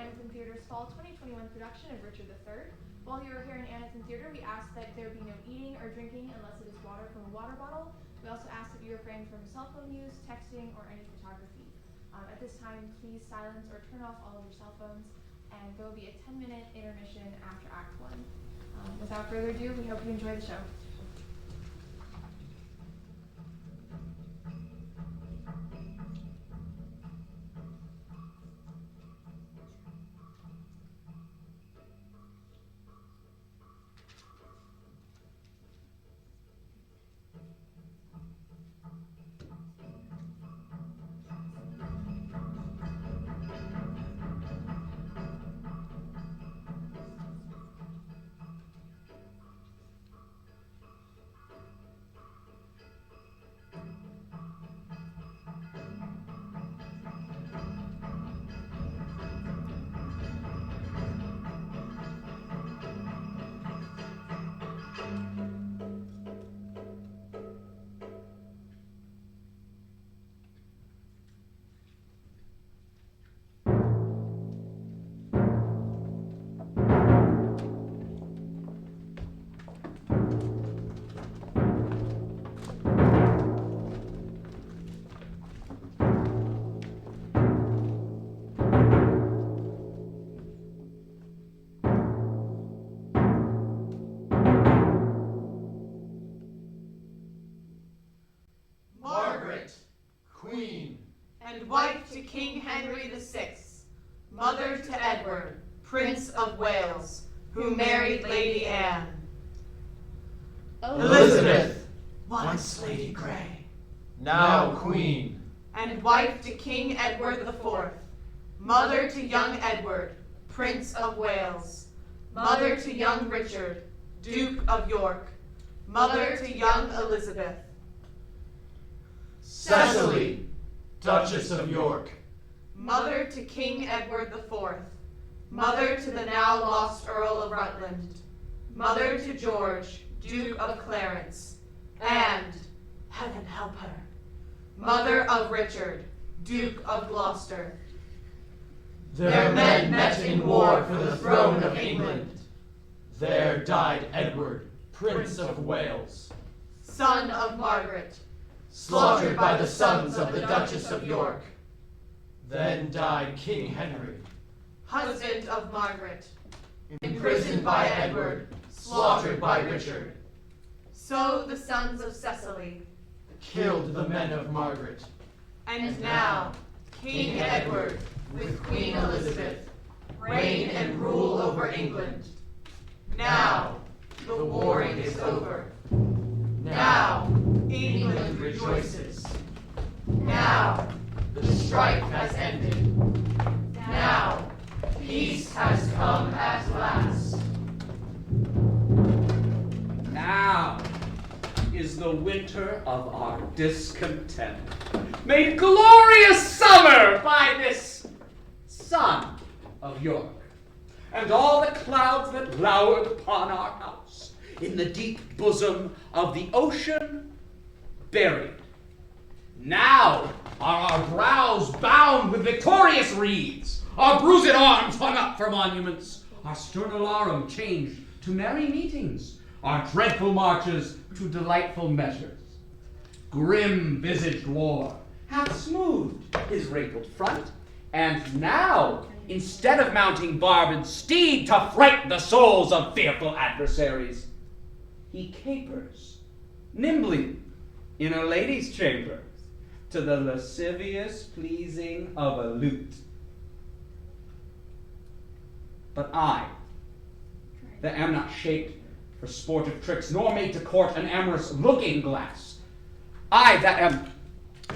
Anathan Theatre's fall 2021 production of Richard III. While you are here in Anathan Theatre, we ask that there be no eating or drinking unless it is water from a water bottle. We also ask that you refrain from cell phone use, texting, or any photography. At this time, please silence or turn off all of your cell phones, and there will be a 10-minute intermission after Act 1. Without further ado, we hope you enjoy the show. And wife to King Henry VI, mother to Edward, Prince of Wales, who married Lady Anne. Elizabeth, once Lady Grey, now Queen. And wife to King Edward IV, mother to young Edward, Prince of Wales, mother to young Richard, Duke of York, mother to young Elizabeth. Cecily, Duchess of York, mother to King Edward IV, mother to the now lost Earl of Rutland, mother to George, Duke of Clarence, and, heaven help her, mother of Richard, Duke of Gloucester. Their men met in war for the throne of England. There died Edward, Prince of Wales, son of Margaret, slaughtered by the sons of the Duchess of York. Then died King Henry, husband of Margaret, imprisoned by Edward, slaughtered by Richard. So the sons of Cecily killed the men of Margaret. And now, King Edward, with Queen Elizabeth, reign and rule over England. Now, the warring is over. Now, England rejoices. Now, the strife has ended. Now, peace has come at last. Now is the winter of our discontent, made glorious summer by this son of York, and all the clouds that lowered upon our house in the deep bosom of the ocean buried. Now are our brows bound with victorious wreaths, our bruised arms hung up for monuments, our stern alarum changed to merry meetings, our dreadful marches to delightful measures. Grim-visaged war hath smoothed his wrinkled front, and now, instead of mounting barbed steed to fright the souls of fearful adversaries, he capers nimbly in a lady's chamber to the lascivious pleasing of a lute. But I, that am not shaped for sportive tricks, nor made to court an amorous looking-glass, I that am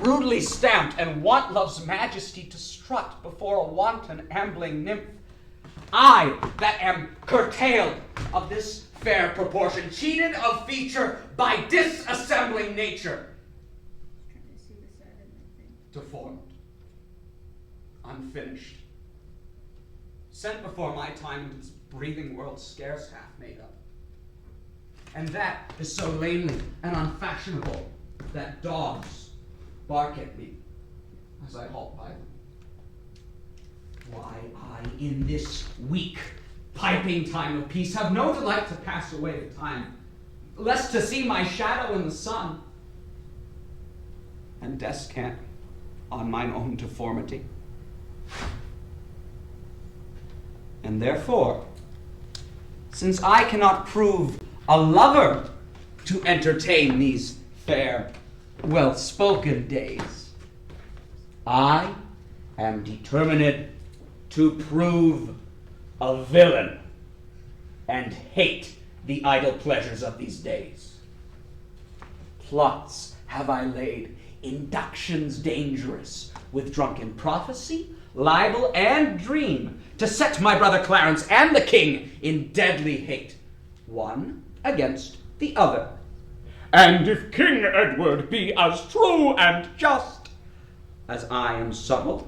rudely stamped and want love's majesty to strut before a wanton ambling nymph, I that am curtailed of this fair proportion, cheated of feature by disassembling nature, deformed, unfinished, sent before my time into this breathing world scarce half made up. And that is so lamely and unfashionable that dogs bark at me as I halt by them. Why, I, in this weak, piping time of peace, have no delight to pass away the time, lest to see my shadow in the sun, and descant on mine own deformity. And therefore, since I cannot prove a lover to entertain these fair, well-spoken days, I am determined to prove a villain and hate the idle pleasures of these days. Plots have I laid, inductions dangerous, with drunken prophecy, libel, and dream, to set my brother Clarence and the king in deadly hate, one against the other. And if King Edward be as true and just as I am subtle,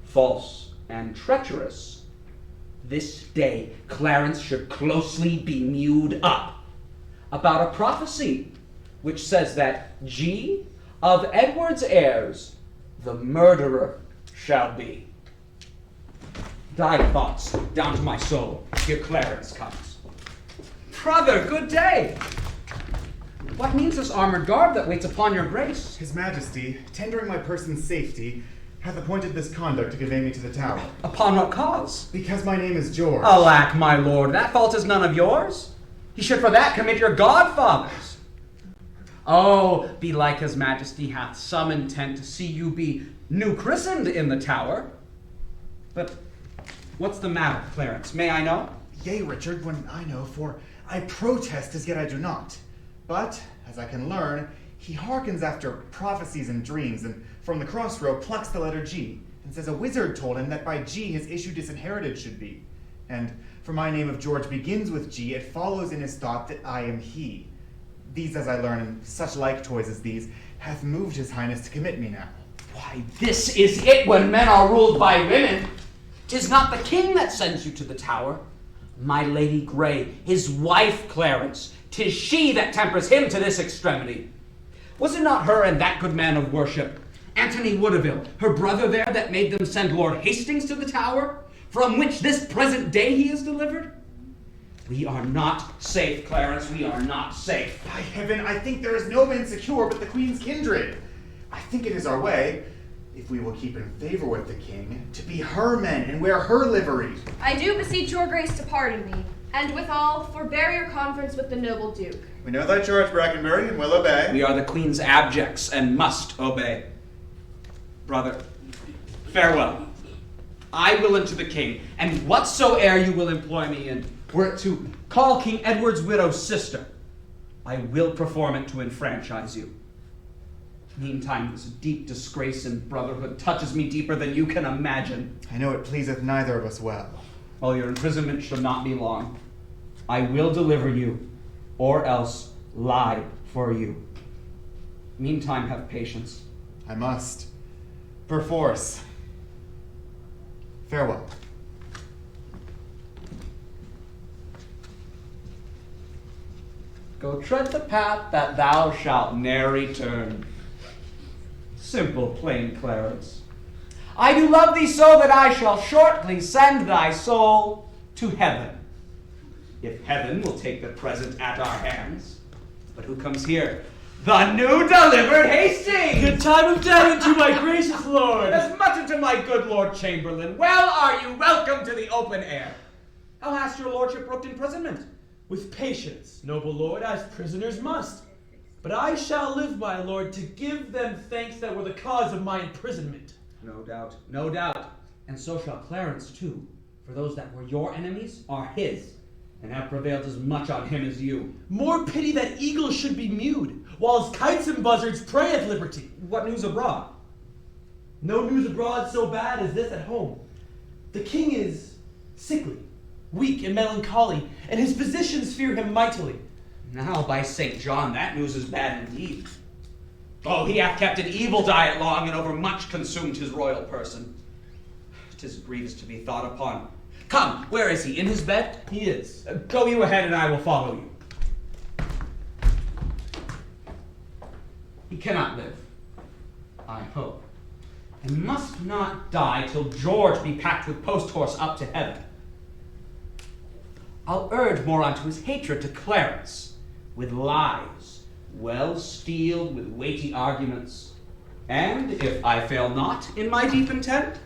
false, and treacherous, this day Clarence should closely be mewed up about a prophecy which says that G of Edward's heirs the murderer shall be. Thy thoughts down to my soul, here Clarence comes. Brother, good day. What means this armored garb that waits upon your grace? His Majesty, tendering my person's safety, hath appointed this conduct to convey me to the tower. Upon what cause? Because my name is George. Alack, my lord, that fault is none of yours. He should for that commit your godfathers. Oh, belike his Majesty hath some intent to see you be new christened in the tower. But what's the matter, Clarence? May I know? Yea, Richard, when I know, for I protest as yet I do not. But, as I can learn, he hearkens after prophecies and dreams, and from the crossroad plucks the letter G, and says a wizard told him that by G his issue disinherited should be. And for my name of George begins with G, it follows in his thought that I am he. These, as I learn, and such like toys as these, hath moved his highness to commit me now. Why, this is it when men are ruled by women. 'Tis not the king that sends you to the tower. My Lady Grey, his wife, Clarence, 'tis she that tempers him to this extremity. Was it not her and that good man of worship, Anthony Woodeville, her brother there, that made them send Lord Hastings to the tower, from which this present day he is delivered? We are not safe, Clarence, we are not safe. By heaven, I think there is no man secure but the queen's kindred. I think it is our way, if we will keep in favor with the king, to be her men and wear her livery. I do beseech your grace to pardon me, and withal forbear your conference with the noble duke. We know thy charge, Brackenbury, and will obey. We are the queen's abjects and must obey. Brother, farewell. I will unto the king, and whatsoe'er you will employ me in, were it to call King Edward's widow's sister, I will perform it to enfranchise you. Meantime, this deep disgrace in brotherhood touches me deeper than you can imagine. I know it pleaseth neither of us well. Well, your imprisonment shall not be long. I will deliver you, or else lie for you. Meantime, have patience. I must. Perforce. Farewell. Go tread the path that thou shalt ne'er return. Simple, plain Clarence. I do love thee so that I shall shortly send thy soul to heaven. If heaven will take the present at our hands. But who comes here? The new delivered Hastings! Good time of day unto my gracious lord. As much unto my good Lord Chamberlain. Well are you welcome to the open air. How hast your lordship brooked imprisonment? With patience, noble lord, as prisoners must. But I shall live, my lord, to give them thanks that were the cause of my imprisonment. No doubt, no doubt. And so shall Clarence too. For those that were your enemies are his, and have prevailed as much on him as you. More pity that eagles should be mewed, whilst kites and buzzards pray at liberty. What news abroad? No news abroad so bad as this at home. The king is sickly, weak, and melancholy, and his physicians fear him mightily. Now, by St. John, that news is bad indeed. Oh, he hath kept an evil diet long, and overmuch consumed his royal person. 'Tis grievous to be thought upon. Come, where is he? In his bed? He is. Go you ahead, and I will follow you. He cannot live, I hope. and must not die till George be packed with post-horse up to heaven. I'll urge more unto his hatred to Clarence, with lies, well steeled with weighty arguments. And if I fail not in my deep intent,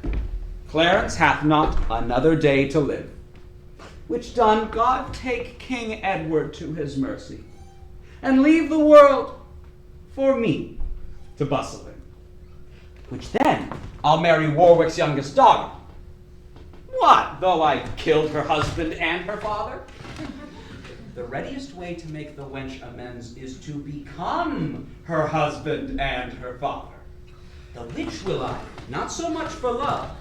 Clarence hath not another day to live. Which done, God take King Edward to his mercy, and leave the world for me to bustle in. Which then I'll marry Warwick's youngest daughter. What, though I killed her husband and her father? The readiest way to make the wench amends is to become her husband and her father. The which will I, not so much for love,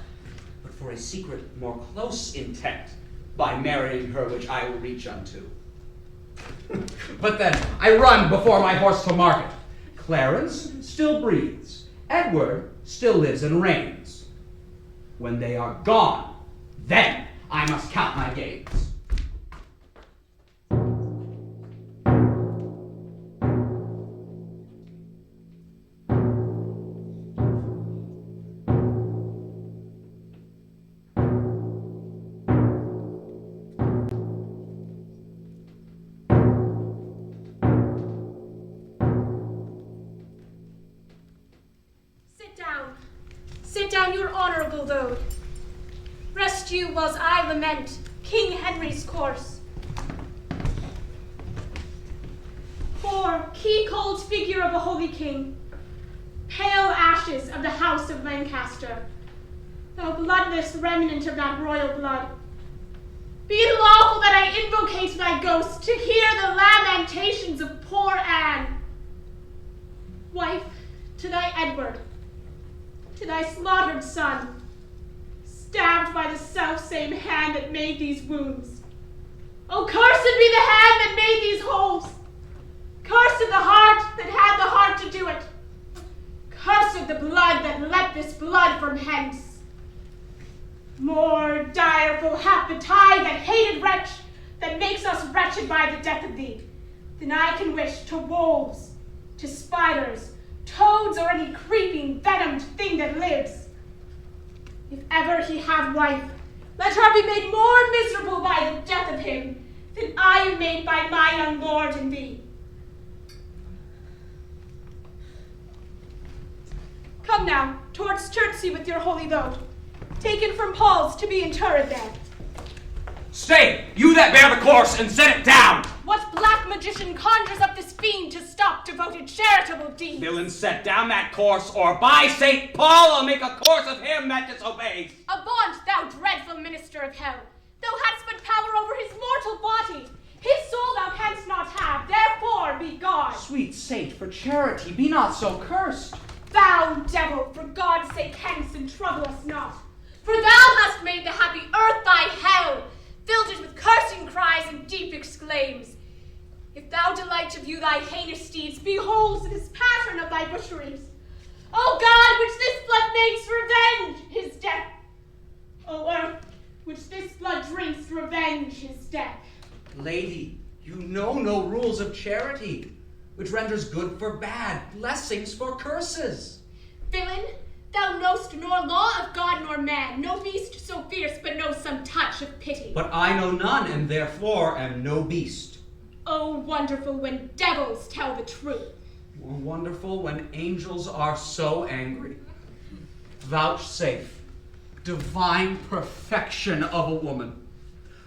but for a secret more close intent, by marrying her which I will reach unto. But then I run before my horse to market. Clarence still breathes. Edward still lives and reigns. When they are gone, then I must count my gains. Sit down, your honorable load. Rest you whilst I lament King Henry's course. Poor, key-cold figure of a holy king, pale ashes of the house of Lancaster, thou bloodless remnant of that royal blood, be it lawful that I invocate thy ghost to hear the lamentations of poor Anne, wife to thy Edward, to thy slaughtered son, stabbed by the self-same hand that made these wounds. Oh, cursed be the hand that made these holes! Cursed the heart that had the heart to do it! Cursed the blood that let this blood from hence! More direful hath the tie, that hated wretch, that makes us wretched by the death of thee, than I can wish to wolves, to spiders, toads, or any creeping, venomed thing that lives. If ever he have wife, let her be made more miserable by the death of him than I am made by my young lord and thee. Come now, towards Chertsey with your holy load, taken from Paul's to be interred there. Stay, you that bear the corse, and set it down! What black magician conjures up this fiend to stop devoted charitable deeds? Villain, set down that corse, or by St. Paul I'll make a corse of him that disobeys. Avaunt, thou dreadful minister of hell! Thou hadst but power over his mortal body. His soul thou canst not have, therefore be gone. Sweet saint, for charity, be not so cursed. Thou devil, for God's sake hence and trouble us not. For thou hast made the happy earth thy hell, filled it with cursing cries and deep exclaims. If thou delight to view thy heinous deeds, behold this pattern of thy butcheries. O God, which this blood makes, revenge his death. O earth, which this blood drinks, revenge his death. Lady, you know no rules of charity, which renders good for bad, blessings for curses. Villain, thou know'st nor law of God nor man, no beast so fierce but knows some touch of pity. But I know none, and therefore am no beast. Oh, wonderful when devils tell the truth. More wonderful when angels are so angry. Vouchsafe, divine perfection of a woman,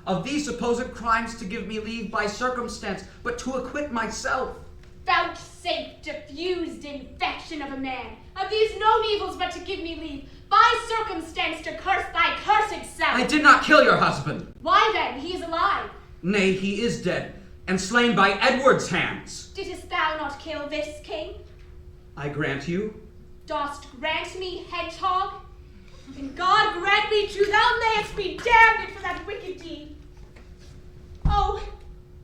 of these supposed crimes to give me leave by circumstance, but to acquit myself. Vouchsafe, diffused infection of a man, of these known evils but to give me leave, by circumstance to curse thy cursed self. I did not kill your husband. Why then? He is alive. Nay, he is dead, and slain by Edward's hands. Didst thou not kill this king? I grant you. Dost grant me, hedgehog? And God grant me too, thou mayest be damned for that wicked deed. Oh,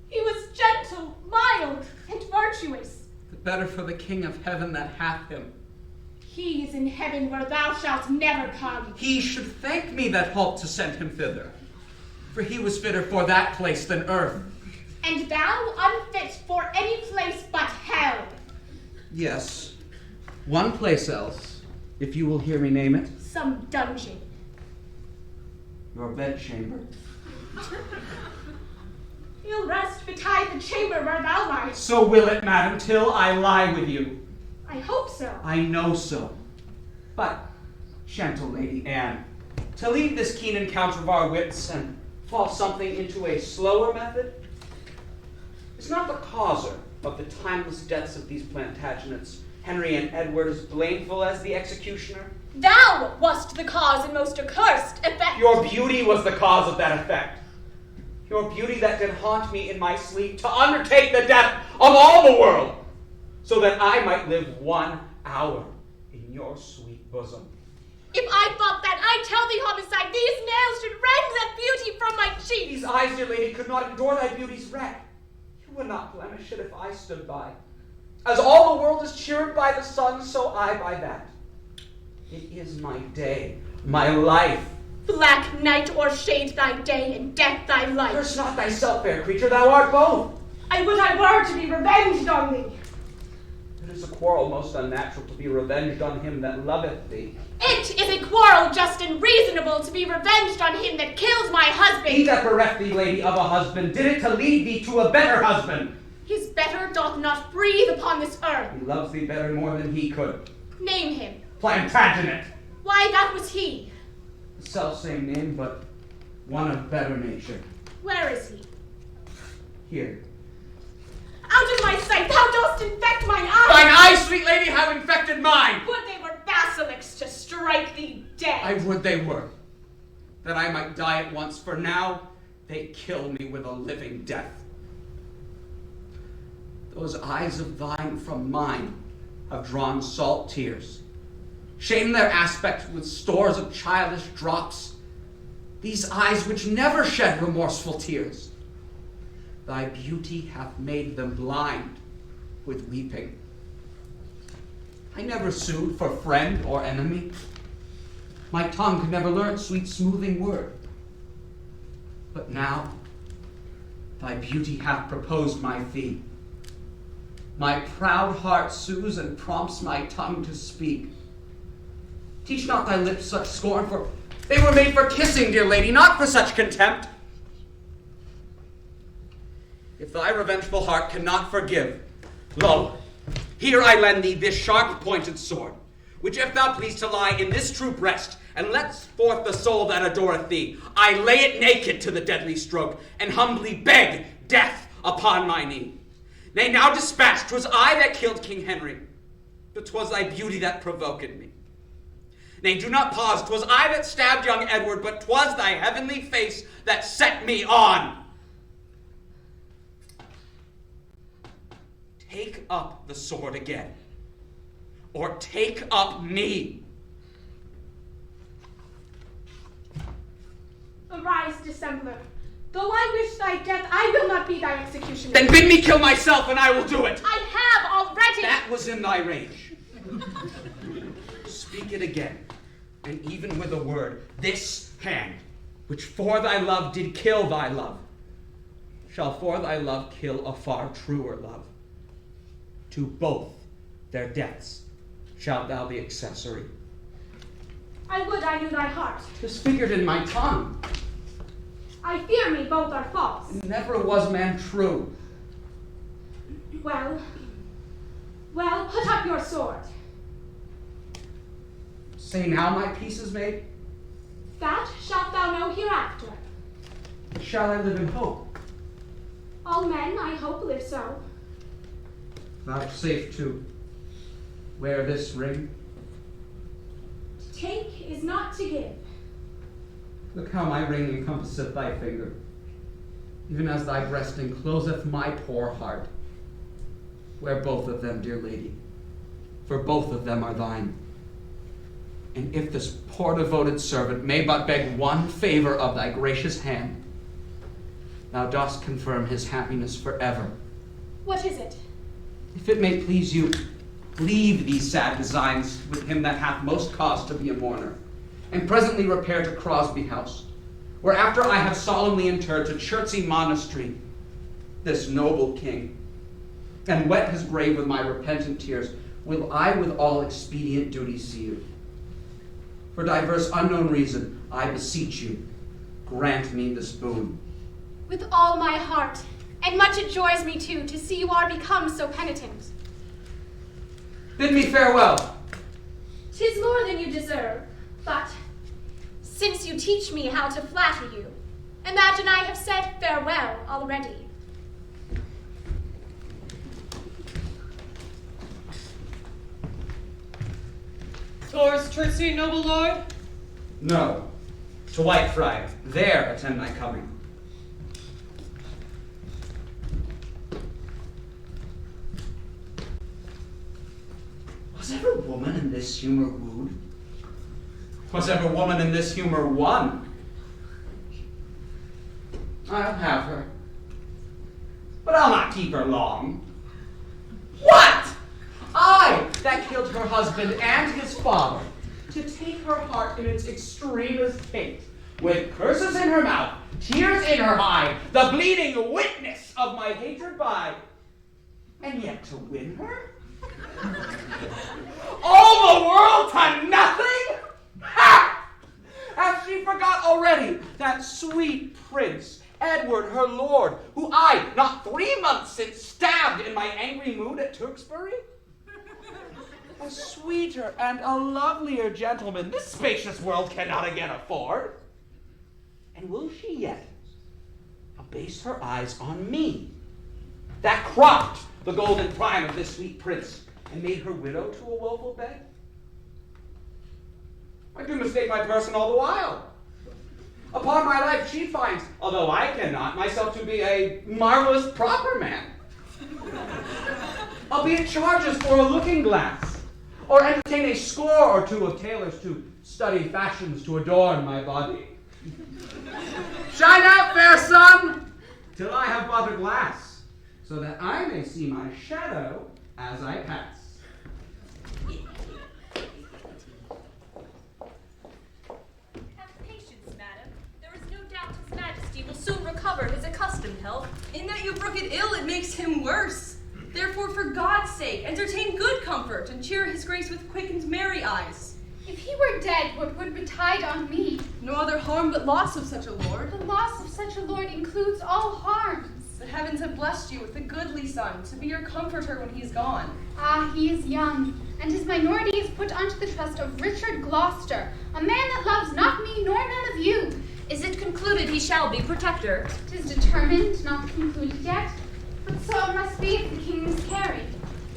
he was gentle, mild, and virtuous. The better for the King of heaven that hath him. He is in heaven where thou shalt never come. He should thank me that holp to send him thither, for he was fitter for that place than earth. And thou unfit for any place but hell. Yes, one place else, if you will hear me name it. Some dungeon. Your bedchamber. You'll rest betide the chamber where thou liest. So will it, madam, till I lie with you. I hope so. I know so. But, gentle Lady Anne, to leave this keen encounter of our wits and fall something into a slower method, is not the causer of the timeless deaths of these Plantagenets, Henry and Edward, as blameful as the executioner? Thou wast the cause and most accursed effect. Your beauty was the cause of that effect. Your beauty that did haunt me in my sleep to undertake the death of all the world, so that I might live 1 hour in your sweet bosom. If I thought that, I'd tell thee, homicide, these nails should rend that beauty from my cheeks. These eyes, dear lady, could not endure thy beauty's wreck. You would not blemish it if I stood by. As all the world is cheered by the sun, so I by that. It is my day, my life. Black night o'ershade thy day, and death thy life. Curse not thyself, fair creature, thou art both. I would I were to be revenged on thee. It is a quarrel most unnatural to be revenged on him that loveth thee. It is a quarrel just and reasonable to be revenged on him that killed my husband. He that bereft thee, lady, of a husband, did it to lead thee to a better husband. His better doth not breathe upon this earth. He loves thee better more than he could. Name him. Plantagenet. Why, that was he. The self-same name, but one of better nature. Where is he? Here. Out of my sight, thou dost infect mine eyes. Thine eyes, sweet lady, have infected mine. Would they were basilisks to strike thee dead. I would they were, that I might die at once, for now they kill me with a living death. Those eyes of thine from mine have drawn salt tears, shamed their aspect with stores of childish drops. These eyes which never shed remorseful tears, thy beauty hath made them blind with weeping. I never sued for friend or enemy. My tongue could never learn sweet smoothing word. But now thy beauty hath proposed my fee. My proud heart sues and prompts my tongue to speak. Teach not thy lips such scorn, for they were made for kissing, dear lady, not for such contempt. If thy revengeful heart cannot forgive, lo, here I lend thee this sharp-pointed sword, which if thou please to lie in this true breast, and lets forth the soul that adoreth thee, I lay it naked to the deadly stroke, and humbly beg death upon my knee. Nay, now dispatch, 'twas I that killed King Henry, but 'twas thy beauty that provoked me. Nay, do not pause, 'twas I that stabbed young Edward, but 'twas thy heavenly face that set me on. Take up the sword again, or take up me. Arise, dissembler. Though I wish thy death, I will not be thy executioner. Then bid me kill myself, and I will do it. I have already. That was in thy range. Speak it again, and even with a word, this hand, which for thy love did kill thy love, shall for thy love kill a far truer love. To both their deaths shalt thou be accessory. I would I knew thy heart. 'Tis figured in my tongue. I fear me both are false. Never was man true. Well, put up your sword. Say now my peace is made. That shalt thou know hereafter. Shall I live in hope? All men, I hope, live so. Vouchsafe to wear this ring. To take is not to give. Look how my ring encompasseth thy finger, even as thy breast encloseth my poor heart. Wear both of them, dear lady, for both of them are thine. And if this poor devoted servant may but beg one favor of thy gracious hand, thou dost confirm his happiness forever. What is it? If it may please you, leave these sad designs with him that hath most cause to be a mourner, and presently repair to Crosby House, where after I have solemnly interred to Chertsey Monastery this noble king, and wet his grave with my repentant tears, will I with all expedient duty see you. For diverse unknown reason, I beseech you, grant me this boon. With all my heart, and much it joys me too, to see you are become so penitent. Bid me farewell. 'Tis more than you deserve, but since you teach me how to flatter you, imagine I have said farewell already. Towards Trixie, noble lord? No, to Whitefriar. There attend my coming. Was ever woman in this humor wooed? Was ever woman in this humor won? I'll have her, but I'll not keep her long. What? I, that killed her husband and his father, to take her heart in its extremest hate, with curses in her mouth, tears in her eye, the bleeding witness of my hatred by, and yet to win her? All the world to nothing? Ha! Hath she forgot already that sweet prince, Edward, her lord, who I, not 3 months since, stabbed in my angry mood at Tewkesbury? A sweeter and a lovelier gentleman this spacious world cannot again afford. And will she yet abase her eyes on me, that cropped the golden prime of this sweet prince, and made her widow to a woeful bed? I do mistake my person all the while. Upon my life she finds, although I cannot, myself to be a marvelous proper man. Albeit charges for a looking glass, or entertain a score or two of tailors to study fashions to adorn my body. Shine out, fair sun, till I have bought a glass, so that I may see my shadow as I pass. Have patience, madam. There is no doubt his majesty will soon recover his accustomed health. In that you brook it ill, it makes him worse. Therefore, for God's sake, entertain good comfort, and cheer his grace with quick and merry eyes. If he were dead, what would betide on me? No other harm but loss of such a lord. The loss of such a lord includes all harms. The heavens have blessed you with a goodly son, to be your comforter when he's gone. Ah, he is young, and his minority is put unto the trust of Richard Gloucester, a man that loves not me nor none of you. Is it concluded he shall be protector? 'Tis determined, not concluded yet, but so it must be if the king is carried.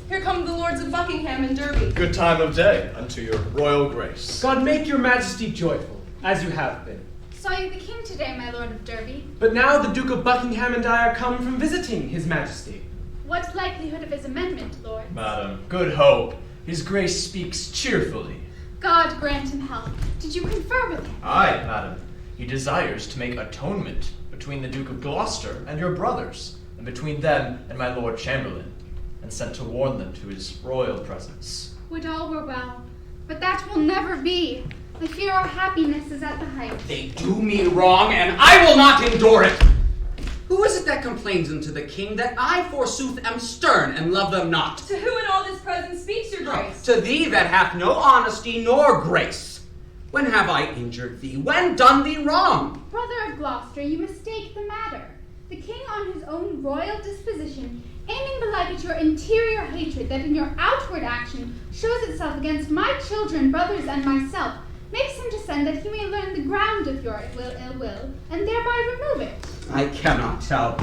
Here come the lords of Buckingham and Derby. Good time of day unto your royal grace. God make your majesty joyful, as you have been. Saw you the king today, my lord of Derby? But now the Duke of Buckingham and I are come from visiting his majesty. What's likelihood of his amendment, lord? Madam, good hope. His grace speaks cheerfully. God grant him health. Did you confer with him? Aye, madam. He desires to make atonement between the Duke of Gloucester and your brothers, and between them and my Lord Chamberlain, and sent to warn them to his royal presence. Would all were well, but that will never be. I fear our happiness is at the height. They do me wrong, and I will not endure it. Who is it that complains unto the king that I forsooth am stern and love them not? To who in all this presence speaks your grace? To thee that hath no honesty nor grace. When have I injured thee? When done thee wrong? Brother of Gloucester, you mistake the matter. The king on his own royal disposition, aiming belike at your interior hatred that in your outward action shows itself against my children, brothers, and myself, makes him descend that he may learn the ground of your ill will, and thereby remove it. I cannot tell.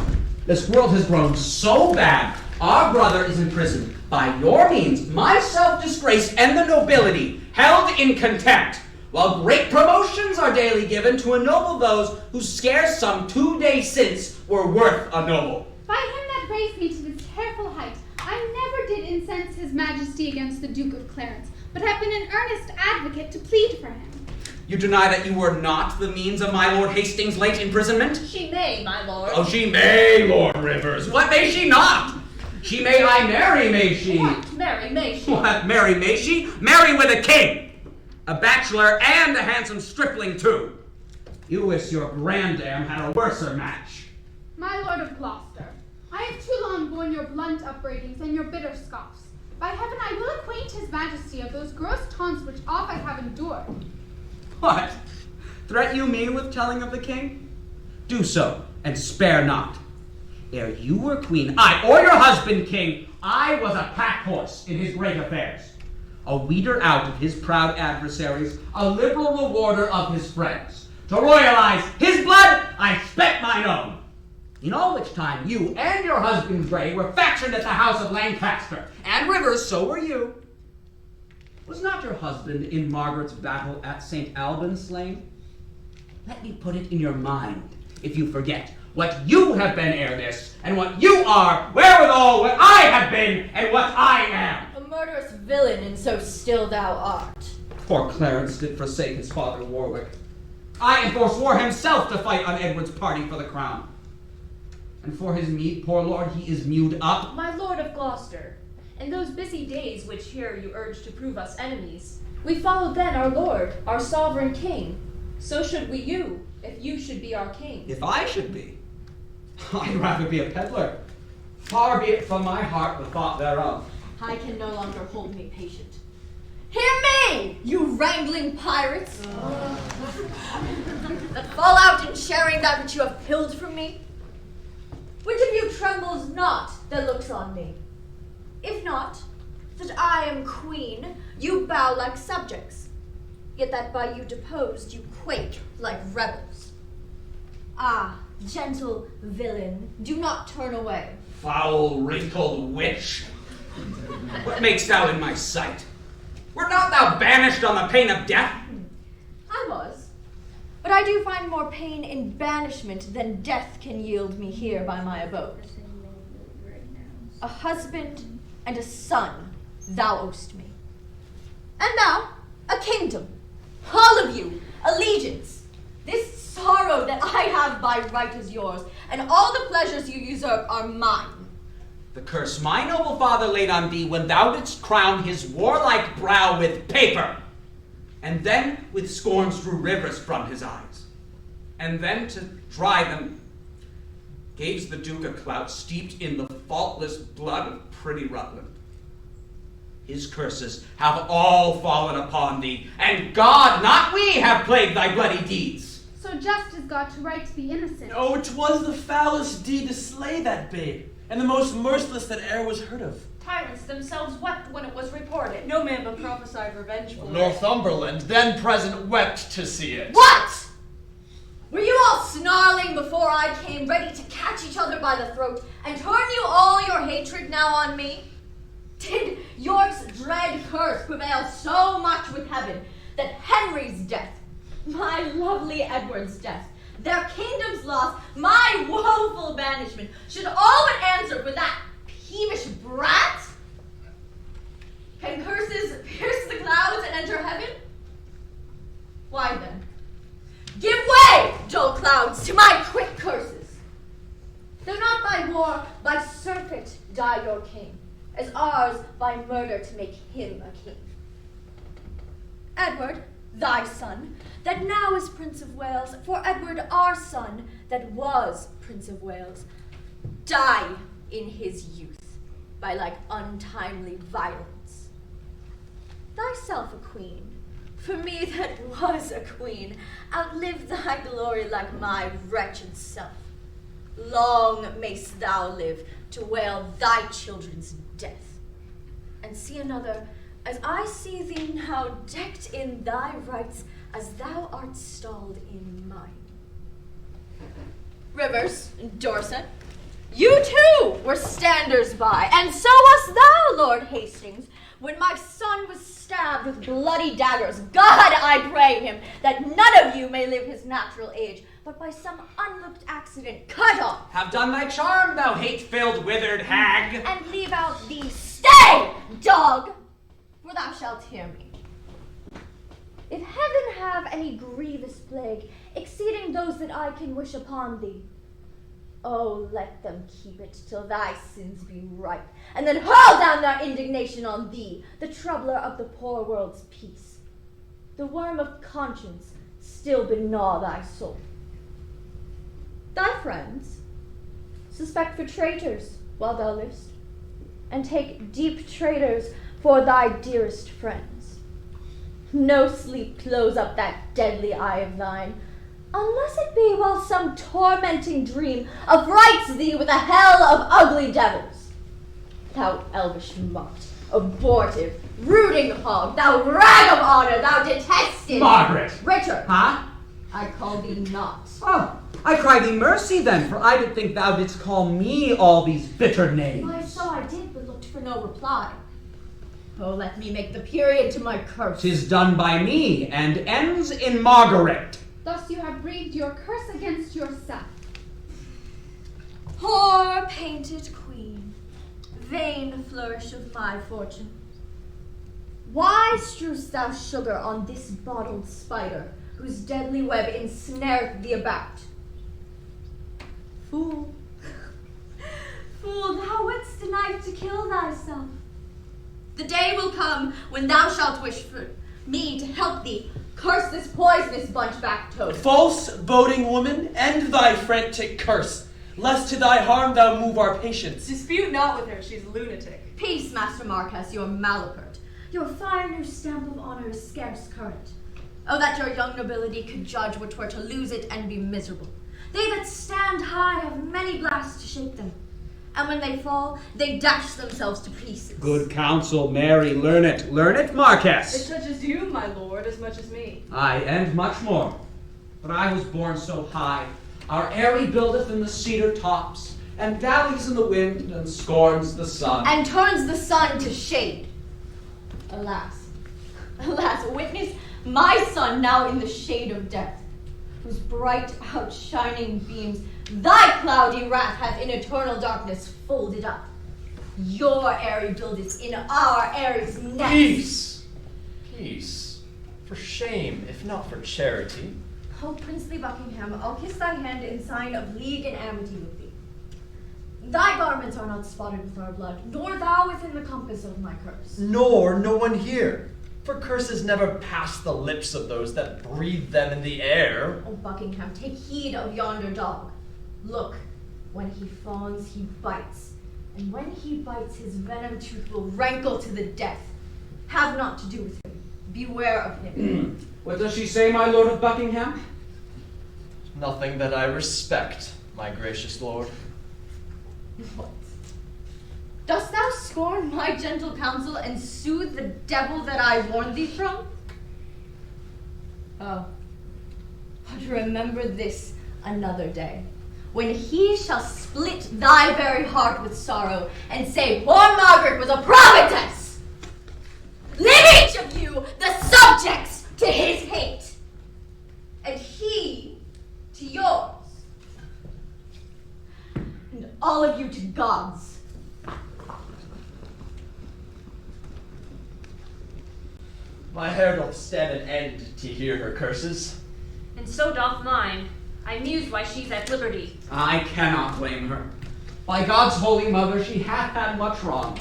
This world has grown so bad. Our brother is imprisoned. By your means, my self-disgrace and the nobility held in contempt, while great promotions are daily given to ennoble those who scarce some 2 days since were worth a noble. By him that raised me to this careful height, I never did incense his majesty against the Duke of Clarence, but have been an earnest advocate to plead for him. You deny that you were not the means of my Lord Hastings' late imprisonment? She may, my lord. Oh, she may, Lord Rivers. What may she not? She may I marry, may she? What? Marry, may she? What, marry, may she? Marry with a king, a bachelor, and a handsome stripling, too. You wish your grandam had a worser match. My lord of Gloucester, I have too long borne your blunt upbraidings and your bitter scoffs. By heaven, I will acquaint his majesty of those gross taunts which oft I have endured. What? Threat you mean with telling of the king? Do so, and spare not. Ere you were queen, I, or your husband king, I was a pack horse in his great affairs, a weeder out of his proud adversaries, a liberal rewarder of his friends. To royalize his blood, I spent mine own. In all which time you and your husband Grey were factioned at the house of Lancaster, and Rivers, so were you. Was not your husband in Margaret's battle at St. Albans slain? Let me put it in your mind, if you forget, what you have been ere this, and what you are, wherewithal what I have been, and what I am. A murderous villain, and so still thou art. Poor Clarence did forsake his father Warwick. Aye, and forswore himself to fight on Edward's party for the crown. And for his meed, poor lord, he is mewed up. My lord of Gloucester, in those busy days which here you urge to prove us enemies, we followed then our lord, our sovereign king. So should we you, if you should be our king. If I should be, I'd rather be a peddler. Far be it from my heart the thought thereof. I can no longer hold me patient. Hear me, you wrangling pirates! That fall out in sharing that which you have pilled from me. Which of you trembles not that looks on me? If not, that I am queen, you bow like subjects, yet that by you deposed you quake like rebels. Ah, gentle villain, do not turn away. Foul, wrinkled witch! What makest thou in my sight? Wert not thou banished on the pain of death? I was, but I do find more pain in banishment than death can yield me here by my abode. A husband and a son thou owest me. And thou, a kingdom. All of you, allegiance. This sorrow that I have by right is yours, and all the pleasures you usurp are mine. The curse my noble father laid on thee when thou didst crown his warlike brow with paper, and then with scorn drew rivers from his eyes, and then to dry them gave the Duke a clout steeped in the faultless blood of pretty Rutland. His curses have all fallen upon thee, and God, not we, have plagued thy bloody deeds. So just as God to right the innocent. Oh, 'twas the foulest deed to slay that babe, and the most merciless that e'er was heard of. Tyrants themselves wept when it was reported. No man but prophesied revengefully. Northumberland, then present, wept to see it. What? Were you all snarling before I came, ready to catch each other by the throat, and turn you all your hatred now on me? Did York's dread curse prevail so much with heaven that Henry's death, my lovely Edward's death, their kingdom's loss, my woeful banishment, should all but answer for that peevish brat? Can curses pierce the clouds and enter heaven? Why then, give way, dull clouds, to my quick curses. Though not by war, by surfeit die your king, as ours by murder to make him a king. Edward, thy son, that now is Prince of Wales, for Edward our son, that was Prince of Wales, die in his youth by like untimely violence. Thyself a queen, for me that was a queen, outlive thy glory like my wretched self. Long mayst thou live to wail thy children's death, and see another as I see thee now decked in thy rights as thou art stalled in mine. Rivers, Dorset, you too were standers by, and so wast thou, Lord Hastings, when my son was stabbed with bloody daggers. God, I pray him, that none of you may live his natural age, but by some unlooked accident cut off. Have done thy charm, thou hate-filled withered hag. And leave out thee. Stay, dog, for thou shalt hear me. If heaven have any grievous plague, exceeding those that I can wish upon thee, oh, let them keep it till thy sins be ripe, and then hurl down their indignation on thee, the troubler of the poor world's peace. The worm of conscience still begnaw thy soul. Thy friends suspect for traitors while thou livest, and take deep traitors for thy dearest friends. no sleep close up that deadly eye of thine, unless it be while some tormenting dream affrights thee with a hell of ugly devils. Thou elvish mutt, abortive, rooting hog, thou rag of honor, thou detested Margaret! Richard! Huh? I call thee not. Oh, I cry thee mercy then, for I did think thou didst call me all these bitter names. Why, so I did, but looked for no reply. Oh, let me make the period to my curse. 'Tis done by me, and ends in Margaret. Thus you have breathed your curse against yourself. Poor painted queen, vain flourish of my fortune. Why strewest thou sugar on this bottled spider, whose deadly web ensnareth thee about? Fool, fool, thou wouldst a knife to kill thyself. The day will come when thou shalt wish for me to help thee curse this poisonous bunchback toad. False voting woman, end thy frantic curse, lest to thy harm thou move our patience. Dispute not with her, she's lunatic. Peace, Master Marquess, your malapert. Your fine new stamp of honor is scarce current. Oh, that your young nobility could judge what 'twere to lose it and be miserable. They that stand high have many blasts to shake them, and when they fall, they dash themselves to pieces. Good counsel, Mary, learn it, Marquess. It touches you, my lord, as much as me. Aye, and much more. But I was born so high, our eyrie buildeth in the cedar tops, and dallies in the wind, and scorns the sun. And turns the sun to shade. Alas, alas, witness my son now in the shade of death, whose bright outshining beams thy cloudy wrath hath in eternal darkness folded up. Your eyrie buildeth in our eyrie's nest. Peace! Peace. For shame, if not for charity. O princely Buckingham, I'll kiss thy hand in sign of league and amity with thee. Thy garments are not spotted with our blood, nor thou within the compass of my curse. Nor no one here. For curses never pass the lips of those that breathe them in the air. O Buckingham, take heed of yonder dog. Look, when he fawns, he bites. And when he bites, his venom tooth will rankle to the death. Have not to do with him. Beware of him. What does she say, my lord of Buckingham? Nothing that I respect, my gracious lord. What? Dost thou scorn my gentle counsel and soothe the devil that I warned thee from? Oh, but remember this another day, when he shall split thy very heart with sorrow and say poor Margaret was a prophetess. Leave each of you the subjects to his hate, and he to yours, and all of you to God's. My hair doth stand an end to hear her curses. And so doth mine. I muse why she's at liberty. I cannot blame her. By God's holy mother, she hath had much wrong,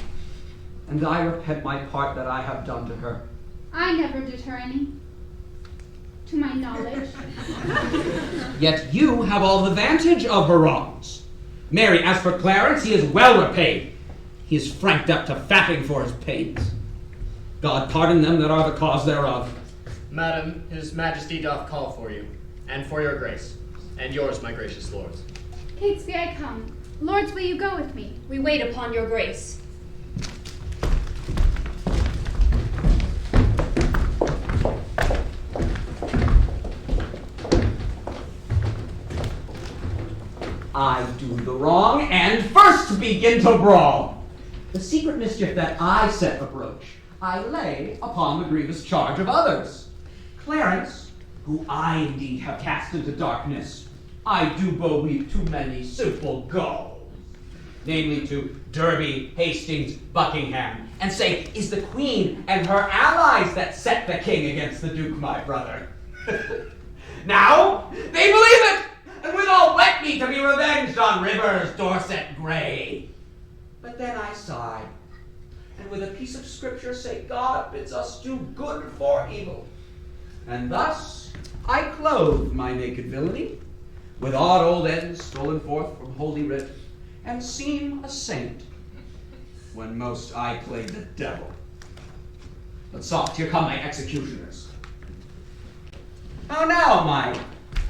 and I repent my part that I have done to her. I never did her any, to my knowledge. Yet you have all the vantage of her wrongs. Mary, as for Clarence, he is well repaid. He is franked up to fapping for his pains. God pardon them that are the cause thereof. Madam, his majesty doth call for you, and for your grace, and yours, my gracious lords. Catesby, I come. Lords, will you go with me? We wait upon your grace. I do the wrong, and first begin to brawl. The secret mischief that I set abroach, I lay upon the grievous charge of others. Clarence, who I indeed have cast into darkness, I do beweep too many simple gulls, namely to Derby, Hastings, Buckingham, and say, is the queen and her allies that set the king against the duke my brother. Now they believe it, and withal wet me to be revenged on Rivers, Dorset, Grey. But then I sigh, and with a piece of scripture say God bids us do good for evil. And thus I clothe my naked villainy with odd old ends stolen forth from holy writ, and seem a saint, when most I play the devil. But soft, here come my executioners. How now, my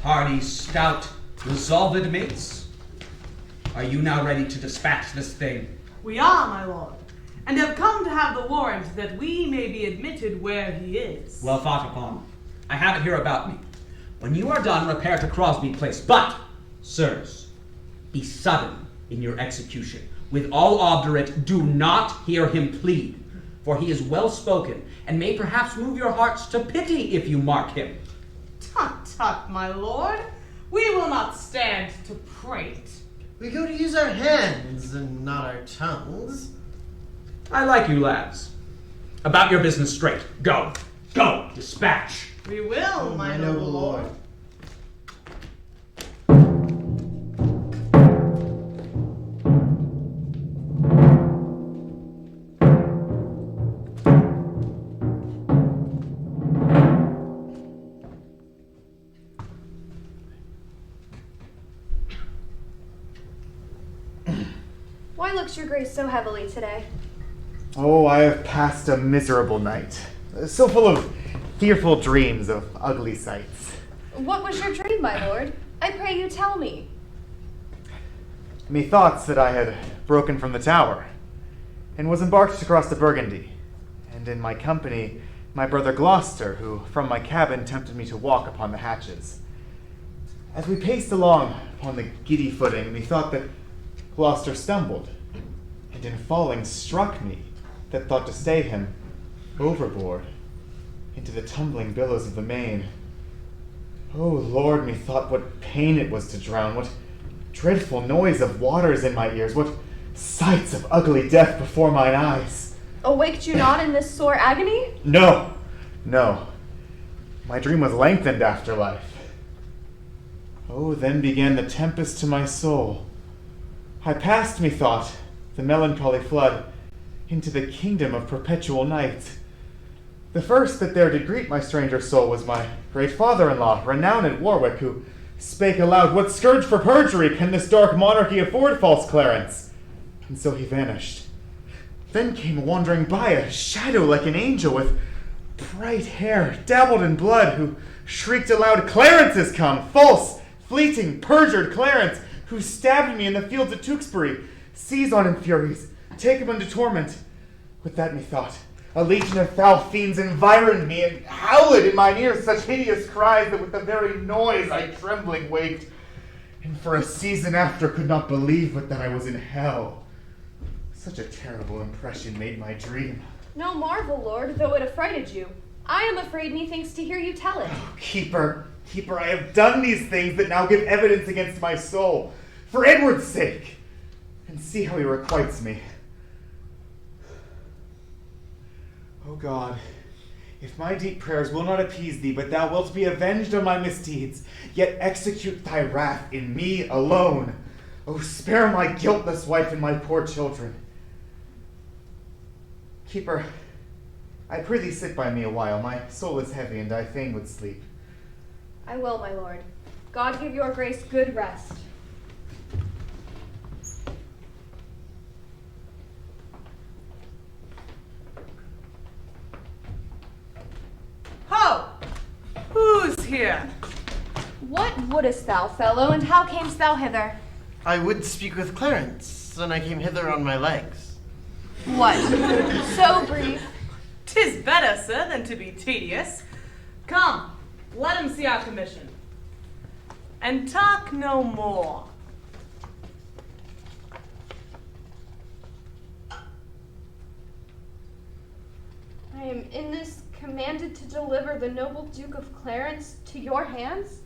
hardy, stout, resolved mates? Are you now ready to dispatch this thing? We are, my lord, and have come to have the warrant that we may be admitted where he is. Well thought upon. I have it here about me. When you are done, repair to Crosby Place. But, sirs, be sudden in your execution. With all obdurate, do not hear him plead, for he is well spoken, and may perhaps move your hearts to pity if you mark him. Tut, tut, my lord. We will not stand to prate. We go to use our hands and not our tongues. I like you lads. About your business straight. Go. Go. Dispatch. We will, my noble lord. Why looks your grace so heavily today? Oh, I have passed a miserable night, so full of fearful dreams of ugly sights. What was your dream, my lord? I pray you tell me. Methoughts that I had broken from the tower, and was embarked to cross to Burgundy, and in my company my brother Gloucester, who from my cabin tempted me to walk upon the hatches. As we paced along upon the giddy footing, methought that Gloucester stumbled, and in falling struck me that thought to stay him overboard into the tumbling billows of the main. Oh Lord, methought what pain it was to drown, what dreadful noise of waters in my ears, what sights of ugly death before mine eyes. Awaked you not in this sore agony? No, no. My dream was lengthened after life. Oh, then began the tempest to my soul. I passed, methought, the melancholy flood into the kingdom of perpetual night. The first that there did greet my stranger soul was my great father-in-law, renowned Warwick, who spake aloud, "What scourge for perjury can this dark monarchy afford, false Clarence?" And so he vanished. Then came wandering by a shadow like an angel with bright hair dabbled in blood, who shrieked aloud, "Clarence is come, false, fleeting, perjured Clarence, who stabbed me in the fields at Tewkesbury. Seize on him, furies, take him into torment." With that methought, a legion of foul fiends environed me, and howled in mine ears such hideous cries that with the very noise I trembling waked, and for a season after could not believe but that I was in hell. Such a terrible impression made my dream. No marvel, lord, though it affrighted you. I am afraid methinks to hear you tell it. Oh, Keeper, I have done these things that now give evidence against my soul, for Edward's sake, and see how he requites me. O God, if my deep prayers will not appease thee, but thou wilt be avenged on my misdeeds, yet execute thy wrath in me alone. O spare my guiltless wife and my poor children. Keeper, I pray thee sit by me a while. My soul is heavy, and I fain would sleep. I will, my lord. God give your grace good rest. Ho! Who's here? What wouldest thou, fellow, and how camest thou hither? I would speak with Clarence, and I came hither on my legs. What? So brief. 'Tis better, sir, than to be tedious. Come, let him see our commission. And talk no more. I am in this commanded to deliver the noble Duke of Clarence to your hands?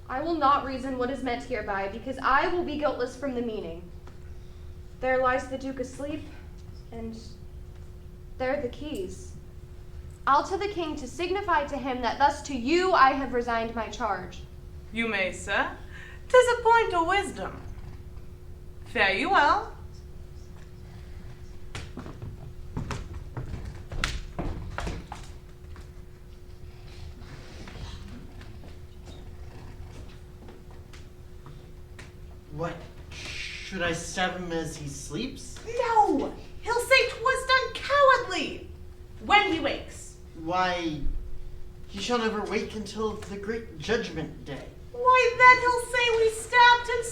I will not reason what is meant hereby, because I will be guiltless from the meaning. There lies the Duke asleep, and there the keys. I'll to the king to signify to him that thus to you I have resigned my charge. You may, sir. 'Tis a point of wisdom. Fare you well. What? Should I stab him as he sleeps? No! He'll say 'twas done cowardly when he wakes. Why, he shall never wake until the great judgment day. Why, then he'll say we stabbed him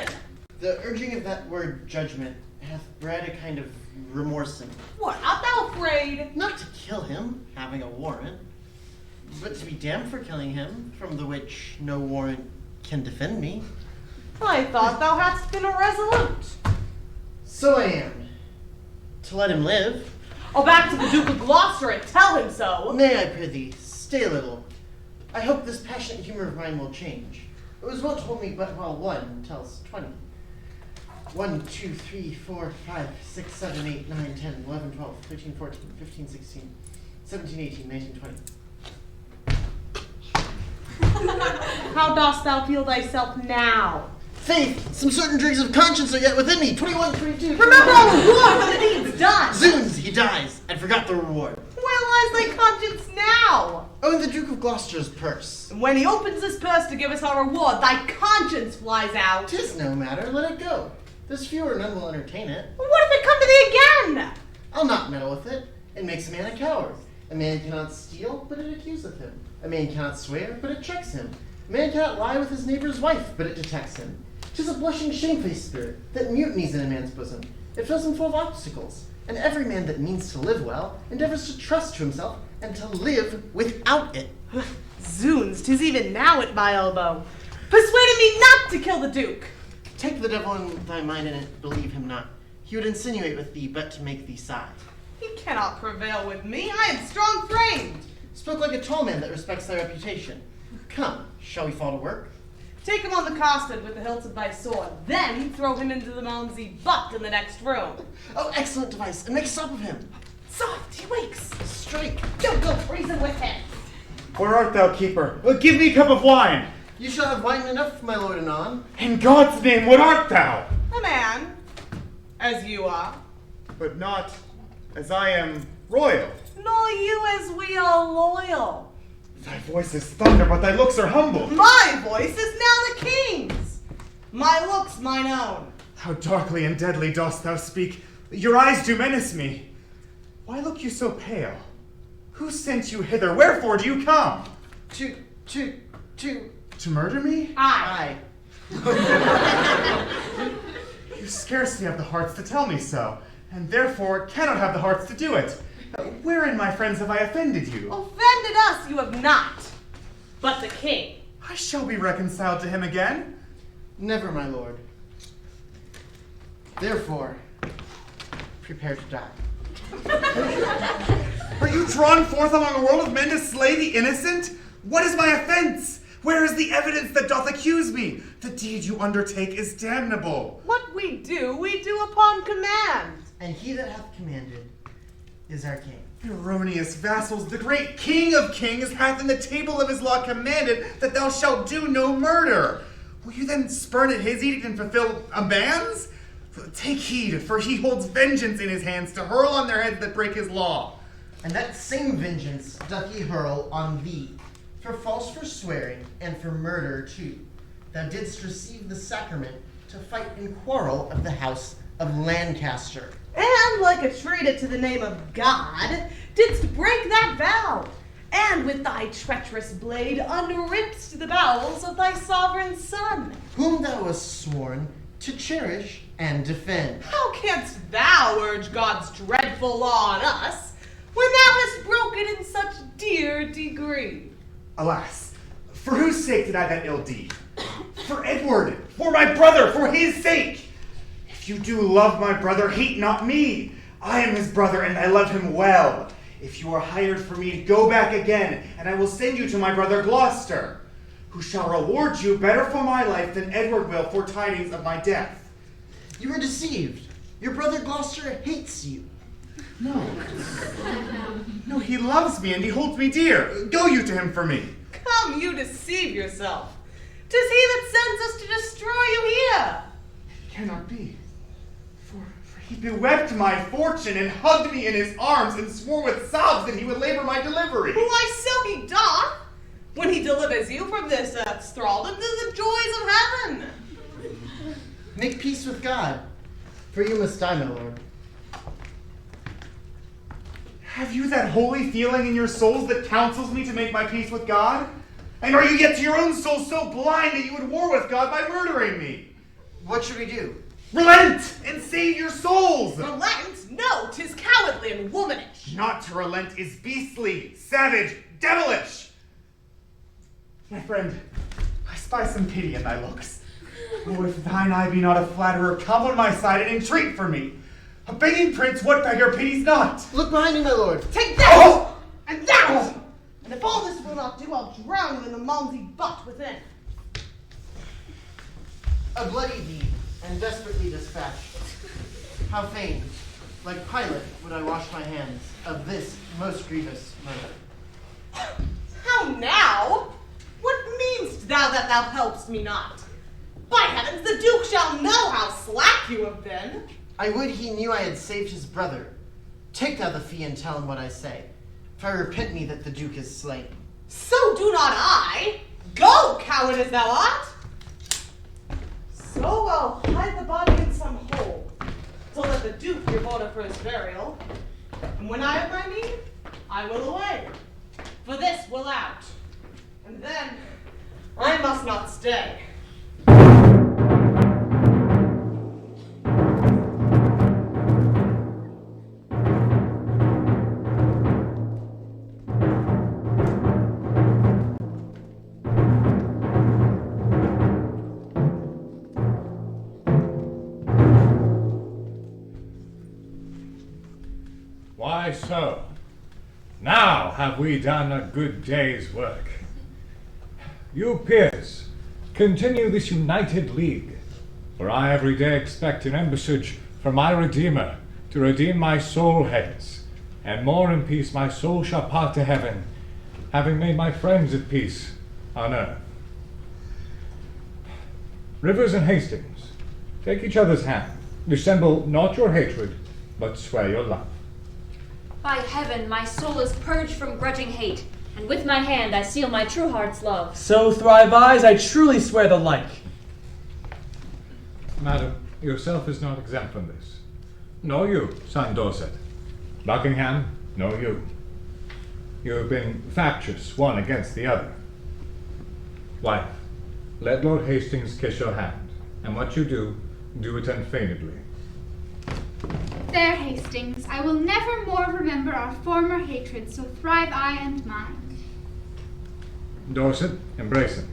sleeping. The urging of that word judgment hath bred a kind of remorse in me. What, art thou afraid? Not to kill him, having a warrant, but to be damned for killing him, from the which no warrant can defend me. I thought thou hadst been irresolute. So I am. To let him live. Oh, back to the Duke of Gloucester and tell him so. Nay, I prithee, stay a little. I hope this passionate humor of mine will change. It was wont told me but while 1 tells 20. 1, 2, 3, 4, 5, 6, 7, 8, 9, 10, 11, 12, 13, 14, 15, 16, 17, 18, 19, 20. How dost thou feel thyself now? Faith, some certain dregs of conscience are yet within me. 21, 22. Remember all the reward when the deed's done. Zoons, he dies, and forgot the reward. Where lies thy conscience now? Oh, in the Duke of Gloucester's purse. And when he opens his purse to give us our reward, thy conscience flies out. 'Tis no matter, let it go. There's fewer none will entertain it. What if it come to thee again? I'll not meddle with it. It makes a man a coward. A man cannot steal, but it accuseth him. A man cannot swear, but it checks him. A man cannot lie with his neighbor's wife, but it detects him. 'Tis a blushing, shamefaced spirit that mutinies in a man's bosom. It fills him full of obstacles. And every man that means to live well endeavors to trust to himself and to live without it. Zoons, 'tis even now at my elbow. Persuaded me not to kill the Duke. Take the devil in thy mind and believe him not. He would insinuate with thee but to make thee sigh. He cannot prevail with me. I am strong framed. Spoke like a tall man that respects thy reputation. Come, shall we fall to work? Take him on the costed with the hilt of thy sword, then throw him into the Malmsey butt in the next room. Oh, excellent device, and make stop of him. Soft, he wakes. Strike. Don't go reason with him. Where art thou, keeper? Give me a cup of wine. You shall have wine enough, my lord anon. In God's name, what art thou? A man, as you are. But not as I am royal. Nor you as we are loyal. Thy voice is thunder, but thy looks are humble. My voice is now the king's. My looks mine own. How darkly and deadly dost thou speak. Your eyes do menace me. Why look you so pale? Who sent you hither? Wherefore do you come? To murder me? Aye. You scarcely have the hearts to tell me so, and therefore cannot have the hearts to do it. Wherein, my friends, have I offended you? Offended us you have not, but the king. I shall be reconciled to him again. Never, my lord. Therefore, prepare to die. Are you drawn forth among a world of men to slay the innocent? What is my offense? Where is the evidence that doth accuse me? The deed you undertake is damnable. What we do upon command. And he that hath commanded is our king. Erroneous vassals, the great King of kings hath in the table of his law commanded that thou shalt do no murder. Will you then spurn at his edict and fulfill a man's? Take heed, for he holds vengeance in his hands to hurl on their heads that break his law. And that same vengeance doth he hurl on thee, for false forswearing and for murder too. Thou didst receive the sacrament to fight in quarrel of the house of Lancaster. And like a traitor to the name of God, didst break that vow, and with thy treacherous blade unripped the bowels of thy sovereign son, whom thou wast sworn to cherish and defend. How canst thou urge God's dreadful law on us, when thou hast broken in such dear degree? Alas, for whose sake did I that ill deed? For Edward, for my brother, for his sake. If you do love my brother, hate not me. I am his brother, and I love him well. If you are hired for me, go back again, and I will send you to my brother Gloucester, who shall reward you better for my life than Edward will for tidings of my death. You were deceived. Your brother Gloucester hates you. No, he loves me, and he holds me dear. Go you to him for me. Come, you deceive yourself. 'Tis he that sends us to destroy you here. It cannot be. For he bewept my fortune and hugged me in his arms and swore with sobs that he would labor my delivery. Why, so he doth, when he delivers you from this earth's thraldom to the joys of heaven. Make peace with God, for you must die, my lord. Have you that holy feeling in your souls that counsels me to make my peace with God? And are you yet to your own souls so blind that you would war with God by murdering me? What should we do? Relent and save your souls! Relent? No, 'tis cowardly and womanish. Not to relent is beastly, savage, devilish. My friend, I spy some pity in thy looks. Oh, if thine eye be not a flatterer, come on my side and entreat for me. A begging prince, what beggar pities not? Look behind me, my lord. Take that! And that! And if all this will not do, I'll drown you in the Malmsey butt within. A bloody deed, and desperately dispatched. How fain, like Pilate, would I wash my hands of this most grievous murder. How now? What mean'st thou that thou helpst me not? By heavens, the Duke shall know how slack you have been. I would he knew I had saved his brother. Take thou the fee and tell him what I say. For I repent me that the Duke is slain. So do not I. Go, coward as thou art. So I'll hide the body in some hole, so that the Duke give order for his burial. And when I have my need, I will away. For this will out. And then I must not stay. Why so? Now have we done a good day's work. You peers, continue this united league, for I every day expect an embassage from my Redeemer to redeem my soul hence, and more in peace my soul shall part to heaven, having made my friends at peace on earth. Rivers and Hastings, take each other's hand, dissemble not your hatred, but swear your love. By heaven, my soul is purged from grudging hate, and with my hand I seal my true heart's love. So thrive eyes, I truly swear the like. Madam, yourself is not exempt from this. Nor you, son Dorset. Buckingham, nor you. You have been factious one against the other. Wife, let Lord Hastings kiss your hand, and what you do, do it unfeignedly. There, Hastings, I will never more remember our former hatred, so thrive I and mine. Dorset, embrace him.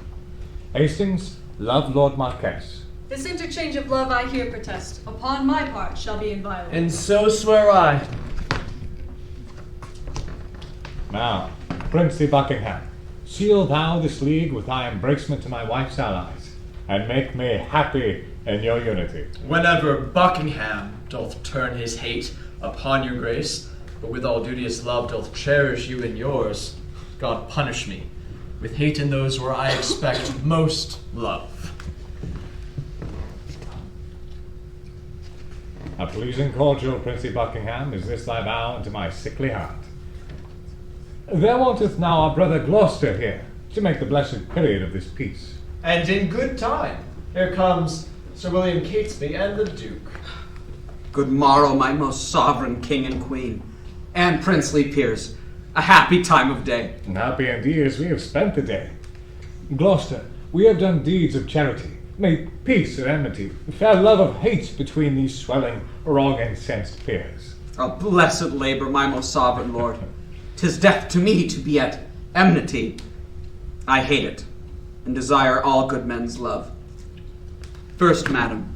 Hastings, love Lord Marquess. This interchange of love I here protest, upon my part, shall be inviolate. And so swear I. Now, Princely Buckingham, seal thou this league with thy embracement to my wife's allies, and make me happy in your unity. Whenever Buckingham doth turn his hate upon your grace, but with all duteous love doth cherish you in yours, God punish me with hate in those where I expect most love. A pleasing cordial, Princely Buckingham, is this thy vow unto my sickly heart. There wanteth now our brother Gloucester here, to make the blessed period of this peace. And in good time, here comes Sir William Catesby and the Duke. Good morrow, my most sovereign king and queen, and princely peers. A happy time of day. Happy indeed as we have spent the day. Gloucester, we have done deeds of charity, made peace of enmity, fair love of hate between these swelling, wrong-incensed peers. A blessed labor, my most sovereign lord. 'Tis death to me to be at enmity. I hate it, and desire all good men's love. First, madam,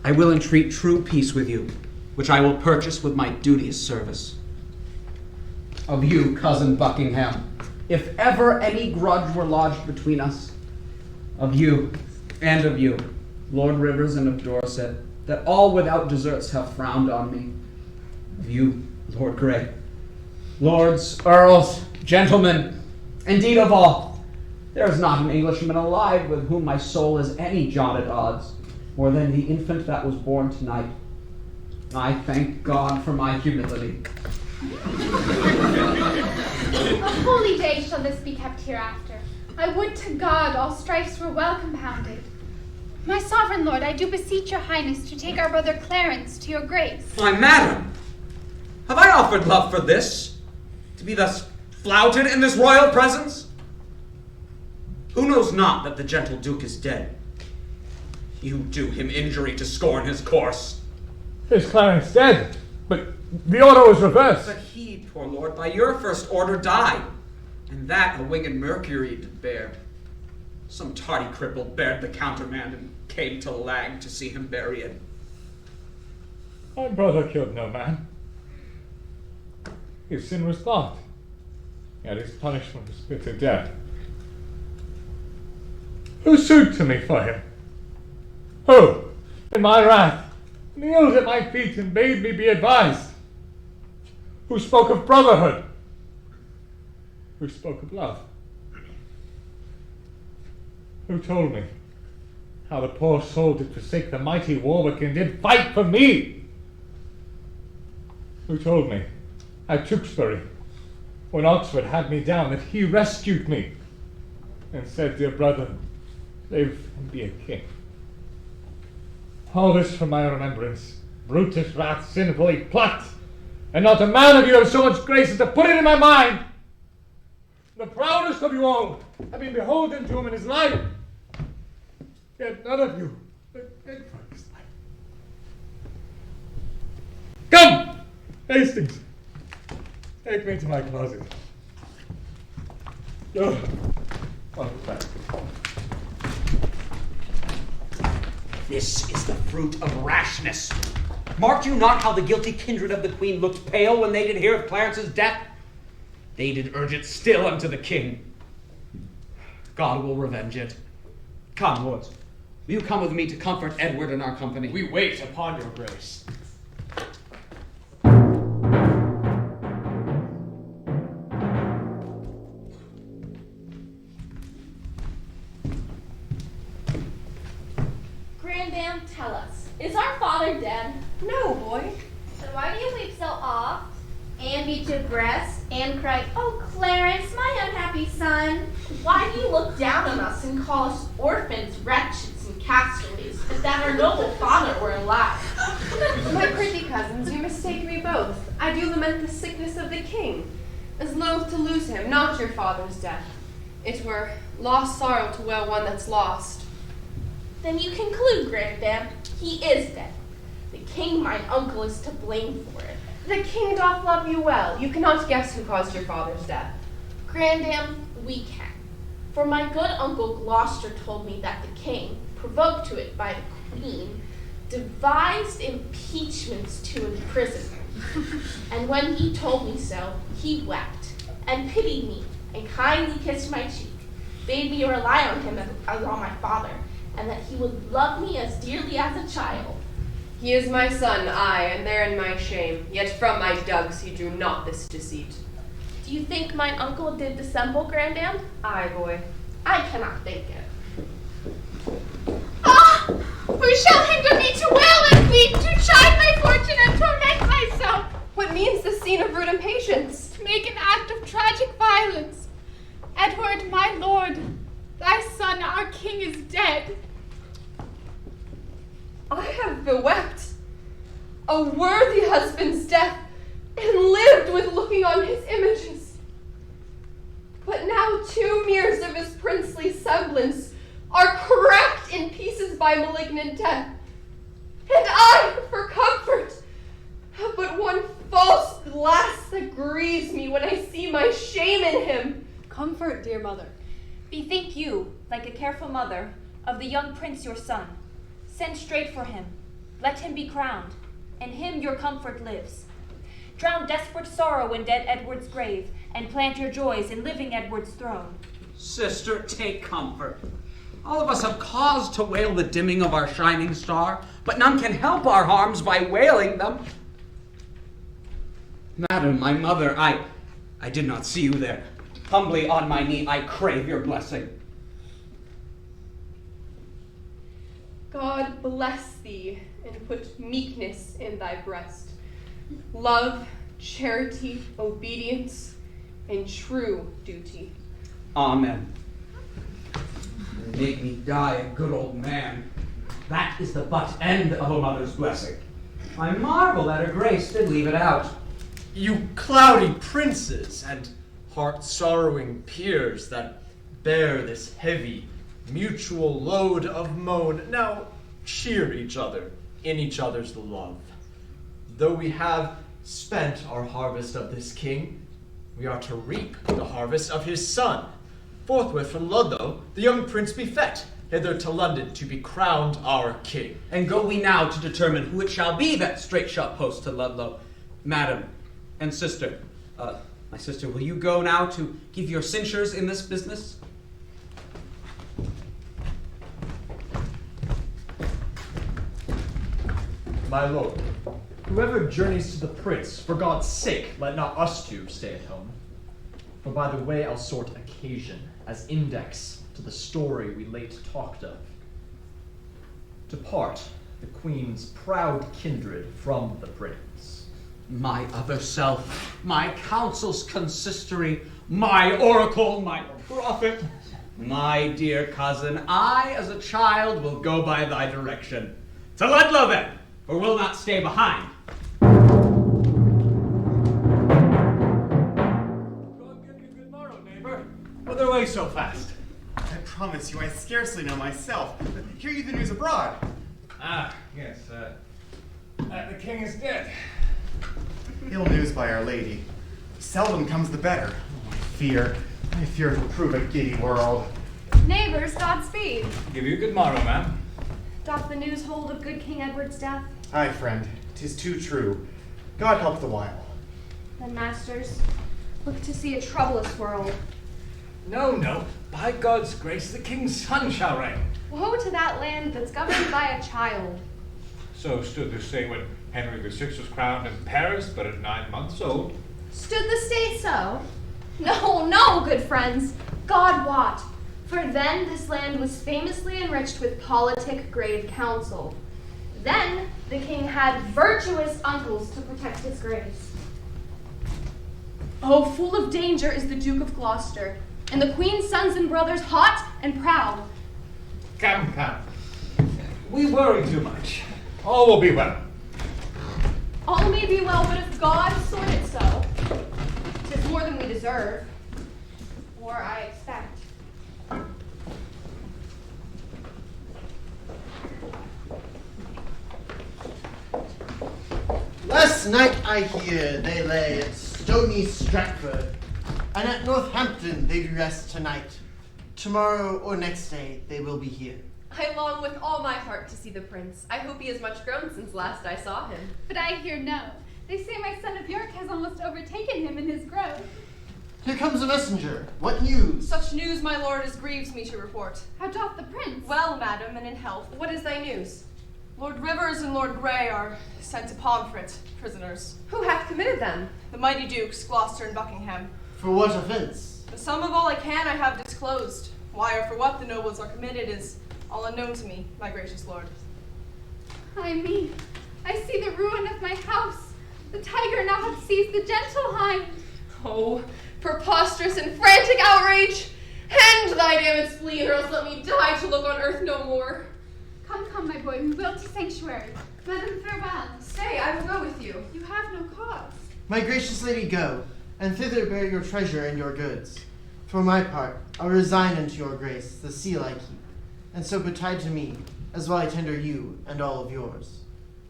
I will entreat true peace with you, which I will purchase with my duteous service. Of you, cousin Buckingham, if ever any grudge were lodged between us, of you, and of you, Lord Rivers and of Dorset, that all without deserts have frowned on me, of you, Lord Grey, lords, earls, gentlemen, indeed of all, there is not an Englishman alive with whom my soul is any jot at odds, more than the infant that was born tonight. I thank God for my humility. A holy day shall this be kept hereafter. I would to God all strifes were well compounded. My sovereign lord, I do beseech your highness to take our brother Clarence to your grace. Why, madam, Have I offered love for this? To be thus flouted in this royal presence? Who knows not that the gentle Duke is dead? You do him injury to scorn his course. Is Clarence dead? But the order was reversed. But he, poor lord, by your first order died, and that a winged Mercury did bear. Some tardy cripple bared the countermand and came to lag to see him buried. My brother killed no man. His sin was thought, yet his punishment was bitter death. Who sued to me for him? Who, in my wrath, kneeled at my feet and bade me be advised? Who spoke of brotherhood? Who spoke of love? Who told me how the poor soul did forsake the mighty Warwick and did fight for me? Who told me at Tewkesbury, when Oxford had me down, that he rescued me and said, dear brother, live and be a king? All this from my remembrance, Brutus wrath sinfully plucked, and not a man of you have so much grace as to put it in my mind. The proudest of you all have been beholden to him in his life, yet none of you beg for his life. Come, Hastings, take me to my closet. Oh, back. This is the fruit of rashness. Marked you not how the guilty kindred of the queen looked pale when they did hear of Clarence's death? They did urge it still unto the king. God will revenge it. Come, lords, will you come with me to comfort Edward in our company? We wait upon your grace. Grandam, tell us, is our father dead? No, boy. Then why do you weep so oft, and beat your breast, and cry, oh, Clarence, my unhappy son? Why do you look down on us and call us orphans, wretches, and castaways, as that our noble father were alive? My pretty cousins, you mistake me both. I do lament the sickness of the king, as loath to lose him, not your father's death. It were lost sorrow to wail one that's lost. Then you conclude, Grandam, he is dead. The king, mine uncle, is to blame for it. The king doth love you well. You cannot guess who caused your father's death. Grandam, we can. For my good uncle Gloucester told me that the king, provoked to it by the queen, devised impeachments to imprison her. And when he told me so, he wept, and pitied me, and kindly kissed my cheek, bade me rely on him as on my father, and that he would love me as dearly as a child. He is my son, aye, and therein my shame. Yet from my dugs he drew not this deceit. Do you think mine uncle did dissemble, Grandam? Aye, boy. I cannot think it. Ah! Who shall hinder me to wail and weep, to chide my fortune and torment myself? What means this scene of rude impatience? To make an act of tragic violence. Edward, my lord, thy son, our king, is dead. I have bewept a worthy husband's death and lived with looking on his images. But now 2 mirrors of his princely semblance are cracked in pieces by malignant death. And I, for comfort, have but one false glass that grieves me when I see my shame in him. Comfort, dear mother. Bethink you, like a careful mother, of the young prince your son. Send straight for him. Let him be crowned. In him your comfort lives. Drown desperate sorrow in dead Edward's grave, and plant your joys in living Edward's throne. Sister, take comfort. All of us have cause to wail the dimming of our shining star, but none can help our harms by wailing them. Madam, my mother, I did not see you there. Humbly on my knee, I crave your blessing. God bless thee and put meekness in thy breast, love, charity, obedience, and true duty. Amen. And make me die a good old man. That is the butt end of a mother's blessing. I marvel that her grace did leave it out. You cloudy princes and heart-sorrowing peers that bear this heavy, mutual load of moan, now cheer each other in each other's love. Though we have spent our harvest of this king, we are to reap the harvest of his son. Forthwith from Ludlow, the young prince be fet, hither to London to be crowned our king. And go we now to determine who it shall be that straight shall post to Ludlow. Madam and sister, my sister, will you go now to give your censures in this business? My lord, whoever journeys to the prince, for God's sake, let not us two stay at home. For by the way I'll sort occasion as index to the story we late talked of. To part the queen's proud kindred from the prince. My other self, my council's consistory, my oracle, my prophet, my dear cousin, I as a child will go by thy direction. To Ludlow then, or will not stay behind. Whither away so fast? I promise you I scarcely know myself. Hear you the news abroad? Ah, yes, the king is dead. Ill news by Our Lady. Seldom comes the better. Oh, I fear it will prove a giddy world. Neighbors, Godspeed. Give you good morrow, ma'am. Doth the news hold of good King Edward's death? Aye, friend, 'tis too true. God help the while. Then, masters, look to see a troublous world. No, by God's grace, the king's son shall reign. Woe to that land that's governed by a child. So stood the say when Henry VI was crowned in Paris, but at 9 months old. Stood the state so? No, good friends, God wot. For then this land was famously enriched with politic grave counsel. Then the king had virtuous uncles to protect his grace. Oh, full of danger is the Duke of Gloucester, and the queen's sons and brothers hot and proud. Come. We worry too much. All will be well. All may be well, but if God sort it so, 'tis more than we deserve, or I expect. Last night I hear they lay at Stony Stratford, and at Northampton they do rest tonight. Tomorrow or next day they will be here. I long with all my heart to see the prince. I hope he has much grown since last I saw him. But I hear no. They say my son of York has almost overtaken him in his growth. Here comes a messenger. What news? Such news, my lord, as grieves me to report. How doth the prince? Well, madam, and in health. What is thy news? Lord Rivers and Lord Grey are sent to Pomfret, prisoners. Who hath committed them? The mighty dukes, Gloucester and Buckingham. For what offense? The sum of all I can I have disclosed. Why or for what the nobles are committed is all unknown to me, my gracious lord. Ay me, I see the ruin of my house. The tiger now hath seized the gentle hind. Oh, preposterous and frantic outrage! Hand thy damned spleen, or else let me die to look on earth no more. Come, my boy, we will to sanctuary. Madam, farewell. Stay, I will go with you. You have no cause. My gracious lady, go, and thither bear your treasure and your goods. For my part, I'll resign unto your grace the seal I keep, and so betide to me, as well I tender you and all of yours.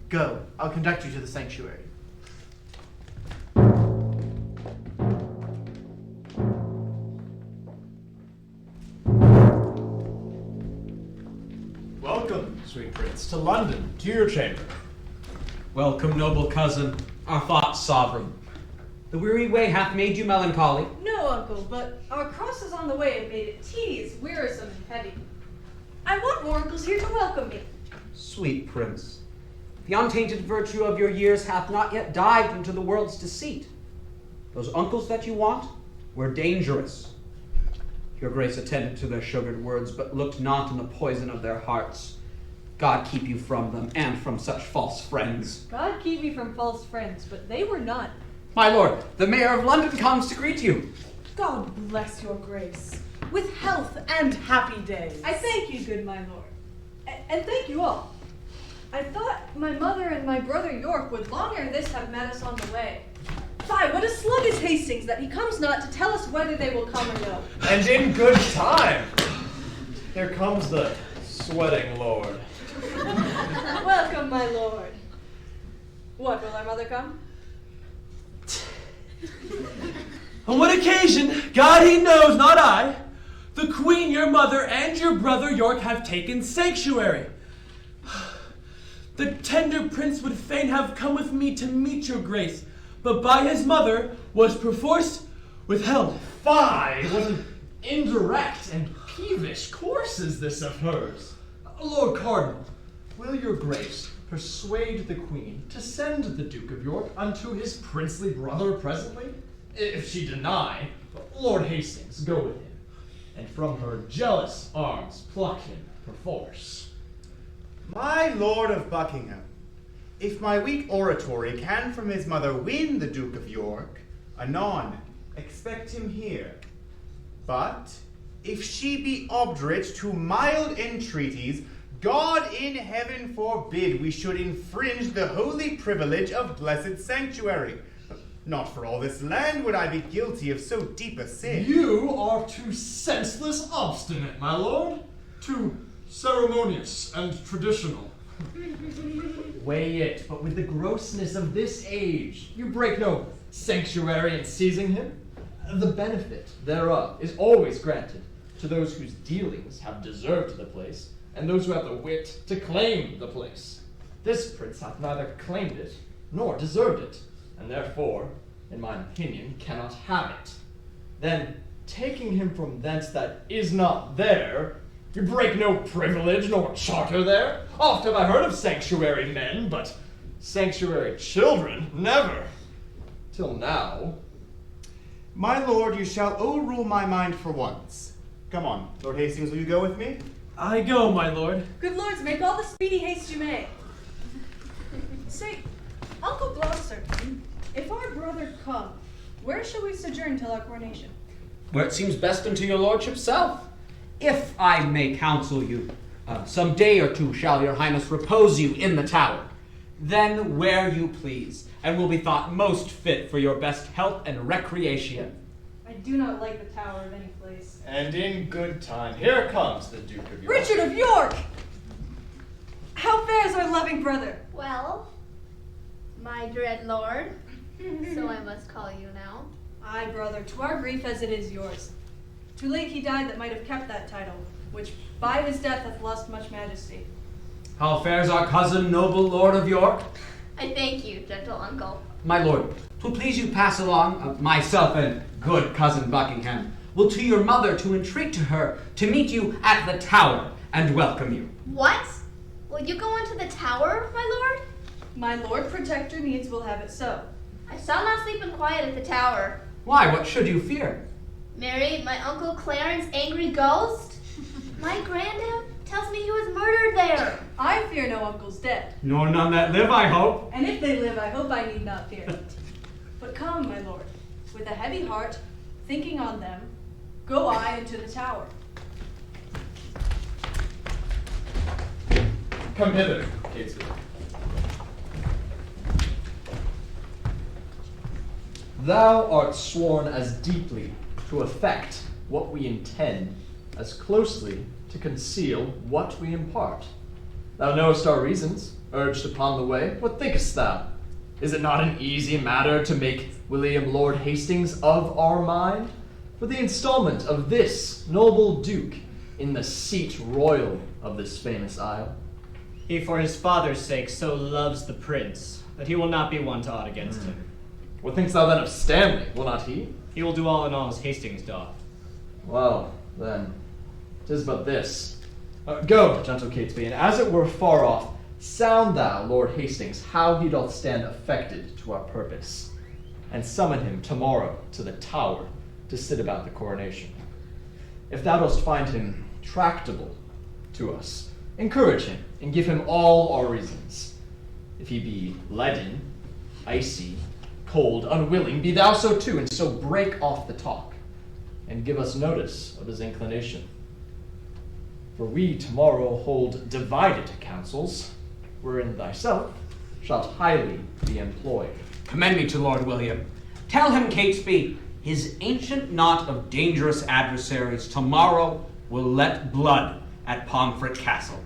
Go, I'll conduct you to the sanctuary. Welcome, sweet prince, to London, to your chamber. Welcome, noble cousin, our thoughts sovereign. The weary way hath made you melancholy. No, uncle, but our crosses on the way have made it tedious, wearisome, and heavy. I want more uncles here to welcome me. Sweet prince, the untainted virtue of your years hath not yet dived into the world's deceit. Those uncles that you want were dangerous. Your grace attended to their sugared words, but looked not on the poison of their hearts. God keep you from them, and from such false friends. God keep me from false friends, but they were none. My lord, the mayor of London comes to greet you. God bless your grace, with health and happy days. I thank you, good my lord, and thank you all. I thought my mother and my brother York would long ere this have met us on the way. Fie, what a slug is Hastings, that he comes not to tell us whether they will come or no. And in good time. Here comes the sweating lord. Welcome, my lord. What, will our mother come? On what occasion, God he knows, not I, the queen your mother and your brother York have taken sanctuary. The tender prince would fain have come with me to meet your grace, but by his mother was perforce withheld. Fie! What an indirect and peevish course is this of hers. Lord Cardinal, will your grace persuade the queen to send the Duke of York unto his princely brother presently? If she deny, Lord Hastings go with him, and from her jealous arms pluck him perforce. My Lord of Buckingham, if my weak oratory can from his mother win the Duke of York, anon, expect him here. But if she be obdurate to mild entreaties, God in heaven forbid we should infringe the holy privilege of blessed sanctuary. Not for all this land would I be guilty of so deep a sin. You are too senseless obstinate, my lord. Too ceremonious and traditional. Weigh it, but with the grossness of this age, you break no sanctuary in seizing him. The benefit thereof is always granted to those whose dealings have deserved the place, and those who have the wit to claim the place. This prince hath neither claimed it, nor deserved it, and therefore, in mine opinion, cannot have it. Then, taking him from thence that is not there, you break no privilege nor charter there. Oft have I heard of sanctuary men, but sanctuary children, never. Till now. My lord, you shall o'errule my mind for once. Come on, Lord Hastings, will you go with me? I go, my lord. Good lords, make all the speedy haste you may. Say, Uncle Gloucester, if our brother come, where shall we sojourn till our coronation? Where it seems best unto your lordship's self. If I may counsel you, some day or two shall your highness repose you in the tower. Then where you please, and will be thought most fit for your best health and recreation. I do not like the tower of any place. And in good time, here comes the Duke of York. Richard of York! How fares our loving brother? Well, my dread lord, so I must call you now. Aye, brother, to our grief as it is yours. Too late he died that might have kept that title, which by his death hath lost much majesty. How fares our cousin, noble Lord of York? I thank you, gentle uncle. My lord, 'twill please you pass along, myself and good cousin Buckingham, will to your mother to entreat to her to meet you at the tower and welcome you. What? Will you go into the tower, my lord? My lord protector needs will have it so. I shall not sleep in quiet at the tower. Why, what should you fear? Mary, my Uncle Clarence' angry ghost? My grandam tells me he was murdered there. I fear no uncle's dead. Nor none that live, I hope. And if they live, I hope I need not fear. But come, my lord, with a heavy heart, thinking on them, go I into the tower. Come hither, Catesby. Thou art sworn as deeply to effect what we intend, as closely to conceal what we impart. Thou knowest our reasons, urged upon the way. What thinkest thou? Is it not an easy matter to make William Lord Hastings of our mind? For the installment of this noble duke in the seat royal of this famous isle. He for his father's sake so loves the prince, that he will not be one to aught against him. What thinkst thou then of Stanley? Will not he? He will do all in all as Hastings doth. Well, then, 'tis but this. Go, gentle Catesby, and as it were far off, sound thou Lord Hastings how he doth stand affected to our purpose, and summon him tomorrow to the tower to sit about the coronation. If thou dost find him tractable to us, encourage him, and give him all our reasons. If he be leaden, icy, cold, unwilling, be thou so too, and so break off the talk, and give us notice of his inclination. For we tomorrow hold divided councils, wherein thyself shalt highly be employed. Commend me to Lord William, Tell him, Catesby, his ancient knot of dangerous adversaries tomorrow will let blood at Pomfret Castle.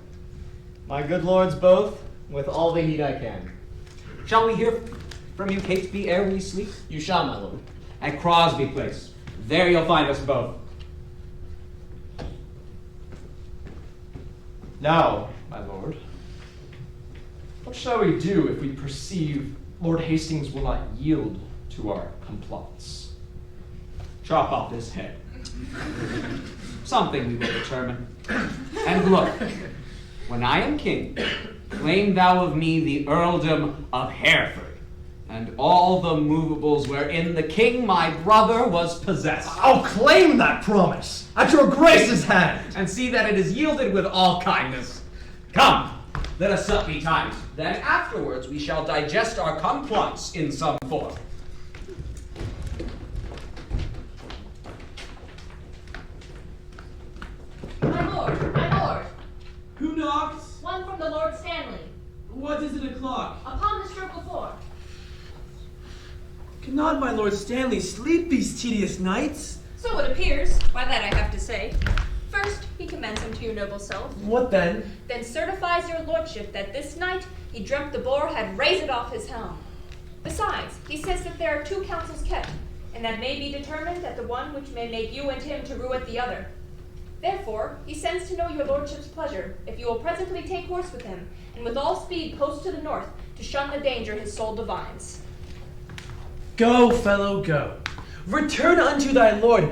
My good lords both, with all the heed I can. Shall we hear from you, Catesby, ere we sleep? You shall, my lord. At Crosby Place. There you'll find us both. Now, my lord, what shall we do if we perceive Lord Hastings will not yield to our complaints? Chop off his head. Something we will determine. And look, when I am king, claim thou of me the earldom of Hereford, and all the movables wherein the king my brother was possessed. I'll claim that promise at your grace's hand, and see that it is yielded with all kindness. Come, let us sup betimes. Then afterwards we shall digest our complaints in some form. My lord, my lord. Who knocks? One from the Lord Stanley. What is it o'clock? Upon the stroke of 4. Cannot my Lord Stanley sleep these tedious nights? So it appears, by that I have to say. First, he commends him to your noble self. What then? Then certifies your lordship that this night he dreamt the boar had razed off his helm. Besides, he says that there are 2 councils kept, and that may be determined at the one which may make you and him to rue at the other. Therefore, he sends to know your lordship's pleasure, if you will presently take horse with him, and with all speed post to the north, to shun the danger his soul divines. Go, fellow, go. Return unto thy lord.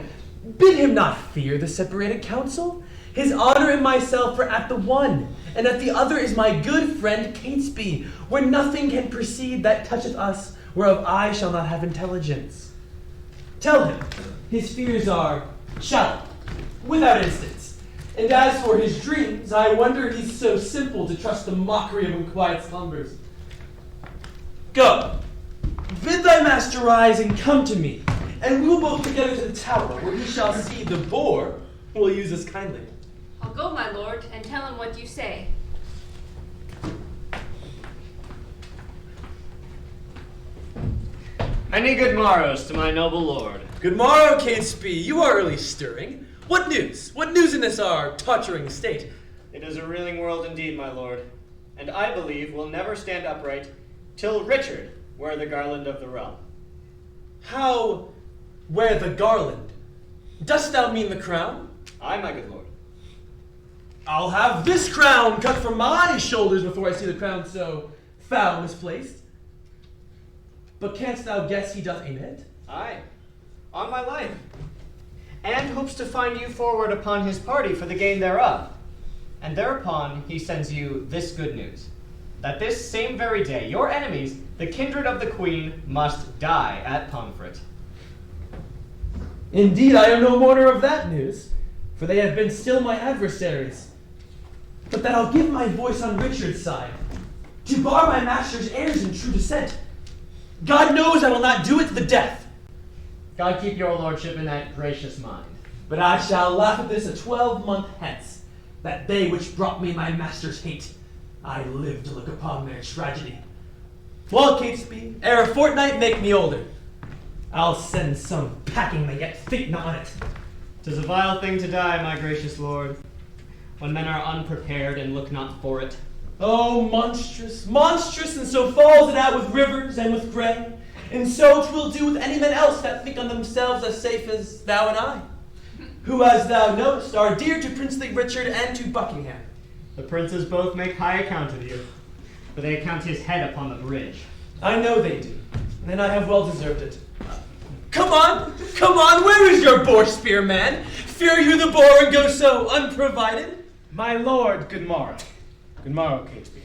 Bid him not fear the separated council. His honor and myself are at the one, and at the other is my good friend Catesby, where nothing can proceed that toucheth us, whereof I shall not have intelligence. Tell him, his fears are shallow, without instance. And as for his dreams, I wonder he's so simple to trust the mockery of unquiet slumbers. Go, bid thy master rise and come to me, and we will both together to the tower, where he shall see the boar will use us kindly. I'll go, my lord, and tell him what you say. Many good morrows to my noble lord. Good morrow, Catesby. You are early stirring. What news? What news in this our tottering state? It is a reeling world indeed, my lord, and I believe will never stand upright till Richard wear the garland of the realm. How wear the garland? Dost thou mean the crown? Aye, my good lord. I'll have this crown cut from my shoulders before I see the crown so foul misplaced. But canst thou guess he doth aim it? Aye, on my life, and hopes to find you forward upon his party for the gain thereof. And thereupon he sends you this good news, that this same very day your enemies, the kindred of the queen, must die at Pomfret. Indeed, I am no mourner of that news, for they have been still my adversaries. But that I'll give my voice on Richard's side, to bar my master's heirs in true descent. God knows I will not do it to the death. God keep your lordship in that gracious mind. But I shall laugh at this a 12-month hence, that they which brought me my master's hate, I live to look upon their tragedy. Well, Catesby, ere a fortnight make me older, I'll send some packing they yet think not on it. 'Tis a vile thing to die, my gracious lord, when men are unprepared and look not for it. Oh, monstrous, monstrous, and so falls it out with rivers and with gray, and so 'twill do with any men else that think on themselves as safe as thou and I, who, as thou knowest, are dear to princely Richard and to Buckingham. The princes both make high account of you, for they account his head upon the bridge. I know they do, and I have well deserved it. Come on, where is your boar spear, man? Fear you the boar and go so unprovided? My lord, good morrow. Good morrow, Catesby.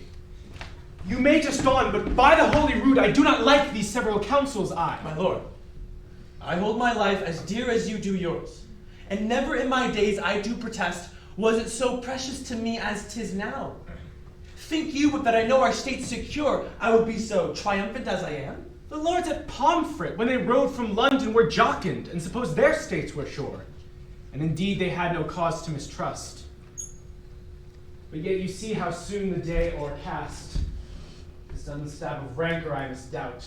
You may just on, but by the holy rood, I do not like these several councils, I. My lord, I hold my life as dear as you do yours, and never in my days, I do protest, was it so precious to me as 'tis now. Think you but that I know our state secure, I would be so triumphant as I am? The lords at Pomfret, when they rode from London, were jocund, and supposed their states were sure. And indeed they had no cause to mistrust. But yet you see how soon the day o'ercast. This sudden stab of rancor I misdoubt.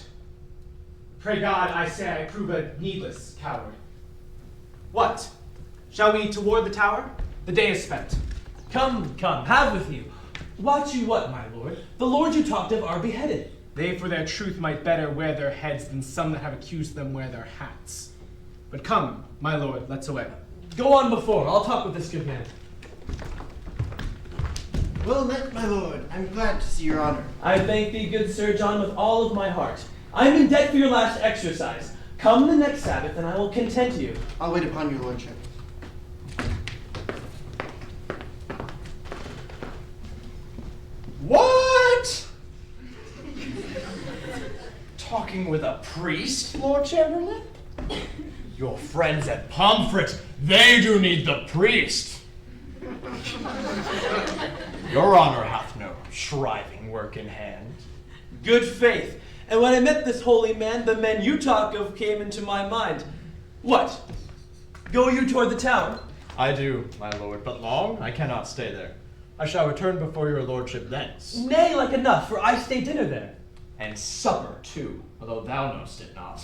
Pray God, I say I prove a needless coward. What? Shall we toward the tower? The day is spent. Come, have with you. Watch you what, my lord? The lords you talked of are beheaded. They for their truth might better wear their heads than some that have accused them wear their hats. But come, my lord, let's away. Go on before, I'll talk with this good man. Well met, my lord. I'm glad to see your honor. I thank thee, good Sir John, with all of my heart. I am in debt for your last exercise. Come the next Sabbath, and I will content you. I'll wait upon your lordship. What? Talking with a priest, Lord Chamberlain? Your friends at Pomfret, they do need the priest. Your honor hath no shriving work in hand. Good faith. And when I met this holy man, the men you talk of came into my mind. What? Go you toward the tower? I do, my lord, but long I cannot stay there. I shall return before your lordship thence. Nay, like enough, for I stay dinner there. And supper, too, although thou knowst it not.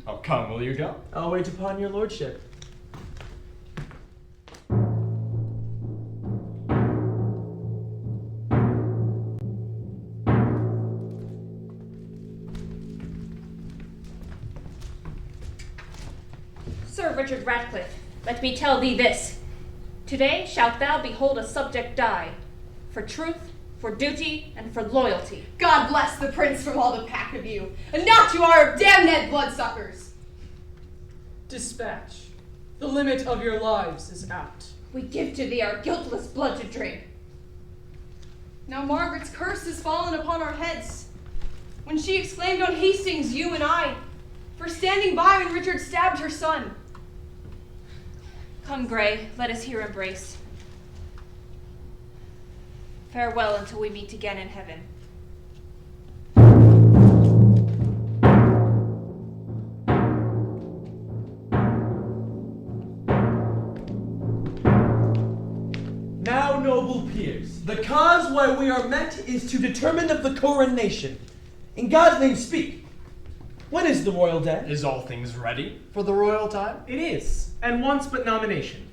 Oh, come, will you go? I'll wait upon your lordship. Sir Richard Ratcliffe, let me tell thee this. Today shalt thou behold a subject die, for truth, for duty, and for loyalty. God bless the prince from all the pack of you, and not you are damned bloodsuckers. Dispatch. The limit of your lives is out. We give to thee our guiltless blood to drink. Now Margaret's curse has fallen upon our heads, when she exclaimed on Hastings, you and I, for standing by when Richard stabbed her son. Come, Gray, let us here embrace. Farewell until we meet again in heaven. Now, noble peers, the cause why we are met is to determine of the coronation. In God's name speak. When is the royal day? Is all things ready for the royal time? It is, and wants but nomination.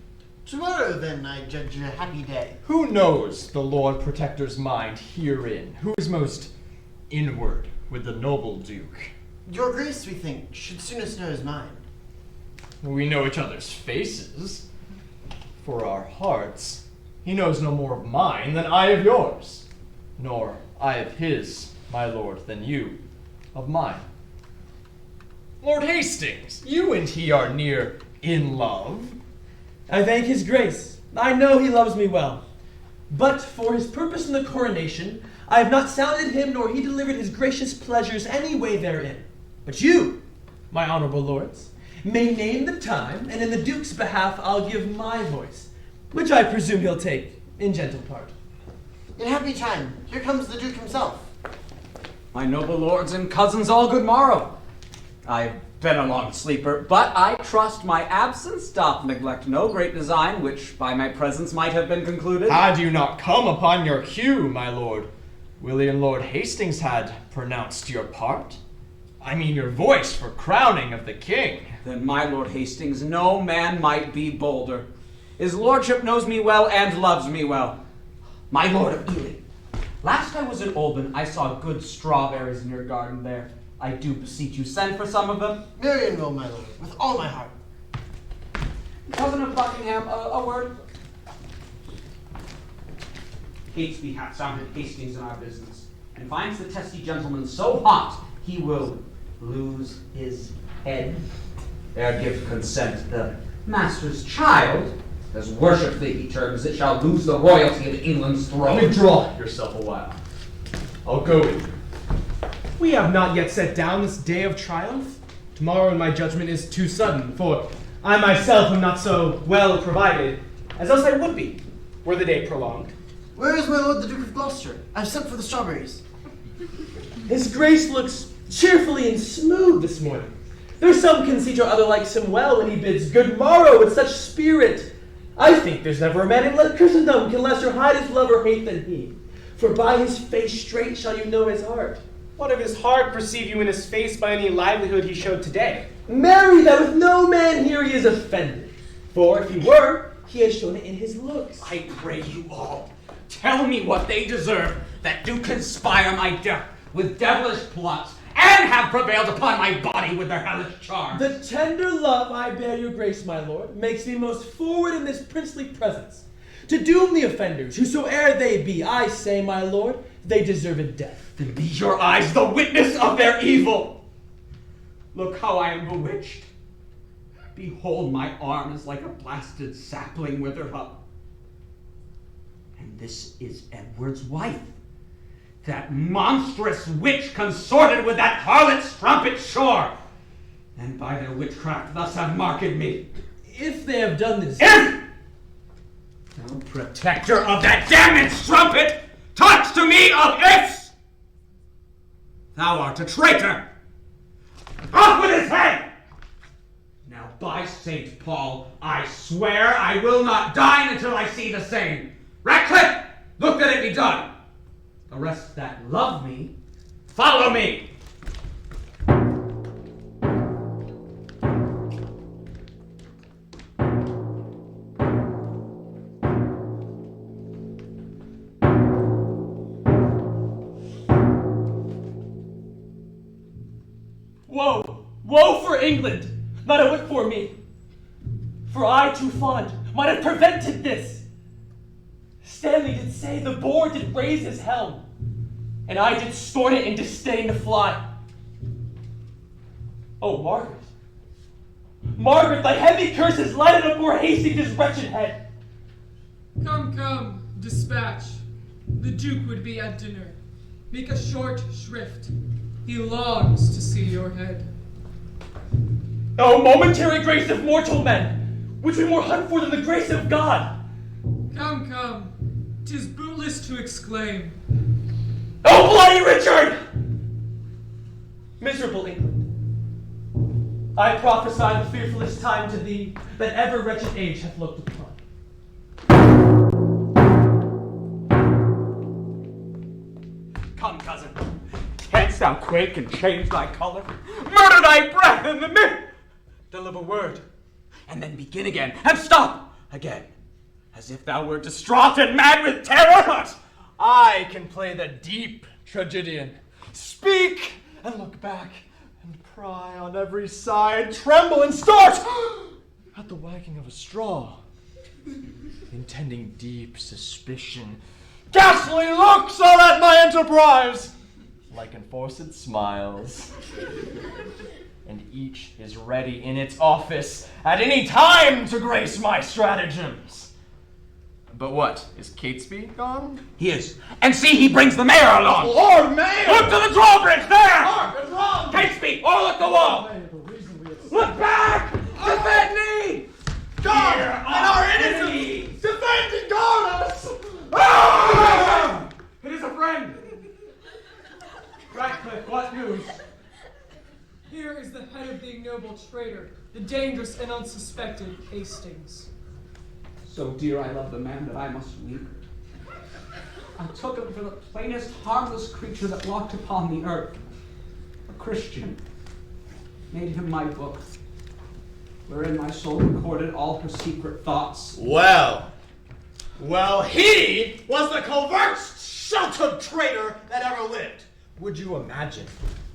Tomorrow, then, I judge a happy day. Who knows the Lord Protector's mind herein? Who is most inward with the noble Duke? Your Grace, we think, should soonest know his mind. We know each other's faces. For our hearts, he knows no more of mine than I of yours, nor I of his, my lord, than you of mine. Lord Hastings, you and he are near in love. I thank his grace. I know he loves me well. But for his purpose in the coronation, I have not sounded him, nor he delivered his gracious pleasures any way therein. But you, my honorable lords, may name the time, and in the Duke's behalf I'll give my voice, which I presume he'll take in gentle part. In happy time, here comes the Duke himself. My noble lords and cousins, all good morrow. I've been a long sleeper, but I trust my absence doth neglect no great design, which by my presence might have been concluded. Had you not come upon your cue, my lord, William Lord Hastings had pronounced your part. I mean your voice for crowning of the king. Then my Lord Hastings, no man might be bolder. His lordship knows me well and loves me well. My lord of Ely, last I was in Olban, I saw good strawberries in your garden there. I do beseech you, send for some of them. Marion will, my lord, with all my heart. Cousin of Buckingham, a word. Catesby hath sounded Hastings in our business, and finds the testy gentleman so hot, he will lose his head. Ere give consent, the master's child, as worship thee he terms it, shall lose the royalty of England's throne. Withdraw yourself a while. I'll go with you. We have not yet set down this day of triumph. Tomorrow in my judgment is too sudden, for I myself am not so well provided, as else I would be, were the day prolonged. Where is my lord the Duke of Gloucester? I've sent for the strawberries. His grace looks cheerfully and smooth this morning. There's some conceit or other likes him well when he bids good morrow with such spirit. I think there's never a man in let Christendom can lesser hide his love or hate than he. For by his face straight shall you know his heart. What if his heart perceive you in his face by any livelihood he showed today? Marry, that with no man here he is offended. For if he were, he has shown it in his looks. I pray you all, tell me what they deserve that do conspire my death with devilish plots and have prevailed upon my body with their hellish charms. The tender love I bear your grace, my lord, makes me most forward in this princely presence. To doom the offenders, whosoe'er they be, I say, my lord, they deserve a death. Then be your eyes the witness of their evil. Look how I am bewitched. Behold, my arm is like a blasted sapling withered up. And this is Edward's wife, that monstrous witch consorted with that harlot strumpet shore, and by their witchcraft thus have marked me. If they have done this... If the protector of that damned strumpet talks to me of ifs, thou art a traitor. Off with his head! Now by St. Paul, I swear I will not dine until I see the same. Ratcliffe, look that it be done. The rest that love me, follow me. Woe! Woe for England! Not a whit for me. For I, too fond, might have prevented this. Stanley did say the boar did raise his helm, and I did scorn it in disdain to fly. Oh, Margaret! Margaret, thy heavy curses lighted up o'er Hastings' wretched head. Come, come, dispatch. The Duke would be at dinner. Make a short shrift. He longs to see your head. Oh, momentary grace of mortal men, which we more hunt for than the grace of God. Come, come. 'Tis bootless to exclaim. Oh, bloody Richard! Miserable England, I prophesy the fearfulest time to thee that ever wretched age hath looked upon. Come, cousin. Canst thou quake and change thy color? Murder thy breath in the mid. Deliver word, and then begin again, and stop again, as if thou wert distraught and mad with terror. I can play the deep tragedian. Speak and look back and pry on every side, tremble and start at the wagging of a straw, intending deep suspicion. Ghastly looks are at my enterprise, like enforced smiles. And each is ready in its office at any time to grace my stratagems. But what, is Catesby gone? He is. And see, he brings the mayor along. Lord Mayor! Look to the drawbridge, there! Hark, and wrong! Catesby, overlook the wall! Look back! Defend me! God Here and our are innocents! enemies! Defend and guard us! Ah! It is a friend! Ratcliffe, what news? Here is the head of the ignoble traitor, the dangerous and unsuspected Hastings. So dear I love the man that I must weep. I took him for the plainest harmless creature that walked upon the earth. A Christian. Made him my book, wherein my soul recorded all her secret thoughts. Well, he was the covert, sheltered traitor that ever lived. Would you imagine,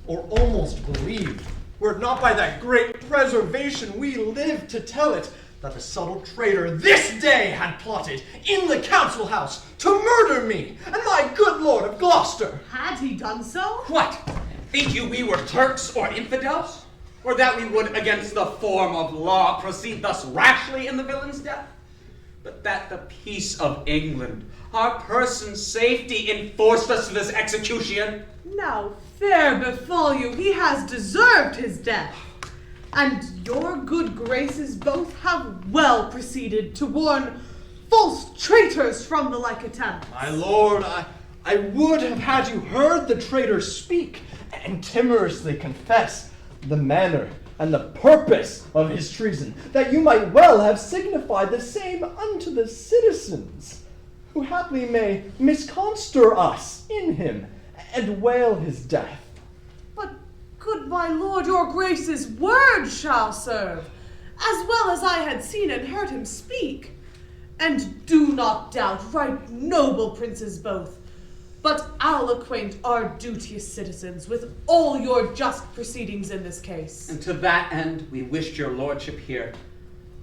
or almost believe, were it not by that great preservation we live to tell it, that the subtle traitor this day had plotted in the council house to murder me and my good lord of Gloucester? Had he done so? What? Think you we were Turks or infidels? Or that we would against the form of law proceed thus rashly in the villain's death? But that the peace of England, our person's safety, enforced us to this execution? Now, fair befall you, he has deserved his death. And your good graces both have well proceeded to warn false traitors from the like attempt. My lord, I would have had you heard the traitor speak and timorously confess the manner and the purpose of his treason, that you might well have signified the same unto the citizens, who haply may misconster us in him and wail his death. good my lord, your grace's word shall serve, as well as I had seen and heard him speak. And do not doubt, right noble princes both, but I'll acquaint our duteous citizens with all your just proceedings in this case. And to that end, we wished your lordship here,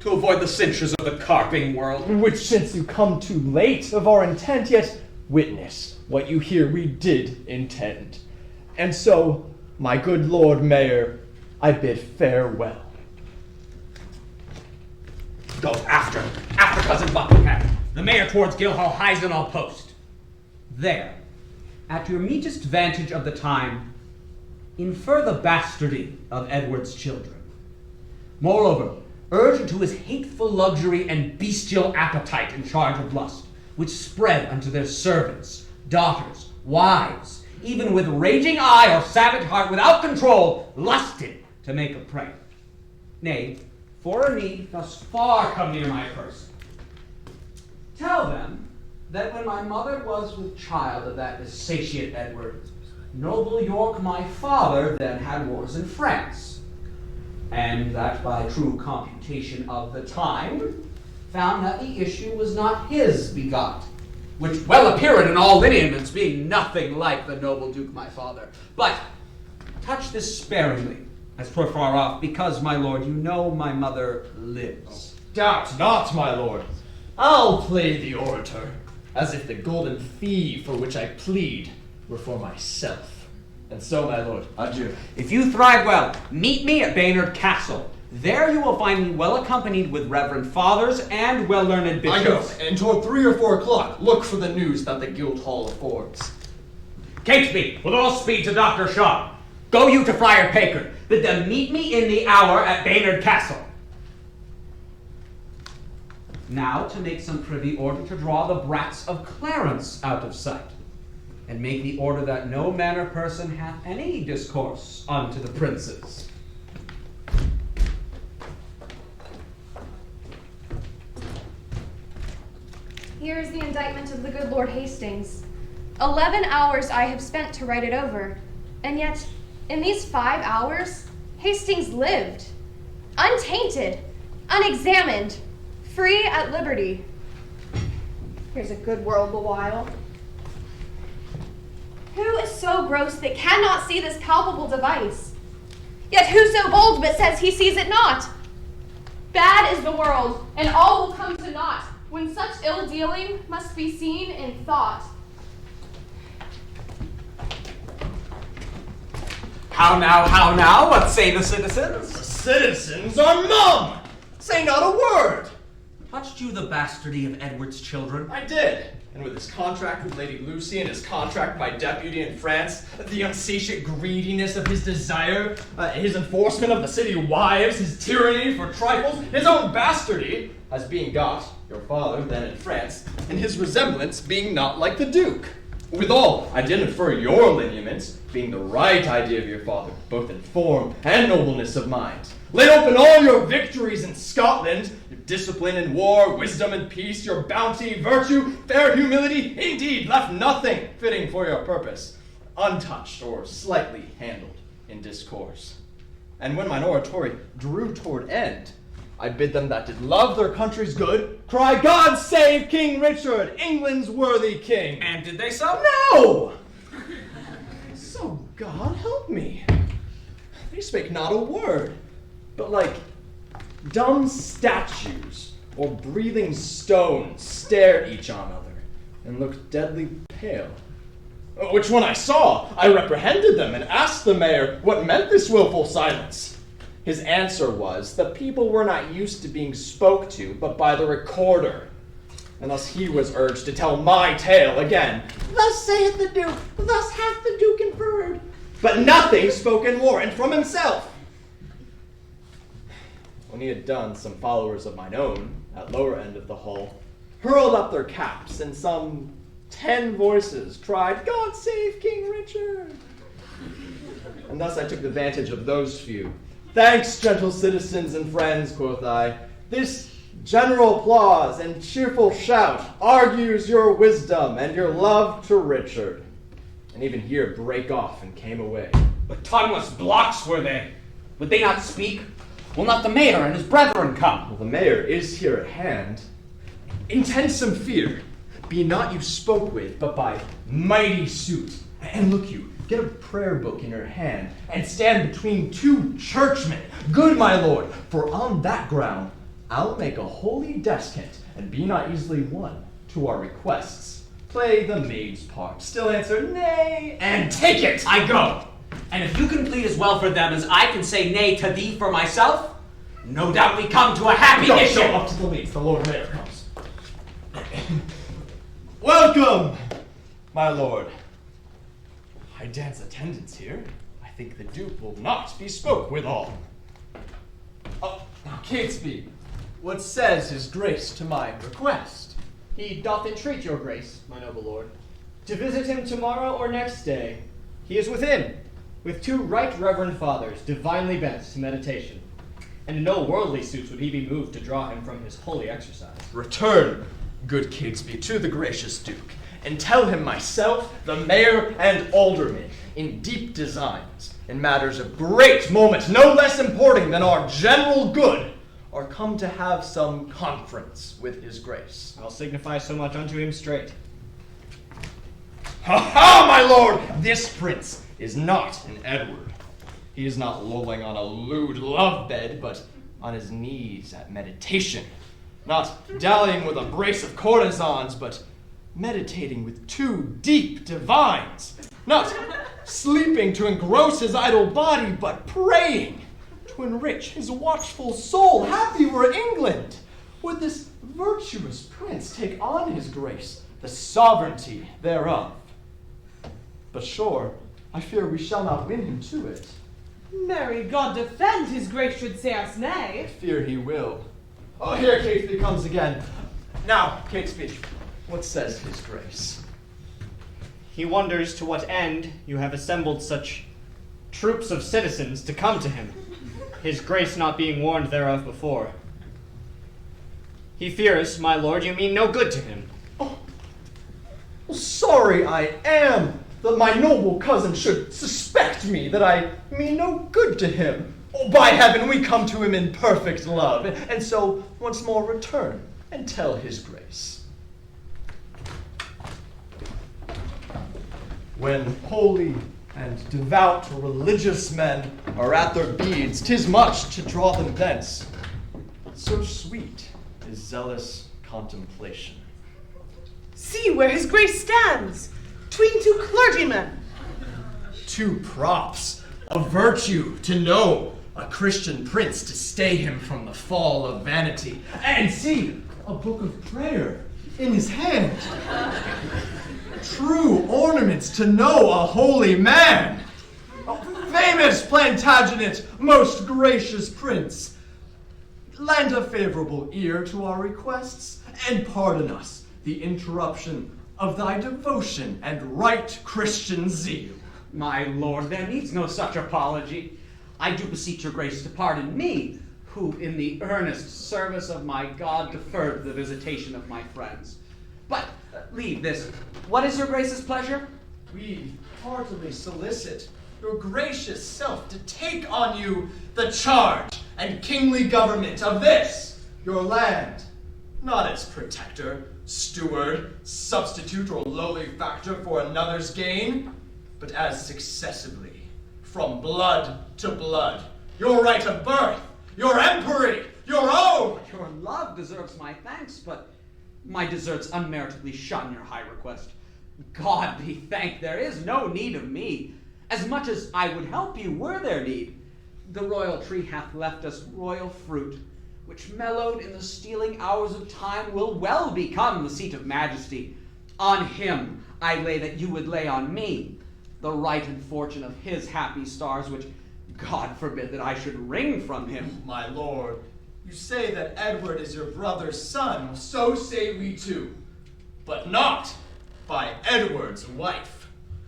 to avoid the censures of the carping world. Which since you come too late of our intent, yet witness what you hear we did intend. And so, my good Lord Mayor, I bid farewell. Go after cousin Buckingham, the mayor towards Guildhall Highsnall Post. There, at your meetest vantage of the time, infer the bastardy of Edward's children. Moreover, urge into his hateful luxury and bestial appetite in charge of lust, which spread unto their servants, daughters, wives, even with raging eye or savage heart without control, lusted to make a prey. Nay, for a need thus far come near my person. Tell them that when my mother was with child of that insatiate Edward, noble York my father then had wars in France, and that by true computation of the time, found that the issue was not his begot, which well appeared in all lineaments, being nothing like the noble Duke my father. But touch this sparingly, as 'twere far off, because, my lord, you know my mother lives. Doubt not, my lord. I'll play the orator, as if the golden fee for which I plead were for myself. And so, my lord, adieu. If you thrive well, meet me at Baynard Castle. There you will find me well accompanied with reverend fathers and well-learned bishops. I go, and toward 3 or 4 o'clock, look for the news that the Guildhall affords. Catesby, with all speed to Dr. Shaw. Go you to Friar Packard. Bid them meet me in the hour at Baynard Castle. Now to make some privy order to draw the brats of Clarence out of sight, and make the order that no manner person hath any discourse unto the princes. Here is the indictment of the good Lord Hastings. 11 hours I have spent to write it over, and yet, in these 5 hours, Hastings lived, untainted, unexamined, free at liberty. Here's a good world the while. Who is so gross that cannot see this palpable device? Yet who so bold but says he sees it not? Bad is the world, and all will come to naught, when such ill-dealing must be seen in thought. How now, what say the citizens? The citizens are mum! Say not a word! Touched you the bastardy of Edward's children? I did. And with his contract with Lady Lucy and his contract with my deputy in France, the unsatiate greediness of his desire, his enforcement of the city wives, his tyranny for trifles, his own bastardy, as being got, your father then in France, and his resemblance being not like the Duke. Withal, I did infer your lineaments, being the right idea of your father, both in form and nobleness of mind. Laid open all your victories in Scotland, your discipline in war, wisdom in peace, your bounty, virtue, fair humility, indeed, left nothing fitting for your purpose, untouched or slightly handled in discourse. And when mine oratory drew toward end, I bid them that did love their country's good, cry, God save King Richard, England's worthy king. And did they so? No! So God help me. They spake not a word, but like dumb statues or breathing stones stared each on other and looked deadly pale. Which when I saw, I reprehended them and asked the mayor what meant this willful silence. His answer was, the people were not used to being spoke to, but by the recorder. And thus he was urged to tell my tale again. Thus saith the Duke, thus hath the Duke inferred. But nothing spoke in warrant from himself. When he had done, some followers of mine own, at lower end of the hall, hurled up their caps, and some 10 voices cried, God save King Richard. And thus I took the vantage of those few. Thanks, gentle citizens and friends, quoth I. This general applause and cheerful shout argues your wisdom and your love to Richard. And even here brake off and came away, What tongueless blocks were they? Would they not speak? Will not the mayor and his brethren come? Well, the mayor is here at hand. Intend some fear. Be not you spoke with, but by mighty suit. And look you, get a prayer book in your hand, and stand between two churchmen. Good my lord, for on that ground I'll make a holy descant, and be not easily won to our requests. Play the maid's part, still answer nay, and take it! I go. And if you can plead as well for them as I can say nay to thee for myself, no doubt we come to a happy Go, issue. show up to the leads, the Lord Mayor comes. Welcome, my lord. I dance attendance here. I think the Duke will not be spoke withal. Oh, now, Catesby, what says his grace to my request? He doth entreat your grace, my noble lord, to visit him tomorrow or next day. He is within, with two right reverend fathers, divinely bent to meditation. And in no worldly suits would he be moved to draw him from his holy exercise. Return, good Catesby, to the gracious Duke, and tell him myself, the mayor and aldermen, in deep designs, in matters of great moment, no less important than our general good, are come to have some conference with his grace. I'll signify so much unto him straight. Ha ha, my lord! This prince is not an Edward. He is not lolling on a lewd love bed, but on his knees at meditation. Not dallying with a brace of courtesans, but meditating with two deep divines. Not sleeping to engross his idle body, but praying to enrich his watchful soul. Happy were England! Would this virtuous prince take on his grace the sovereignty thereof? But sure, I fear we shall not win him to it. Marry, God defend his grace should say us nay. I fear he will. Oh, here Catesby comes again. Now, Catesby, what says his grace? He wonders to what end you have assembled such troops of citizens to come to him, his grace not being warned thereof before. He fears, my lord, you mean no good to him. Oh, well, sorry I am that my noble cousin should suspect me that I mean no good to him. Oh, by heaven, we come to him in perfect love, and so once more return and tell his grace. When holy and devout religious men are at their beads, 'tis much to draw them thence. So sweet is zealous contemplation. See where his grace stands, 'tween two clergymen. Two props, a virtue to know, a Christian prince to stay him from the fall of vanity. And see, a book of prayer in his hand. True ornaments to know a holy man. Famous Plantagenet, most gracious prince, lend a favorable ear to our requests, and pardon us the interruption of thy devotion and right Christian zeal. My lord, there needs no such apology. I do beseech your grace to pardon me, who in the earnest service of my God deferred the visitation of my friends. But leave this. What is your grace's pleasure? We heartily solicit your gracious self to take on you the charge and kingly government of this, your land, not as protector, steward, substitute, or lowly factor for another's gain, but as successively, from blood to blood, your right of birth, your empery, your own. Your love deserves my thanks, but my deserts unmeritably shun your high request. God be thanked, there is no need of me, as much as I would help you were there need. The royal tree hath left us royal fruit, which mellowed in the stealing hours of time will well become the seat of majesty. On him I lay that you would lay on me the right and fortune of his happy stars, which God forbid that I should wring from him. My lord, you say that Edward is your brother's son, so say we too, but not by Edward's wife.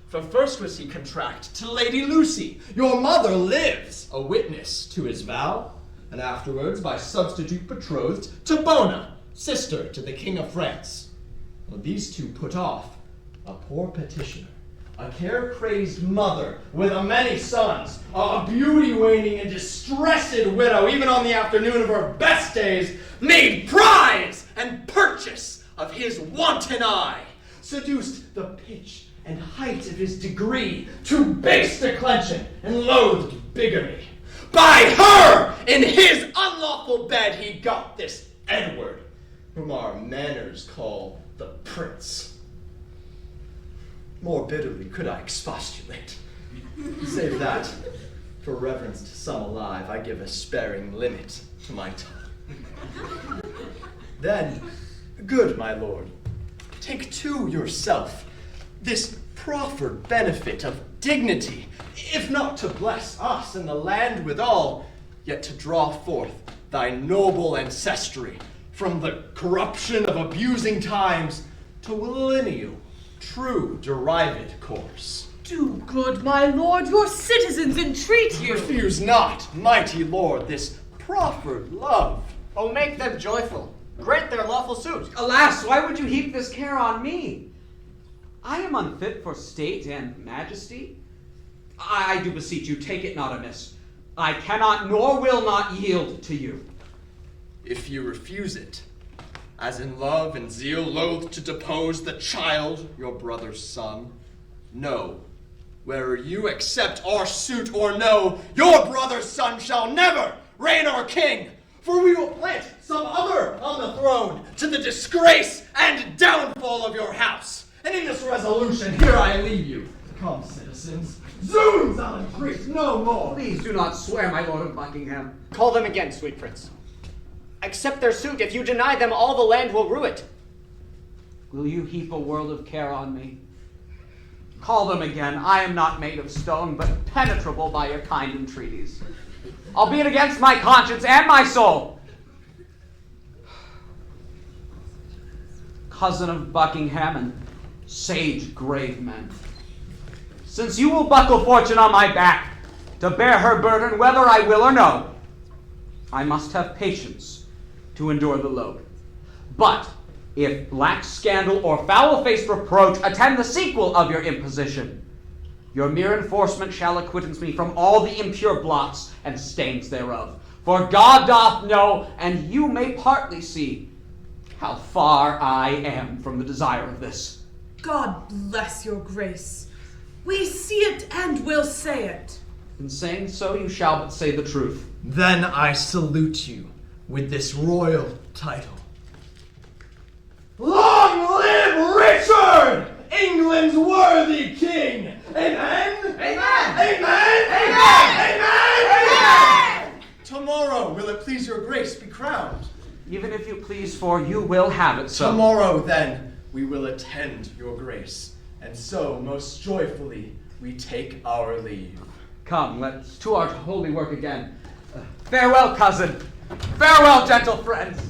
For first was he contract to Lady Lucy, your mother lives, a witness to his vow, and afterwards by substitute betrothed to Bona, sister to the King of France. Well, these two put off a poor petitioner, A care-crazed mother with a many sons, a beauty waning and distressed widow, even on the afternoon of her best days, made prize and purchase of his wanton eye, seduced the pitch and height of his degree to base declension and loathed bigamy. By her, in his unlawful bed, he got this Edward, whom our manners call the Prince. More bitterly could I expostulate. Save that, for reverence to some alive, I give a sparing limit to my tongue. Then, good my lord, take to yourself this proffered benefit of dignity, if not to bless us and the land withal, yet to draw forth thy noble ancestry from the corruption of abusing times to a lineal, true derived course. Do good, my lord, your citizens entreat you. Refuse not, mighty lord, this proffered love. Oh, make them joyful. Grant their lawful suit. Alas, why would you heap this care on me? I am unfit for state and majesty. I do beseech you, take it not amiss. I cannot nor will not yield to you. If you refuse it, as in love and zeal loath to depose the child, your brother's son, know, whether you accept our suit or no, your brother's son shall never reign our king, for we will plant some other on the throne to the disgrace and downfall of your house. And in this resolution, here I leave you. Come, citizens. Zoons, I'll increase no more. Please do not swear, my lord of Buckingham. Call them again, sweet prince. Accept their suit. If you deny them, all the land will rue it. Will you heap a world of care on me? Call them again. I am not made of stone, but penetrable by your kind entreaties. Albeit against my conscience and my soul. Cousin of Buckingham and sage grave men, since you will buckle fortune on my back to bear her burden whether I will or no, I must have patience to endure the load. But if black scandal or foul-faced reproach attend the sequel of your imposition, your mere enforcement shall acquittance me from all the impure blots and stains thereof. For God doth know, and you may partly see, how far I am from the desire of this. God bless your grace. We see it and will say it. In saying so, you shall but say the truth. Then I salute you with this royal title. Long live Richard, England's worthy king! Amen? Amen! Amen! Amen! Amen! Tomorrow, will it please your grace, be crowned? Even if you please, for you will have it so. Tomorrow, then, we will attend your grace, and so most joyfully we take our leave. Come, let's to our holy work again. Farewell, cousin. Farewell, gentle friends.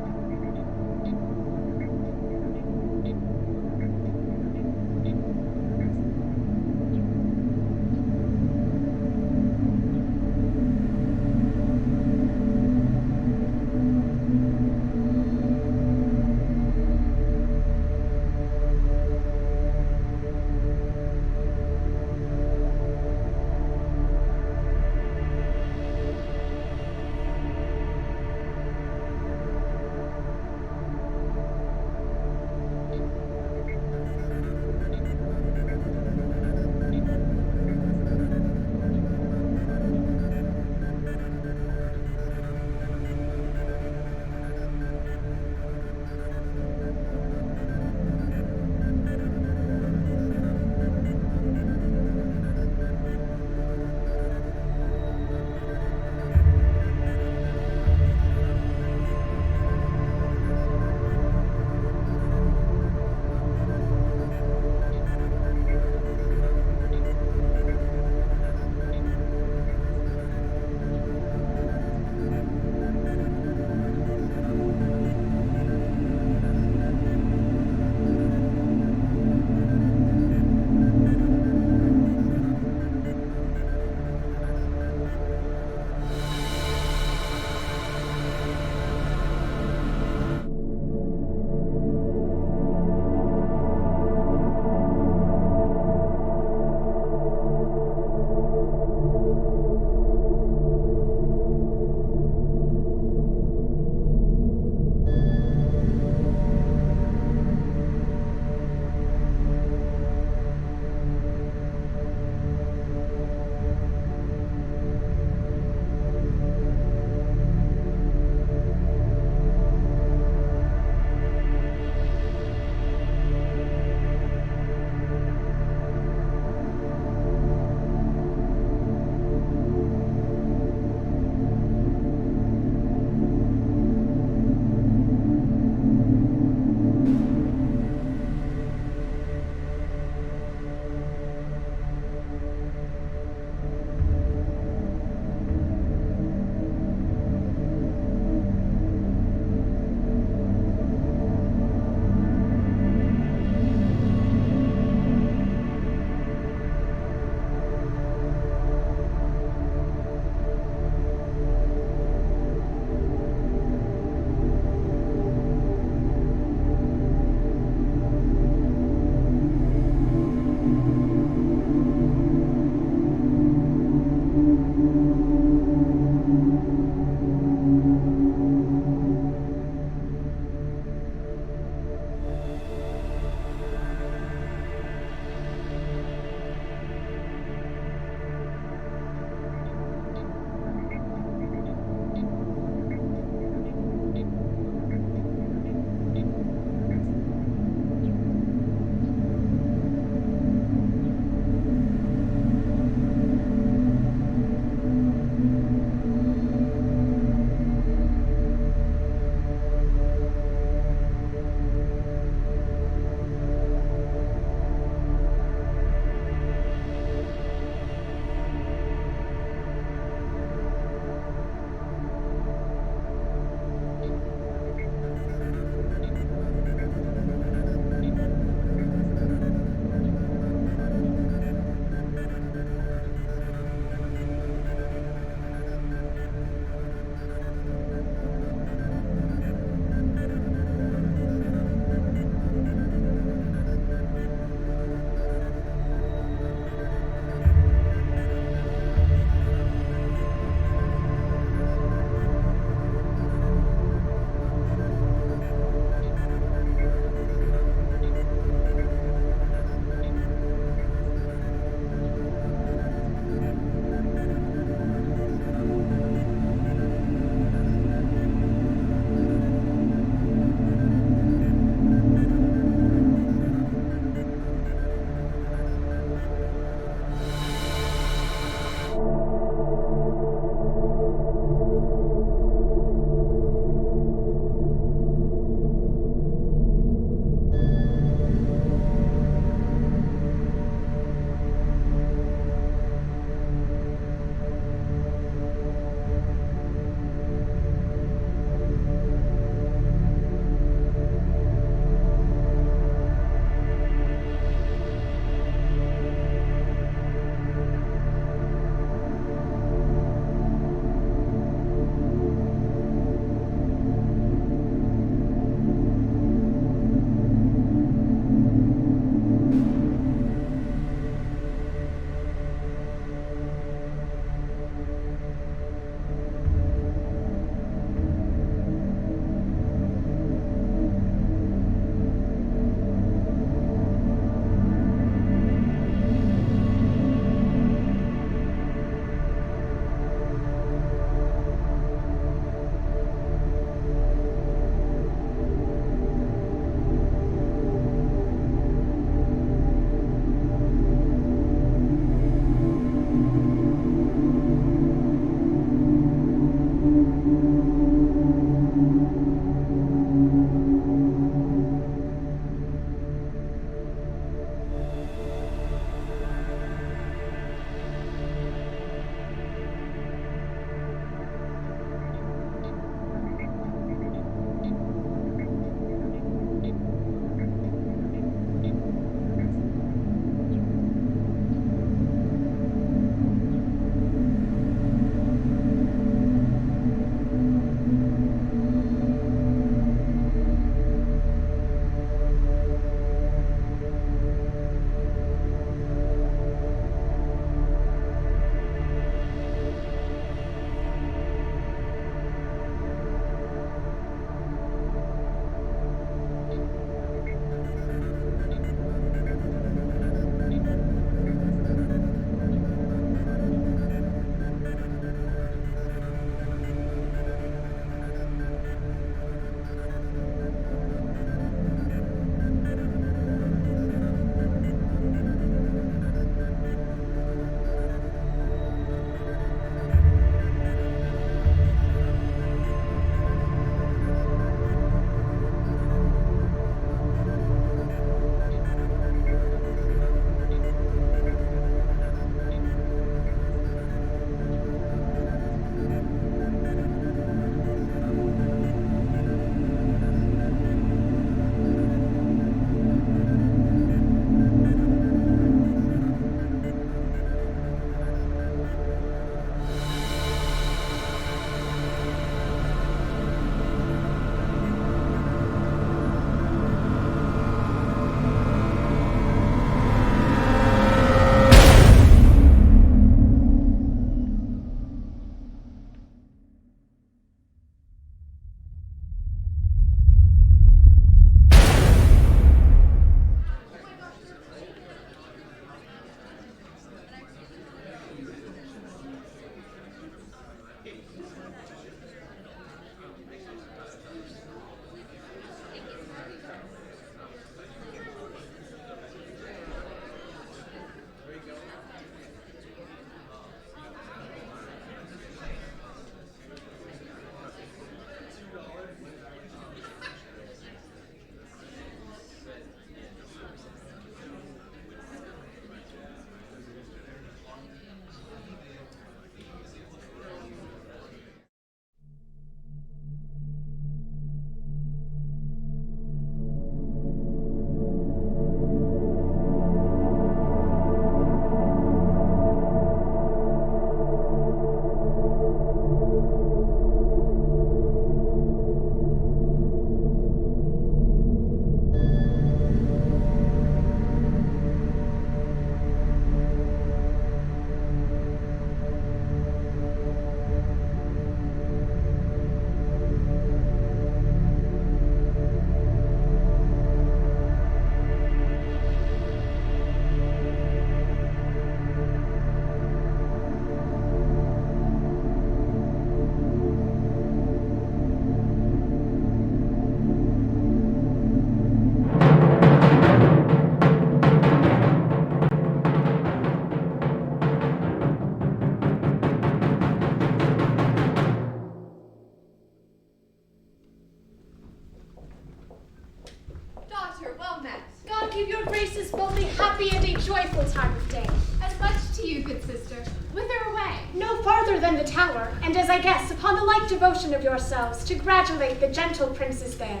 now give your graces both a happy and a joyful time of day. As much to you, good sister. Whither away? No farther than the tower, and as I guess, upon the like devotion of yourselves, to gratulate the gentle princes there.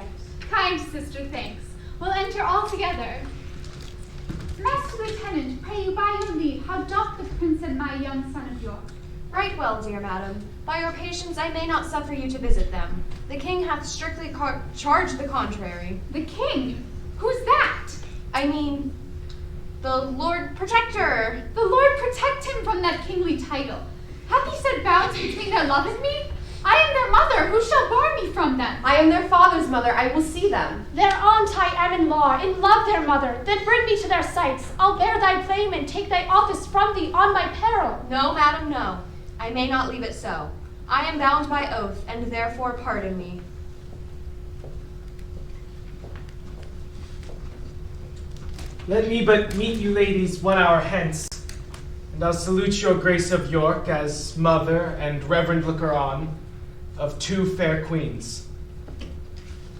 Kind sister, thanks. We'll enter all together. Master Lieutenant, pray you by your leave, how doth the prince and my young son of York? Right well, dear madam. By your patience I may not suffer you to visit them. The king hath strictly charged the contrary. The king? Who's that? I mean, the Lord Protector. The Lord protect him from that kingly title. Hath he set bounds between their love and me? I am their mother. Who shall bar me from them? I am their father's mother. I will see them. Their aunt I am in law, in love their mother. Then bring me to their sights. I'll bear thy blame and take thy office from thee on my peril. No, madam, no. I may not leave it so. I am bound by oath, and therefore pardon me. Let me but meet you ladies 1 hour hence, and I'll salute your grace of York as mother and reverend looker-on of 2 fair queens.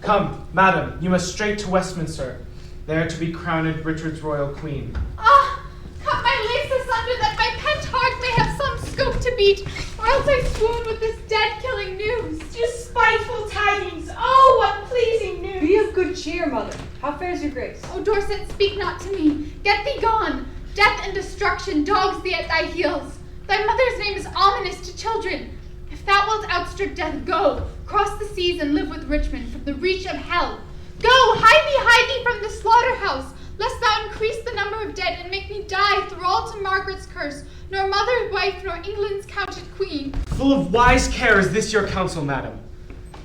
Come, madam, you must straight to Westminster, there to be crowned Richard's royal queen. Ah! Cut my lace asunder that my pent heart may have some scope to beat, or else I swoon with this dead-killing news. Despiteful tidings! Oh, what pleasing news! Be of good cheer, mother. How fares your grace? O Dorset, speak not to me. Get thee gone. Death and destruction dogs thee at thy heels. Thy mother's name is ominous to children. If thou wilt outstrip death, go. Cross the seas and live with Richmond from the reach of hell. Go, hide thee from the slaughterhouse, lest thou increase the number of dead and make me die thrall to Margaret's curse, nor mother's wife, nor England's counted queen. Full of wise care is this your counsel, madam.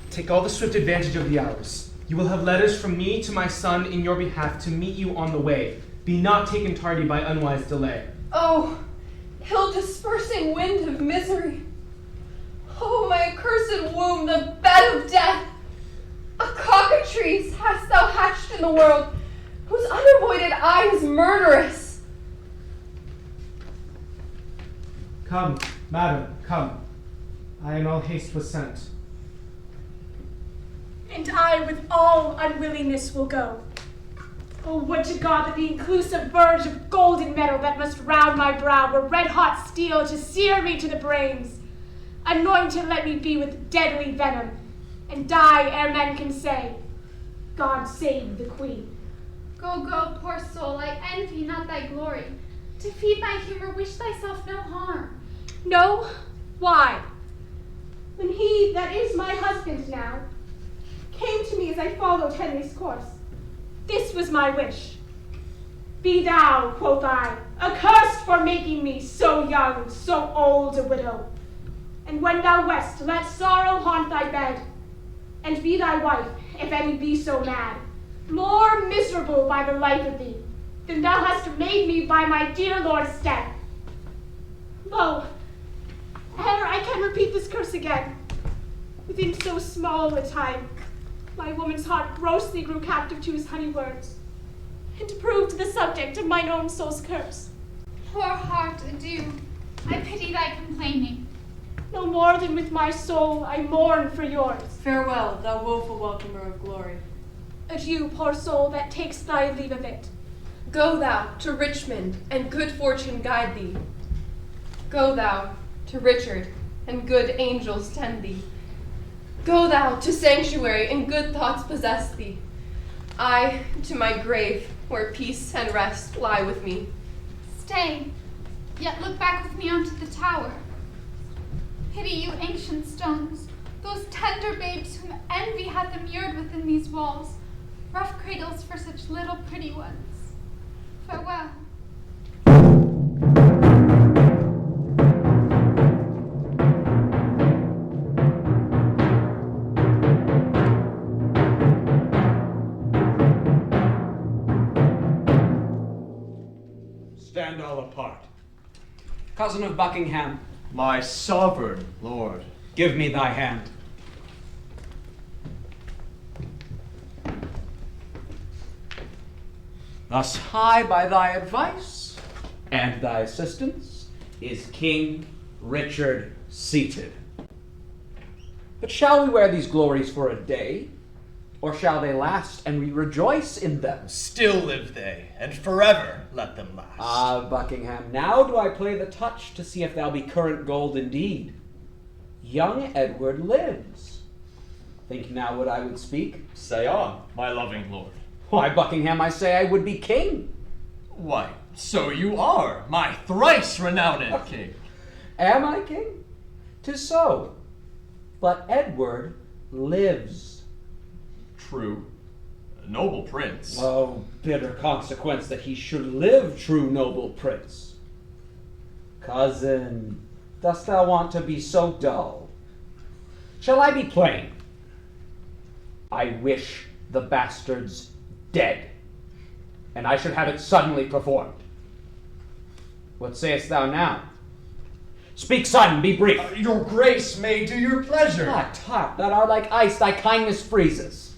Take all the swift advantage of the hours. You will have letters from me to my son in your behalf to meet you on the way. Be not taken tardy by unwise delay. Oh, ill-dispersing wind of misery. Oh, my accursed womb, the bed of death. A cockatrice hast thou hatched in the world, whose unavoided eye is murderous. Come, madam, come. I in all haste was sent. And I with all unwillingness will go. Oh, would to God that the inclusive verge of golden metal that must round my brow were red-hot steel to sear me to the brains. Anointed let me be with deadly venom, and die ere men can say, God save the queen. Go, go, poor soul, I envy not thy glory. To feed my humor, wish thyself no harm. No? Why? When he that is my husband now came to me as I followed Henry's course, this was my wish. Be thou, quoth I, accursed for making me so young, so old a widow. And when thou west, let sorrow haunt thy bed, and be thy wife, if any be so mad, more miserable by the life of thee, than thou hast made me by my dear lord's death. Lo, ere I can repeat this curse again, within so small a time, my woman's heart grossly grew captive to his honey words, and proved the subject of mine own soul's curse. Poor heart, adieu. I pity thy complaining. No more than with my soul I mourn for yours. Farewell, thou woeful welcomer of glory. Adieu, poor soul that takes thy leave of it. Go thou to Richmond, and good fortune guide thee. Go thou to Richard, and good angels tend thee. Go thou to sanctuary, and good thoughts possess thee. I to my grave, where peace and rest lie with me. Stay, yet look back with me onto the tower. Pity you ancient stones, those tender babes whom envy hath immured within these walls, rough cradles for such little pretty ones. Farewell. Stand all apart. Cousin of Buckingham, My sovereign lord. give me thy hand. Thus high by thy advice and thy assistance is King Richard seated. But shall we wear these glories for a day, Or shall they last, and we rejoice in them? Still live they, and forever let them last. Ah, Buckingham, now do I play the touch to see if thou be current gold indeed. Young Edward lives. Think now what I would speak? Say on, my loving lord. Why, Buckingham, I say I would be king. Why, so you are, my thrice renowned king. Am I king? 'Tis so. But Edward lives. True. A noble prince. Oh, bitter consequence that he should live, true noble prince. Cousin, dost thou want to be so dull? Shall I be plain? I wish the bastards dead, and I should have it suddenly performed. What sayest thou now? Speak sudden, be brief. Your grace may do your pleasure. Tut, that are like ice, thy kindness freezes.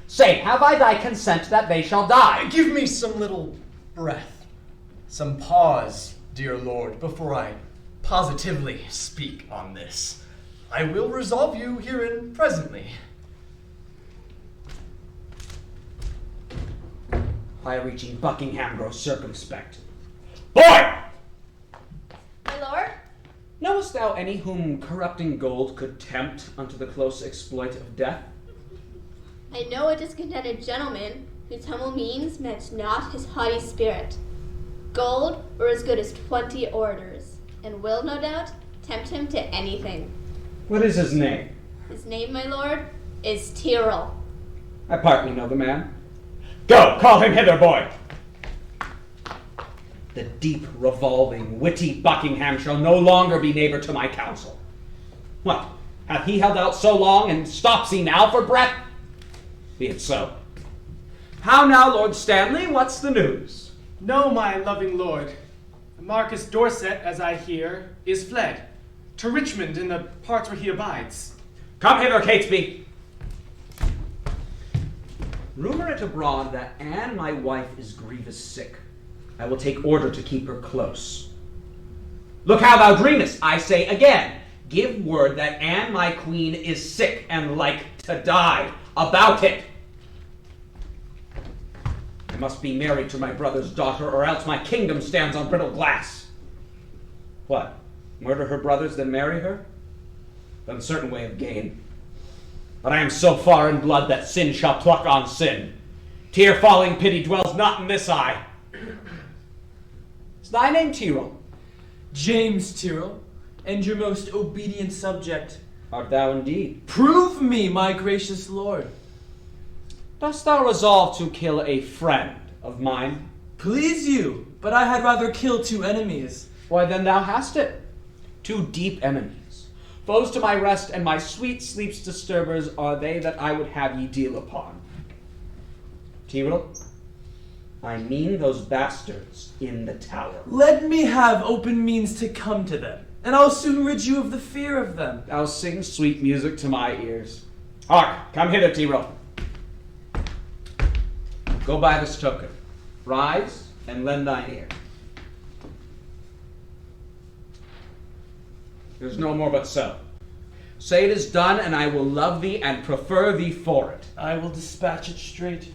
Say, have I thy consent that they shall die? Give me some little breath, some pause, dear lord, before I positively speak on this. I will resolve you herein presently. High-reaching Buckingham grows circumspect. Boy! My lord? Knowest thou any whom corrupting gold could tempt unto the close exploit of death? I know a discontented gentleman whose humble means match not his haughty spirit. Gold were as good as 20 orders, and will, no doubt, tempt him to anything. What is his name? His name, my lord, is Tyrrell. I partly know the man. Go, call him hither, boy! The deep, revolving, witty Buckingham shall no longer be neighbor to my counsel. What, hath he held out so long, and stops he now for breath? Be it so. How now, Lord Stanley, what's the news? No, my loving lord. Marcus Dorset, as I hear, is fled to Richmond in the parts where he abides. Come hither, Catesby. Rumor it abroad that Anne, my wife, is grievous sick. I will take order to keep her close. Look how thou dreamest, I say again. Give word that Anne, my queen, is sick and like to die. About it. I must be married to my brother's daughter, or else my kingdom stands on brittle glass. What? Murder her brothers, then marry her? Uncertain way of gain. But I am so far in blood that sin shall pluck on sin. Tear-falling pity dwells not in this eye. Is thy name Tyrrell? James Tyrrell, and your most obedient subject. Art thou indeed? Prove me, my gracious lord. Dost thou resolve to kill a friend of mine? Please you, but I had rather kill 2 enemies. Why then thou hast it. 2 deep enemies. Foes to my rest and my sweet sleep's disturbers are they that I would have ye deal upon. Tyrrell, I mean those bastards in the tower. Let me have open means to come to them, and I'll soon rid you of the fear of them. Thou sing sweet music to my ears. Hark, come hither, Tyrrell. Go by this token. Rise and lend thine ear. There's no more but so. Say it is done, and I will love thee and prefer thee for it. I will dispatch it straight.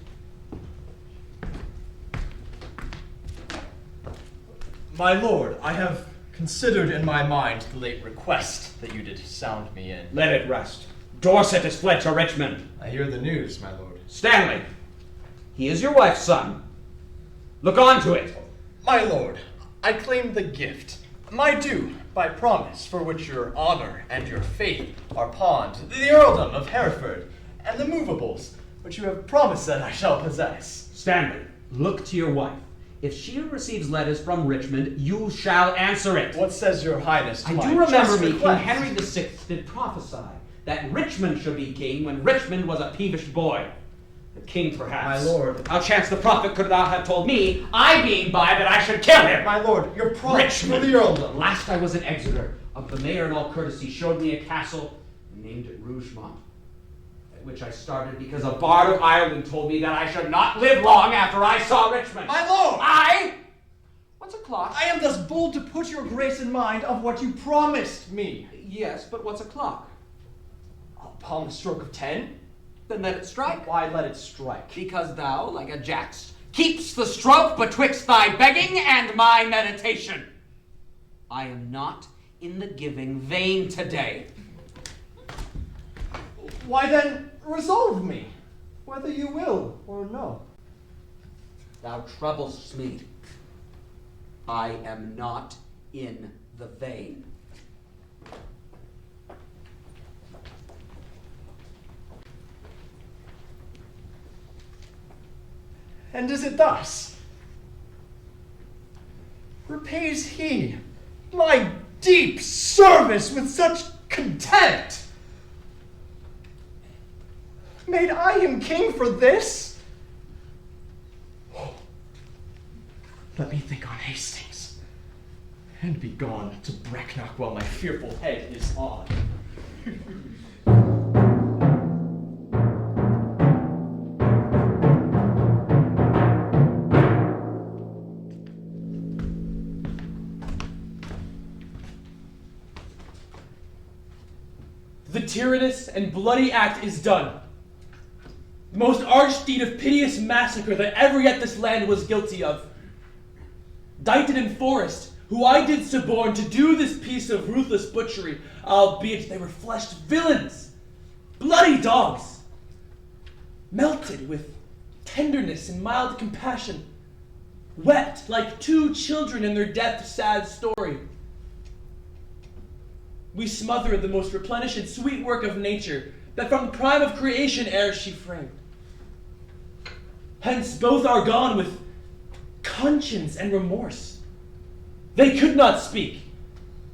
My lord, I have considered in my mind the late request that you did sound me in. Let it rest. Dorset is fled to Richmond. I hear the news, my lord. Stanley, he is your wife's son. Look on to it. My lord, I claim the gift, my due, by promise, for which your honor and your faith are pawned, the earldom of Hereford, and the movables, which you have promised that I shall possess. Stanley, look to your wife. If she receives letters from Richmond, you shall answer it. What says your highness to I my do remember just me, King request? Henry VI did prophesy that Richmond should be king when Richmond was a peevish boy. The king, perhaps. My lord. How chance the prophet could not have told me, I being by, that I should kill him. My lord, your promise for Richmond. the earldom. Last I was in Exeter, of the mayor in all courtesy showed me a castle and named it Rougemont, at which I started because a bard of Ireland told me that I should not live long after I saw Richmond. My lord! What's o'clock? I am thus bold to put your grace in mind of what you promised me. Yes, but what's o'clock? Upon the stroke of 10. Then let it strike. Why let it strike? Because thou, like a jax, keeps the stroke betwixt thy begging and my meditation. I am not in the giving vein today. Why then, resolve me, whether you will or no. Thou troublest me. I am not in the vein. And is it thus? Repays he my deep service with such contempt? Made I him king for this? Let me think on Hastings, and be gone to Brecknock while my fearful head is on. The tyrannous and bloody act is done. The most arch deed of piteous massacre that ever yet this land was guilty of. Dighton and Forrest, who I did suborn to do this piece of ruthless butchery, albeit they were fleshed villains, bloody dogs, melted with tenderness and mild compassion, wept like two children in their death's sad story. We smother the most replenished sweet work of nature, that from the prime of creation ere she framed. Hence both are gone with conscience and remorse. They could not speak,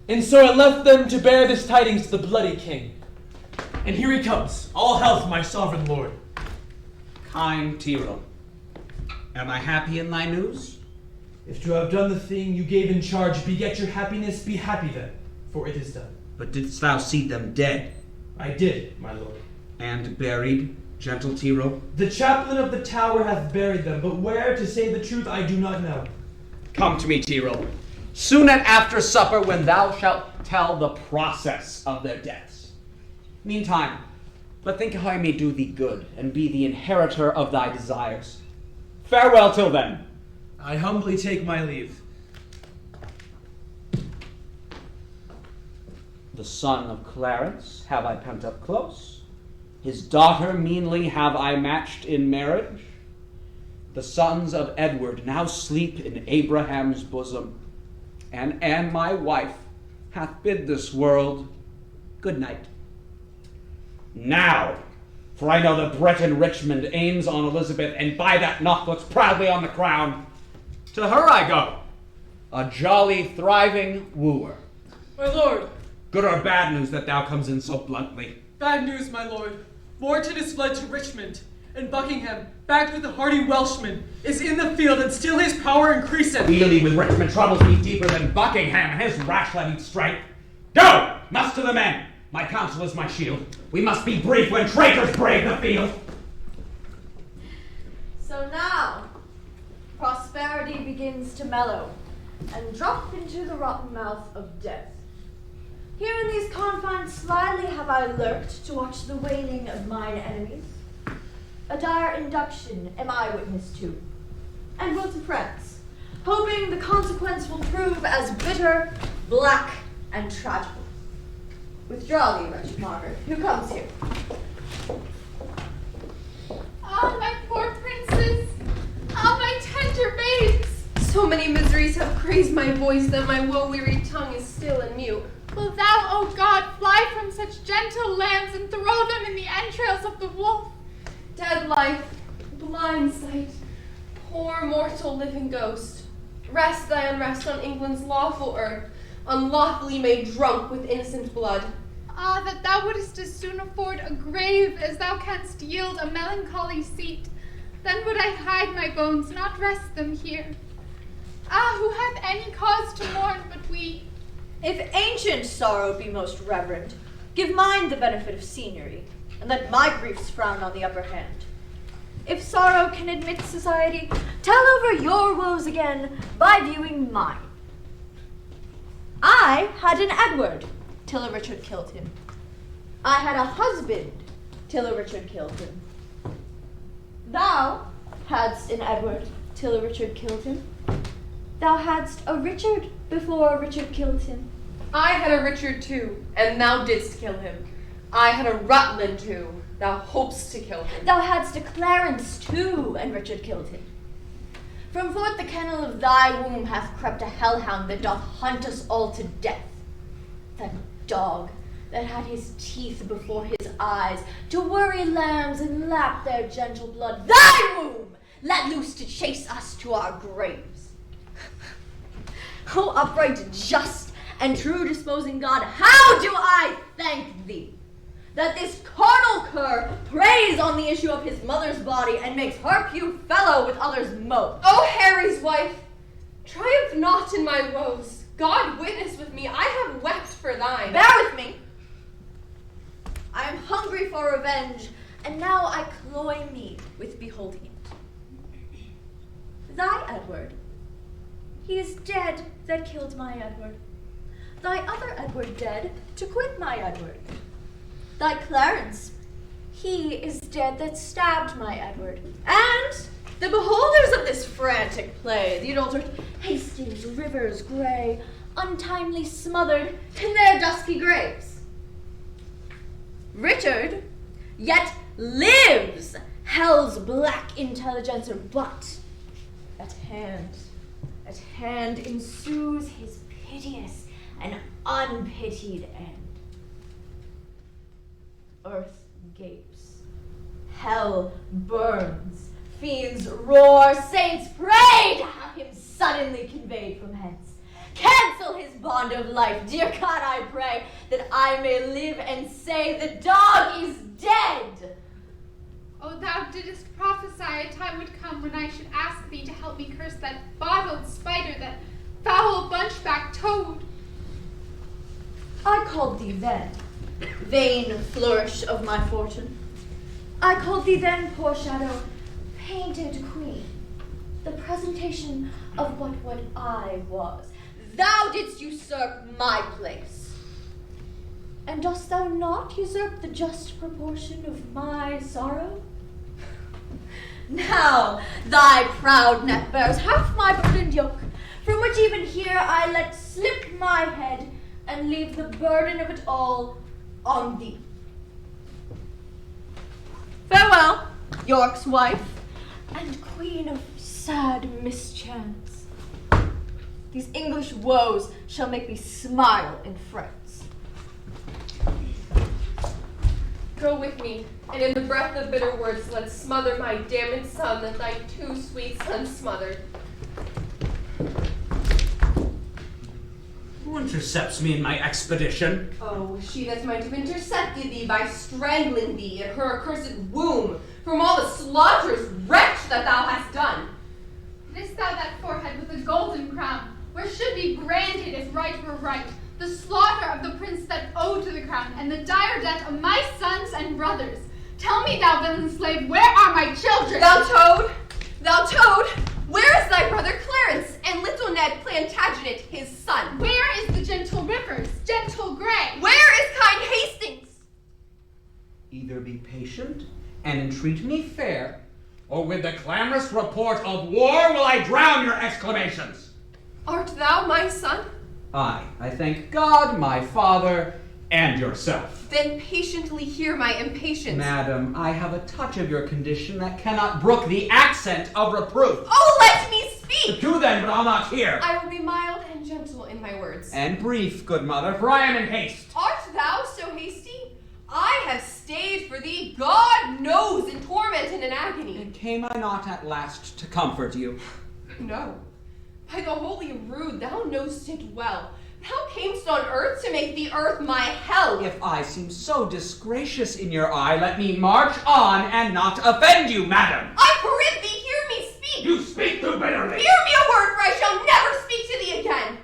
and so I left them to bear this tidings to the bloody king. And here he comes. All health, my sovereign lord. Kind Tiro, am I happy in thy news? If to have done the thing you gave in charge beget your happiness, be happy then, for it is done. But didst thou see them dead? I did, my lord. And buried, gentle Tiro? The chaplain of the tower hath buried them, but where, to say the truth, I do not know. Come to me, Tiro, soon at after supper, when thou shalt tell the process of their deaths. Meantime, but think how I may do thee good, and be the inheritor of thy desires. Farewell till then. I humbly take my leave. The son of Clarence have I pent up close. His daughter meanly have I matched in marriage. The sons of Edward now sleep in Abraham's bosom. And Anne, my wife, hath bid this world good night. Now, for I know the Breton Richmond aims on Elizabeth, and by that knock looks proudly on the crown. To her I go, a jolly, thriving wooer. My lord. Good or bad news that thou comes in so bluntly? Bad news, my lord. Wharton is fled to Richmond, and Buckingham, backed with the hardy Welshman, is in the field, and still his power increaseth. Dealing with Richmond troubles me deeper than Buckingham and his rash-levied strength. Go! Muster the men! My counsel is my shield. We must be brief when traitors brave the field. So now, prosperity begins to mellow, and drop into the rotten mouth of death. Here in these confines slyly have I lurked to watch the wailing of mine enemies. A dire induction am I witness to, and will to friends, hoping the consequence will prove as bitter, black, and tragical. Withdraw thee, wretched Margaret. Who comes here? Ah, my poor princes! Ah, my tender babes! So many miseries have crazed my voice that my woe-wearied tongue is still and mute. Will thou, O God, fly from such gentle lambs and throw them in the entrails of the wolf? Dead life, blind sight, poor mortal living ghost, rest thy unrest on England's lawful earth, unlawfully made drunk with innocent blood. Ah, that thou wouldest as soon afford a grave as thou canst yield a melancholy seat. Then would I hide my bones, not rest them here. Ah, who hath any cause to mourn but we? If ancient sorrow be most reverend, give mine the benefit of seniority, and let my griefs frown on the upper hand. If sorrow can admit society, tell over your woes again by viewing mine. I had an Edward, till a Richard killed him. I had a husband, till a Richard killed him. Thou hadst an Edward till Richard killed him. Thou hadst a Richard before Richard killed him. I had a Richard too, and thou didst kill him. I had a Rutland too, thou hopest to kill him. Thou hadst a Clarence too, and Richard killed him. From forth the kennel of thy womb hath crept a hellhound that doth hunt us all to death. That dog that had his teeth before his eyes to worry lambs and lap their gentle blood. Thy womb let loose to chase us to our graves. O upright, just, and true disposing God, how do I thank thee that this carnal cur preys on the issue of his mother's body and makes her pew fellow with others' mote. O Harry's wife, triumph not in my woes. God witness with me, I have wept for thine. Bear with me. I am hungry for revenge, and now I cloy me with beholding it. Thy Edward, he is dead that killed my Edward. Thy other Edward dead to quit my Edward. Thy Clarence, he is dead that stabbed my Edward. And the beholders of this frantic play, the adulterate Hastings, Rivers, Grey, untimely smothered in their dusky graves. Richard yet lives, hell's black intelligencer, but at hand ensues his piteous and unpitied end. Earth gapes, hell burns, fiends roar, saints pray to have him suddenly conveyed from hence. Cancel his bond of life, dear God, I pray, that I may live and say the dog is dead. Oh, thou didst prophesy a time would come when I should ask thee to help me curse that bottled spider, that foul bunchback toad. I called thee then, vain flourish of my fortune. I called thee then, poor shadow, painted queen, the presentation of but what I was. Thou didst usurp my place. And dost thou not usurp the just proportion of my sorrow? Now thy proud neck bears half my burdened yoke, from which even here I let slip my head and leave the burden of it all on thee. Farewell, York's wife, and queen of sad mischance. These English woes shall make me smile in France. Go with me, and in the breath of bitter words let's smother my damned son that thy too sweet son smothered. Who intercepts me in my expedition? Oh, she that might have intercepted thee by strangling thee in her accursed womb from all the slaughterous wretch that thou hast done. Didst thou that forehead with a golden crown, where should be branded if right were right, the slaughter of the prince that owed to the crown, and the dire death of my sons and brothers? Tell me, thou villain slave, where are my children? Thou toad, where is thy brother Clarence, and little Ned Plantagenet, his son? Where is the gentle Rivers, gentle Grey? Where is kind Hastings? Either be patient and entreat me fair, or with the clamorous report of war will I drown your exclamations. Art thou my son? Aye, I thank God, my father, and yourself. Then patiently hear my impatience. Madam, I have a touch of your condition that cannot brook the accent of reproof. Oh, let me speak! Do then, but I'll not hear. I will be mild and gentle in my words. And brief, good mother, for I am in haste. Art thou so hasty? I have stayed for thee, God knows, in torment and in agony. And came I not at last to comfort you? No. By the holy rood, thou know'st it well. Thou camest on earth to make the earth my hell. If I seem so disgracious in your eye, let me march on and not offend you, madam. I prithee, hear me speak. You speak too bitterly. Hear me a word, for I shall never speak to thee again.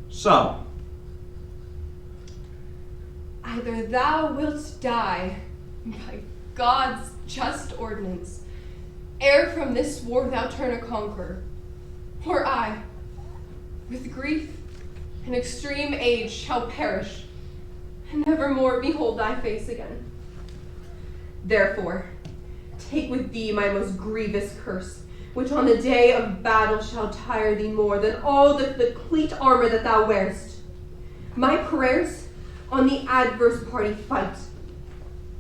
So, either thou wilt die by God's just ordinance, ere from this war thou turn a conqueror, or I, with grief and extreme age shall perish, and never more behold thy face again. Therefore, take with thee my most grievous curse, which on the day of battle shall tire thee more than all the cleat armor that thou wearest. My prayers on the adverse party fight,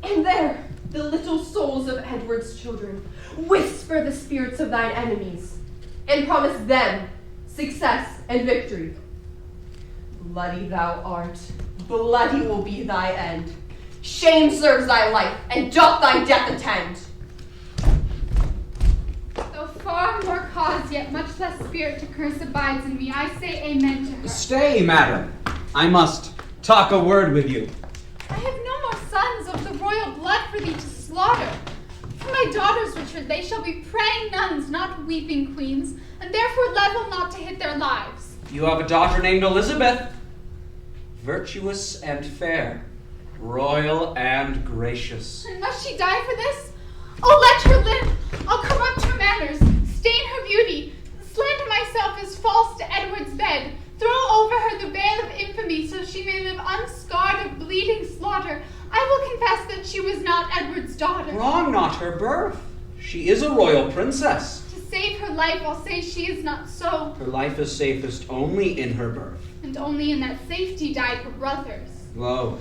and there the little souls of Edward's children whisper the spirits of thine enemies, and promise them success and victory. Bloody thou art, bloody will be thy end. Shame serves thy life, and doth thy death attend. Though far more cause, yet much less spirit to curse abides in me, I say amen to her. Stay, madam. I must talk a word with you. I have no more sons of the royal blood for thee to slaughter. For my daughters, Richard, they shall be praying nuns, not weeping queens, and therefore level not to hit their lives. You have a daughter named Elizabeth, virtuous and fair, royal and gracious. And must she die for this? Oh, let her live. I'll corrupt her manners, stain her beauty, slander myself as false to Edward's bed, throw over her the veil of infamy so she may live unscarred of bleeding slaughter. I will confess that she was not Edward's daughter. Wrong not her birth. She is a royal princess. To save her life, I'll say she is not so. Her life is safest only in her birth. And only in that safety died her brothers. Lo,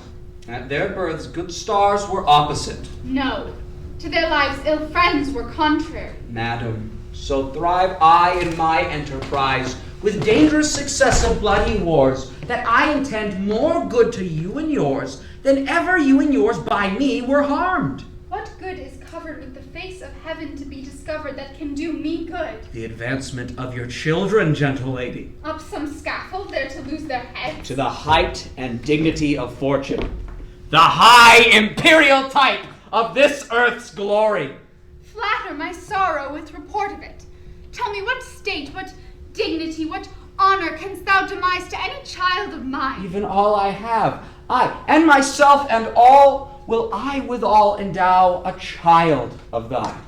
at their births good stars were opposite. No, to their lives ill friends were contrary. Madam, so thrive I in my enterprise, with dangerous success of bloody wars, that I intend more good to you and yours than ever you and yours by me were harmed. What good is covered with the face of heaven to be discovered that can do me good? The advancement of your children, gentle lady. Up some scaffold there to lose their heads? To the height and dignity of fortune. The high imperial type of this earth's glory. Flatter my sorrow with report of it. Tell me what state, what dignity, what honor canst thou demise to any child of mine? Even all I have, I, and myself and all, will I withal endow a child of thine.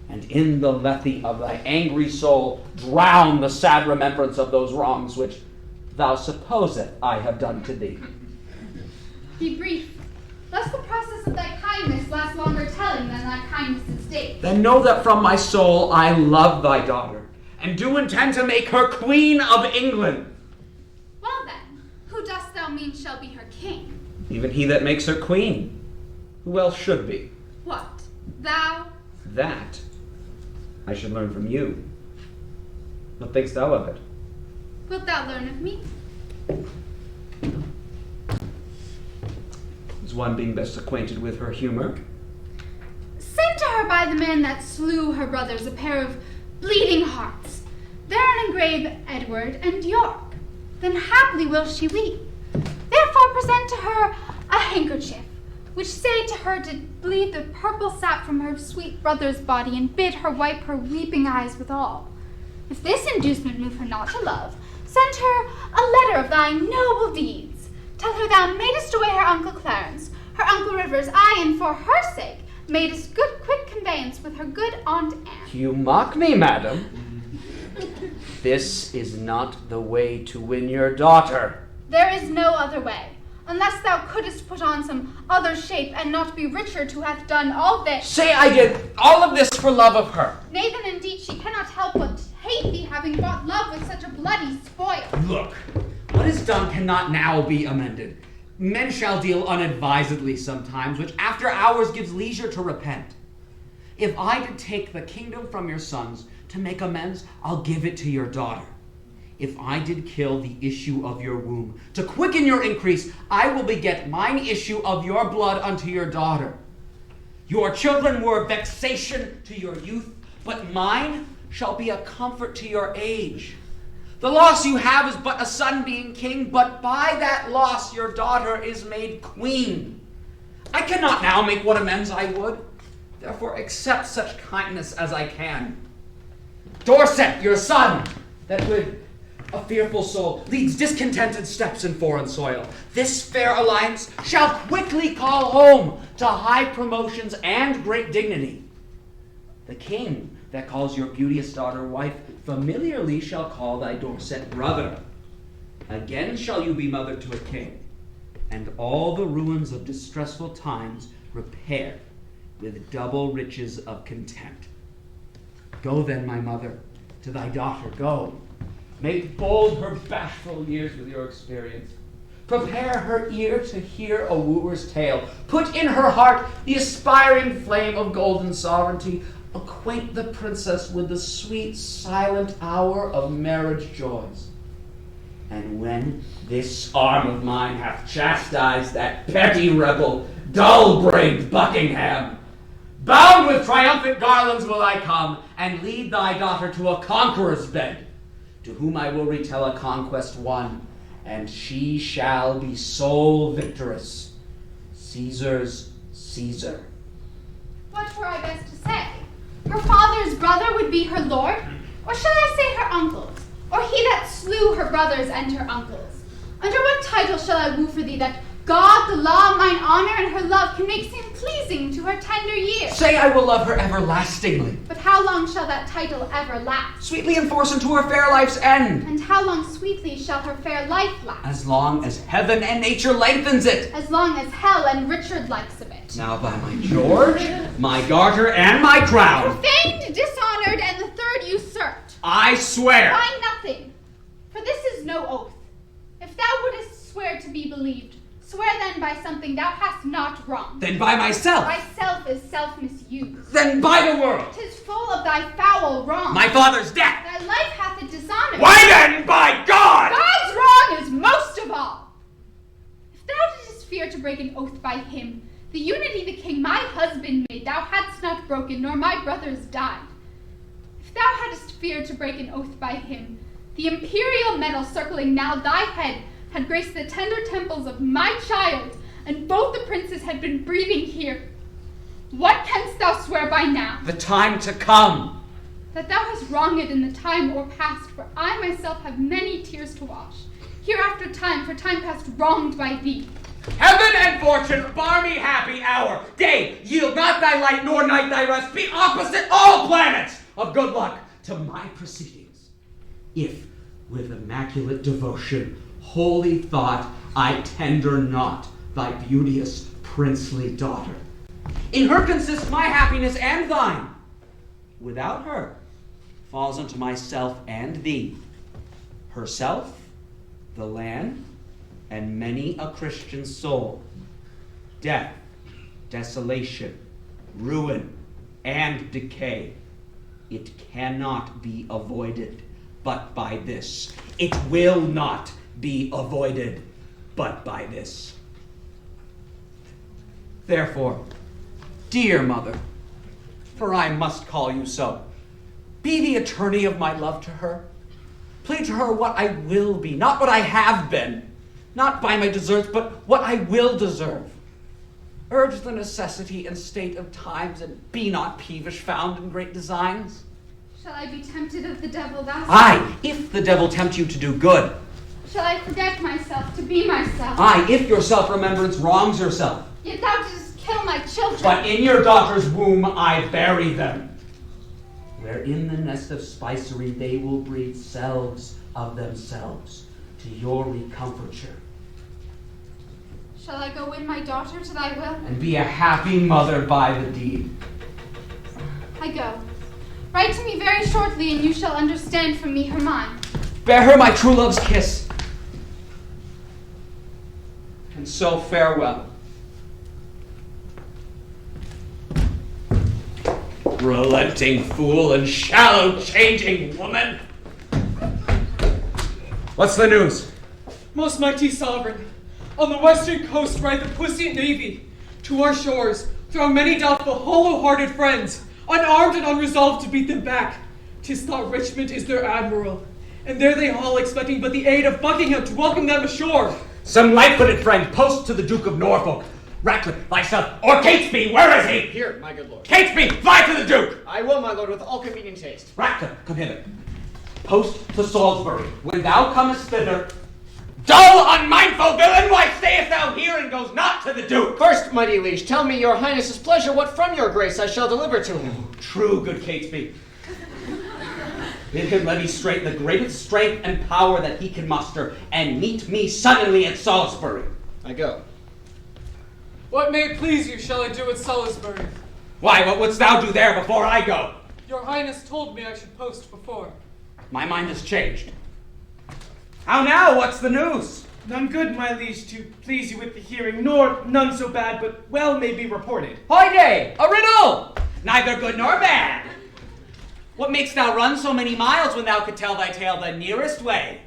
And in the lethe of thy angry soul drown the sad remembrance of those wrongs which thou supposeth I have done to thee. Be brief, lest the process of thy kindness last longer telling than thy kindness' state. Then know that from my soul I love thy daughter, and do intend to make her Queen of England. Well then, who dost thou mean shall be her king? Even he that makes her queen. Who else should be? What, thou? That I should learn from you. What thinkst thou of it? Wilt thou learn of me? Is one being best acquainted with her humor? Send to her by the man that slew her brothers a pair of bleeding hearts. Thereon engrave Edward and York. Then haply will she weep. Therefore present to her a handkerchief, which say to her did bleed the purple sap from her sweet brother's body, and bid her wipe her weeping eyes withal. If this inducement move her not to love, send her a letter of thy noble deeds. Tell her thou madest away her uncle Clarence, her uncle Rivers, aye, and for her sake madest good quick conveyance with her good aunt Anne. You mock me, madam. This is not the way to win your daughter. There is no other way, unless thou couldst put on some other shape, and not be Richard who hath done all this. Say I did all of this for love of her. Nay, then indeed she cannot help but hate thee, having bought love with such a bloody spoil. Look, what is done cannot now be amended. Men shall deal unadvisedly sometimes, which after hours gives leisure to repent. If I did take the kingdom from your sons to make amends, I'll give it to your daughter. If I did kill the issue of your womb, to quicken your increase, I will beget mine issue of your blood unto your daughter. Your children were vexation to your youth, but mine shall be a comfort to your age. The loss you have is but a son being king, but by that loss your daughter is made queen. I cannot now make what amends I would, therefore accept such kindness as I can. Dorset, your son, that with a fearful soul leads discontented steps in foreign soil, this fair alliance shall quickly call home to high promotions and great dignity. The king that calls your beauteous daughter wife familiarly shall call thy Dorset brother. Again shall you be mother to a king, and all the ruins of distressful times repaired with double riches of content. Go then, my mother, to thy daughter, go. Make bold her bashful years with your experience. Prepare her ear to hear a wooer's tale. Put in her heart the aspiring flame of golden sovereignty. Acquaint the princess with the sweet, silent hour of marriage joys. And when this arm of mine hath chastised that petty rebel, dull-brained Buckingham, bound with triumphant garlands will I come, and lead thy daughter to a conqueror's bed, to whom I will retell a conquest won, and she shall be sole victoress. Caesar's Caesar. What were I best to say? Her father's brother would be her lord? Or shall I say her uncle's? Or he that slew her brothers and her uncles? Under what title shall I woo for thee that God, the law, mine honor, and her love can make seem pleasing to her tender years? Say I will love her everlastingly. But how long shall that title ever last? Sweetly enforce unto her fair life's end. And how long sweetly shall her fair life last? As long as heaven and nature lengthens it. As long as hell and Richard likes of it. Now by my George, my garter, and my crown, Profaned, dishonored, and the third usurped. I swear. By nothing, for this is no oath. If thou wouldest swear to be believed, swear then by something thou hast not wronged. Then by myself. Thyself is self-misuse. Then by the world. 'Tis full of thy foul wrong. My father's death. Thy life hath it dishonored. Why then, by God! God's wrong is most of all. If thou didst fear to break an oath by him, the unity the king my husband made thou hadst not broken, nor my brothers died. If thou hadst feared to break an oath by him, the imperial medal circling now thy head had graced the tender temples of my child, and both the princes had been breathing here. What canst thou swear by now? The time to come. That thou hast wronged in the time or past, for I myself have many tears to wash. Hereafter time, for time past wronged by thee. Heaven and fortune bar me happy hour. Day, yield not thy light, nor night thy rest. Be opposite all planets of good luck to my proceedings. If, with immaculate devotion, holy thought, I tender not thy beauteous princely daughter. In her consists my happiness and thine. Without her falls unto myself and thee, herself, the land, and many a Christian soul, death, desolation, ruin, and decay. It cannot be avoided but by this. It will not be avoided but by this. Therefore, dear mother, for I must call you so, be the attorney of my love to her. Plead to her what I will be, not what I have been, not by my deserts, but what I will deserve. Urge the necessity and state of times, and be not peevish found in great designs. Shall I be tempted of the devil thus? Aye, if the devil tempt you to do good. Shall I forget myself to be myself? Aye, if your self-remembrance wrongs yourself. Yet thou didst kill my children. But in your daughter's womb I bury them, where in the nest of spicery they will breed selves of themselves to your recomforture. Shall I go win my daughter to thy will? And be a happy mother by the deed. I go. Write to me very shortly, and you shall understand from me her mind. Bear her my true love's kiss. And so farewell. Relenting fool and shallow changing woman. What's the news? Most mighty sovereign, on the western coast ride the puissant navy. To our shores throw many doubtful, hollow-hearted friends, unarmed and unresolved to beat them back. 'Tis thought Richmond is their admiral, and there they haul, expecting but the aid of Buckingham to welcome them ashore. Some light-footed friend, post to the Duke of Norfolk. Ratcliffe, thyself, or Catesby, where is he? Here, my good lord. Catesby, fly to the Duke! I will, my lord, with all convenient haste. Ratcliffe, come hither. Post to Salisbury. When thou comest thither, Dull, unmindful villain, why stayest thou here and goes not to the Duke? First, mighty liege, tell me your highness's pleasure what from your grace I shall deliver to him. True, good Catesby. Bid him levy straight the greatest strength and power that he can muster, and meet me suddenly at Salisbury. I go. What may it please you shall I do at Salisbury? Why, what wouldst thou do there before I go? Your Highness told me I should post before. My mind has changed. How now? What's the news? None good, my liege, to please you with the hearing, nor none so bad, but well may be reported. Hoy day! A riddle! Neither good nor bad. What makes thou run so many miles when thou could tell thy tale the nearest way?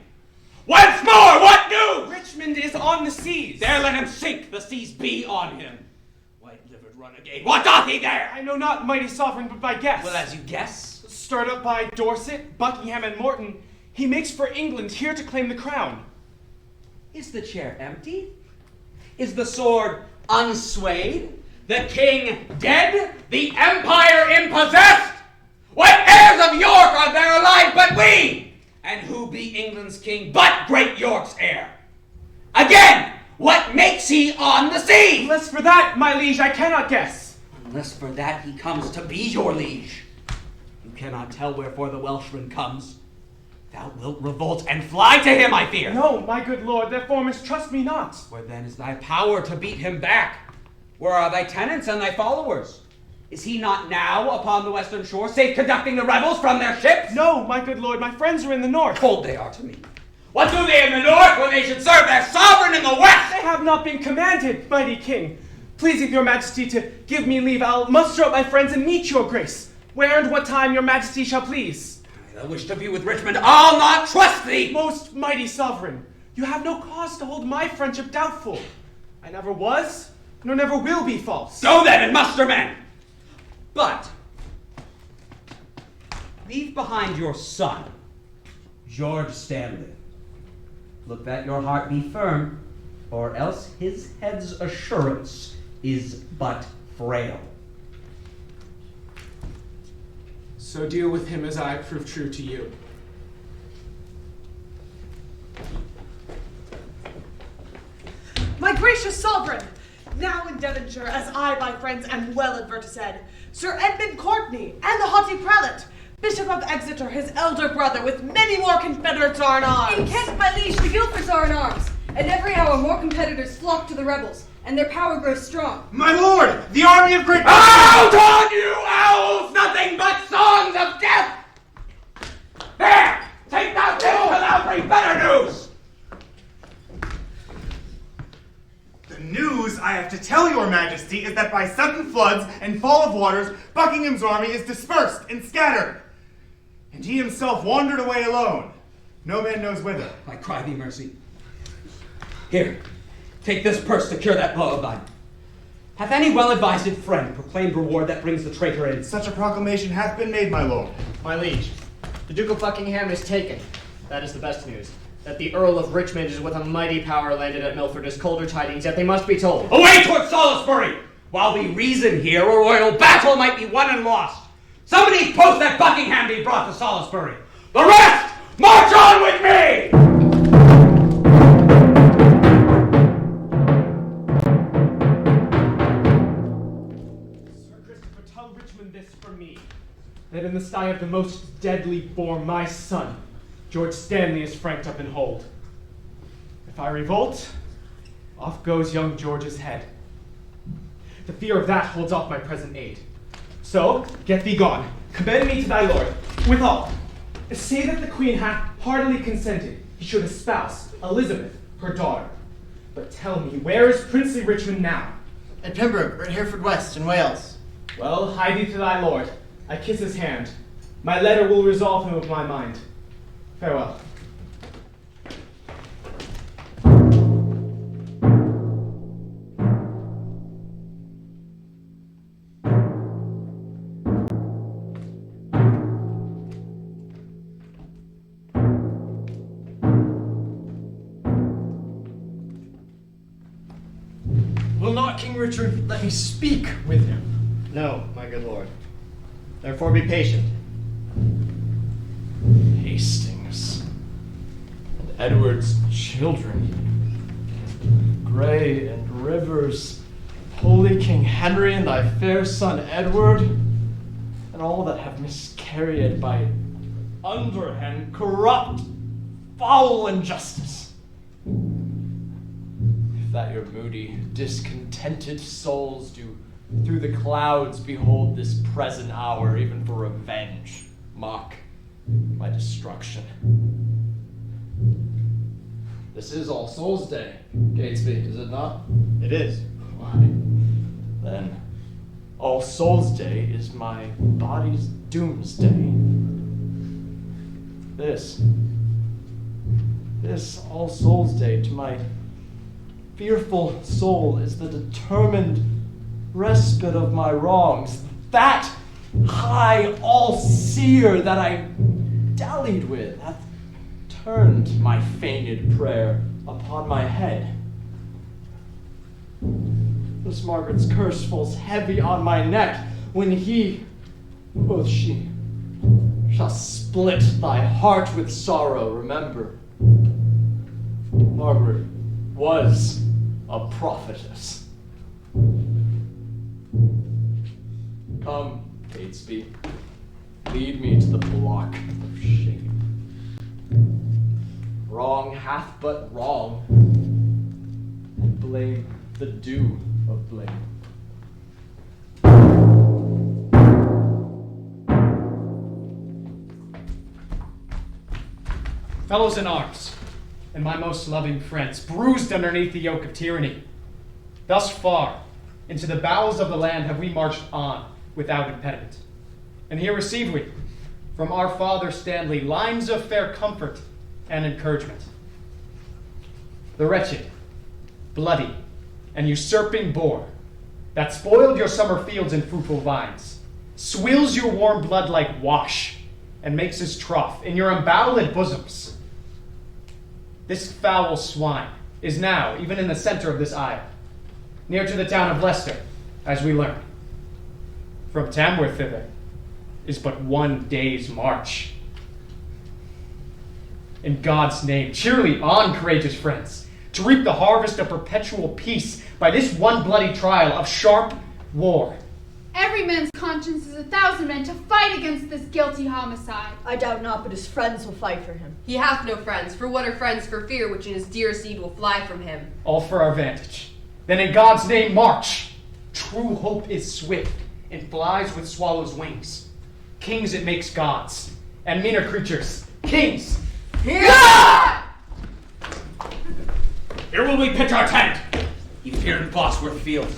Once more, what news? Richmond is on the seas. There let him sink, the seas be on him. White-livered renegade, what doth he there? I know not, mighty sovereign, but by guess. Well, as you guess? Stirred up by Dorset, Buckingham, and Morton, he makes for England, here to claim the crown. Is the chair empty? Is the sword unswayed? The king dead? The empire impossessed? What heirs of York are there alive but we? And who be England's king but great York's heir? Again, what makes he on the sea? Unless for that, my liege, I cannot guess. Unless for that he comes to be your liege. You cannot tell wherefore the Welshman comes. Thou wilt revolt and fly to him, I fear. No, my good lord, therefore mistrust me not. Where then is thy power to beat him back? Where are thy tenants and thy followers? Is he not now upon the western shore, safe conducting the rebels from their ships? No, my good lord, my friends are in the north. Cold they are to me. What do they in the north when they should serve their sovereign in the west? They have not been commanded, mighty king. Pleaseth your majesty to give me leave, I'll muster up my friends and meet your grace, where and what time your majesty shall please. I wish to be with Richmond, I'll not trust thee! Most mighty sovereign, you have no cause to hold my friendship doubtful. I never was, nor never will be false. Go then and muster men! But leave behind your son, George Stanley. Look that your heart be firm, or else his head's assurance is but frail. So deal with him as I prove true to you. My gracious sovereign, now in Devonshire, as I, my friends, am well advertised, Sir Edmund Courtney, and the haughty prelate, Bishop of Exeter, his elder brother, with many more confederates are in arms. In Kent, my liege, the Guilfords are in arms, and every hour more competitors flock to the rebels, and their power grows strong. My lord, the army of Great... Out on you, owls! Nothing but songs of death! There! Take thou too, till thou bring better news! The news I have to tell your majesty is that by sudden floods and fall of waters, Buckingham's army is dispersed and scattered. And he himself wandered away alone. No man knows whither. I cry thee mercy. Here, take this purse to cure that blow of thine. Hath any well-advised friend proclaimed reward that brings the traitor in? Such a proclamation hath been made, my lord. My liege, the Duke of Buckingham is taken. That is the best news. That the Earl of Richmond is with a mighty power landed at Milford is colder tidings, yet they must be told. Away toward Salisbury! While we reason here, a royal battle might be won and lost. Somebody post that Buckingham be brought to Salisbury. The rest, march on with me! Sir Christopher, tell Richmond this from me, that in the sty of the most deadly boar, my son, George Stanley, is franked up in hold. If I revolt, off goes young George's head. The fear of that holds off my present aid. So, get thee gone. Commend me to thy lord. Withal, say that the queen hath heartily consented he should espouse Elizabeth, her daughter. But tell me, where is princely Richmond now? At Pembroke, or at Hereford West, in Wales. Well, hie thee to thy lord. I kiss his hand. My letter will resolve him of my mind. Farewell. Will not King Richard let me speak with him? No, my good lord. Therefore be patient. Hastings. And Edward's children. Grey and Rivers, holy King Henry and thy fair son Edward, and all that have miscarried by underhand, corrupt, foul injustice. If that your moody, discontented souls do through the clouds behold this present hour, even for revenge, mock my destruction. This is All Souls' Day, Gatesby, is it not? It is. Why, then, All Souls' Day is my body's doomsday. This All Souls' Day to my fearful soul is the determined respite of my wrongs. That high all-seer that I dallied with hath turned my feigned prayer upon my head. Miss Margaret's curse falls heavy on my neck when he, quoth she, shall split thy heart with sorrow. Remember, Margaret was a prophetess. Come, Catesby, lead me to the block of shame. Wrong hath but wrong, and blame the due of blame. Fellows in arms, and my most loving friends, bruised underneath the yoke of tyranny, thus far into the bowels of the land have we marched on without impediment. And here receive we, from our father Stanley, lines of fair comfort and encouragement. The wretched, bloody, and usurping boar that spoiled your summer fields and fruitful vines, swills your warm blood like wash, and makes his trough in your emboweled bosoms. This foul swine is now even in the center of this isle, near to the town of Leicester, as we learn. From Tamworth thither is but 1 day's march. In God's name, cheerly on, courageous friends, to reap the harvest of perpetual peace by this one bloody trial of sharp war. Every man's conscience is 1,000 men to fight against this guilty homicide. I doubt not, but his friends will fight for him. He hath no friends, for what are friends for fear which in his dear seed will fly from him? All for our vantage. Then in God's name march. True hope is swift, and flies with swallows' wings. Kings it makes gods, and meaner creatures, kings. Here will we pitch our tent, ye feared Bosworth field.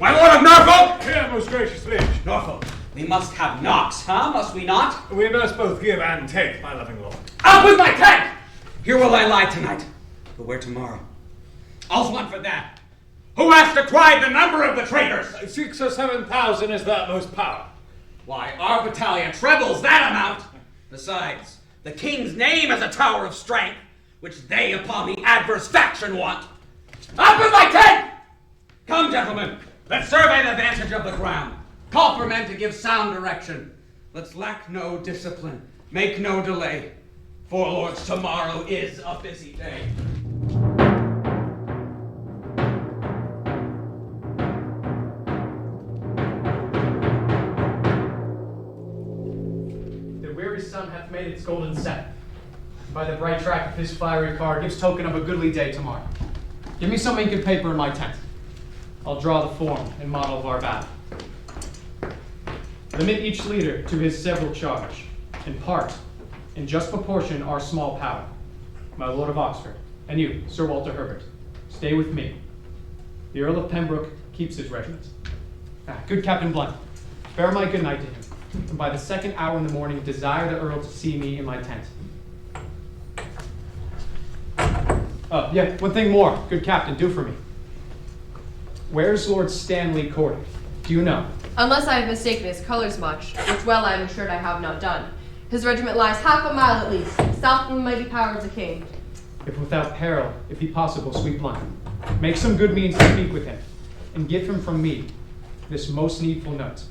My lord of Norfolk! Here, most gracious liege. Norfolk, we must have knocks, huh? Must we not? We must both give and take, my loving lord. Up with my tent! Here will I lie tonight, but where tomorrow? All's one for that. Who has decried the number of the traitors? 6,000 or 7,000 is that most power. Why, our battalion trebles that amount. Besides, the king's name is a tower of strength, which they upon the adverse faction want. Up with my tent! Come, gentlemen, let's survey the vantage of the ground. Call for men to give sound direction. Let's lack no discipline, make no delay. For lords, tomorrow is a busy day. The weary sun hath made its golden set. By the bright track of his fiery car gives token of a goodly day tomorrow. Give me some ink and paper in my tent. I'll draw the form and model of our battle. Limit each leader to his several charge, and part, in just proportion, our small power. My Lord of Oxford, and you, Sir Walter Herbert, stay with me. The Earl of Pembroke keeps his regiment. Good Captain Blunt, bear my good night to him, and by the 2nd hour in the morning, desire the Earl to see me in my tent. One thing more, good Captain, do for me. Where's Lord Stanley courting? Do you know? Unless I have mistaken his colors much, which well I am assured I have not done. His regiment lies half a mile at least, south from the mighty power of the king. If without peril, if be possible, sweet Blunt, make some good means to speak with him, and give him from me this most needful note.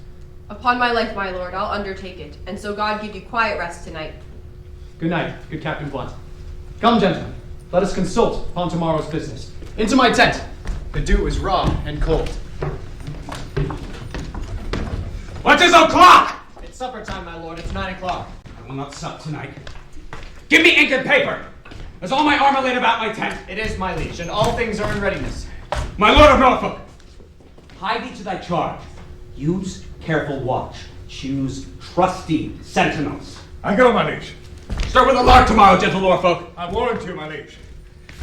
Upon my life, my lord, I'll undertake it, and so God give you quiet rest tonight. Good night, good Captain Blunt. Come, gentlemen, let us consult upon tomorrow's business. Into my tent. The dew is raw and cold. What is o'clock? It's supper time, my lord. It's 9 o'clock. I will not sup tonight. Give me ink and paper. Is all my armor laid about my tent? It is, my liege, and all things are in readiness. My lord of Norfolk, hie thee to thy charge. Use careful watch. Choose trusty sentinels. I go, my liege. Start with a lark tomorrow, gentle Norfolk. I warrant you, my liege.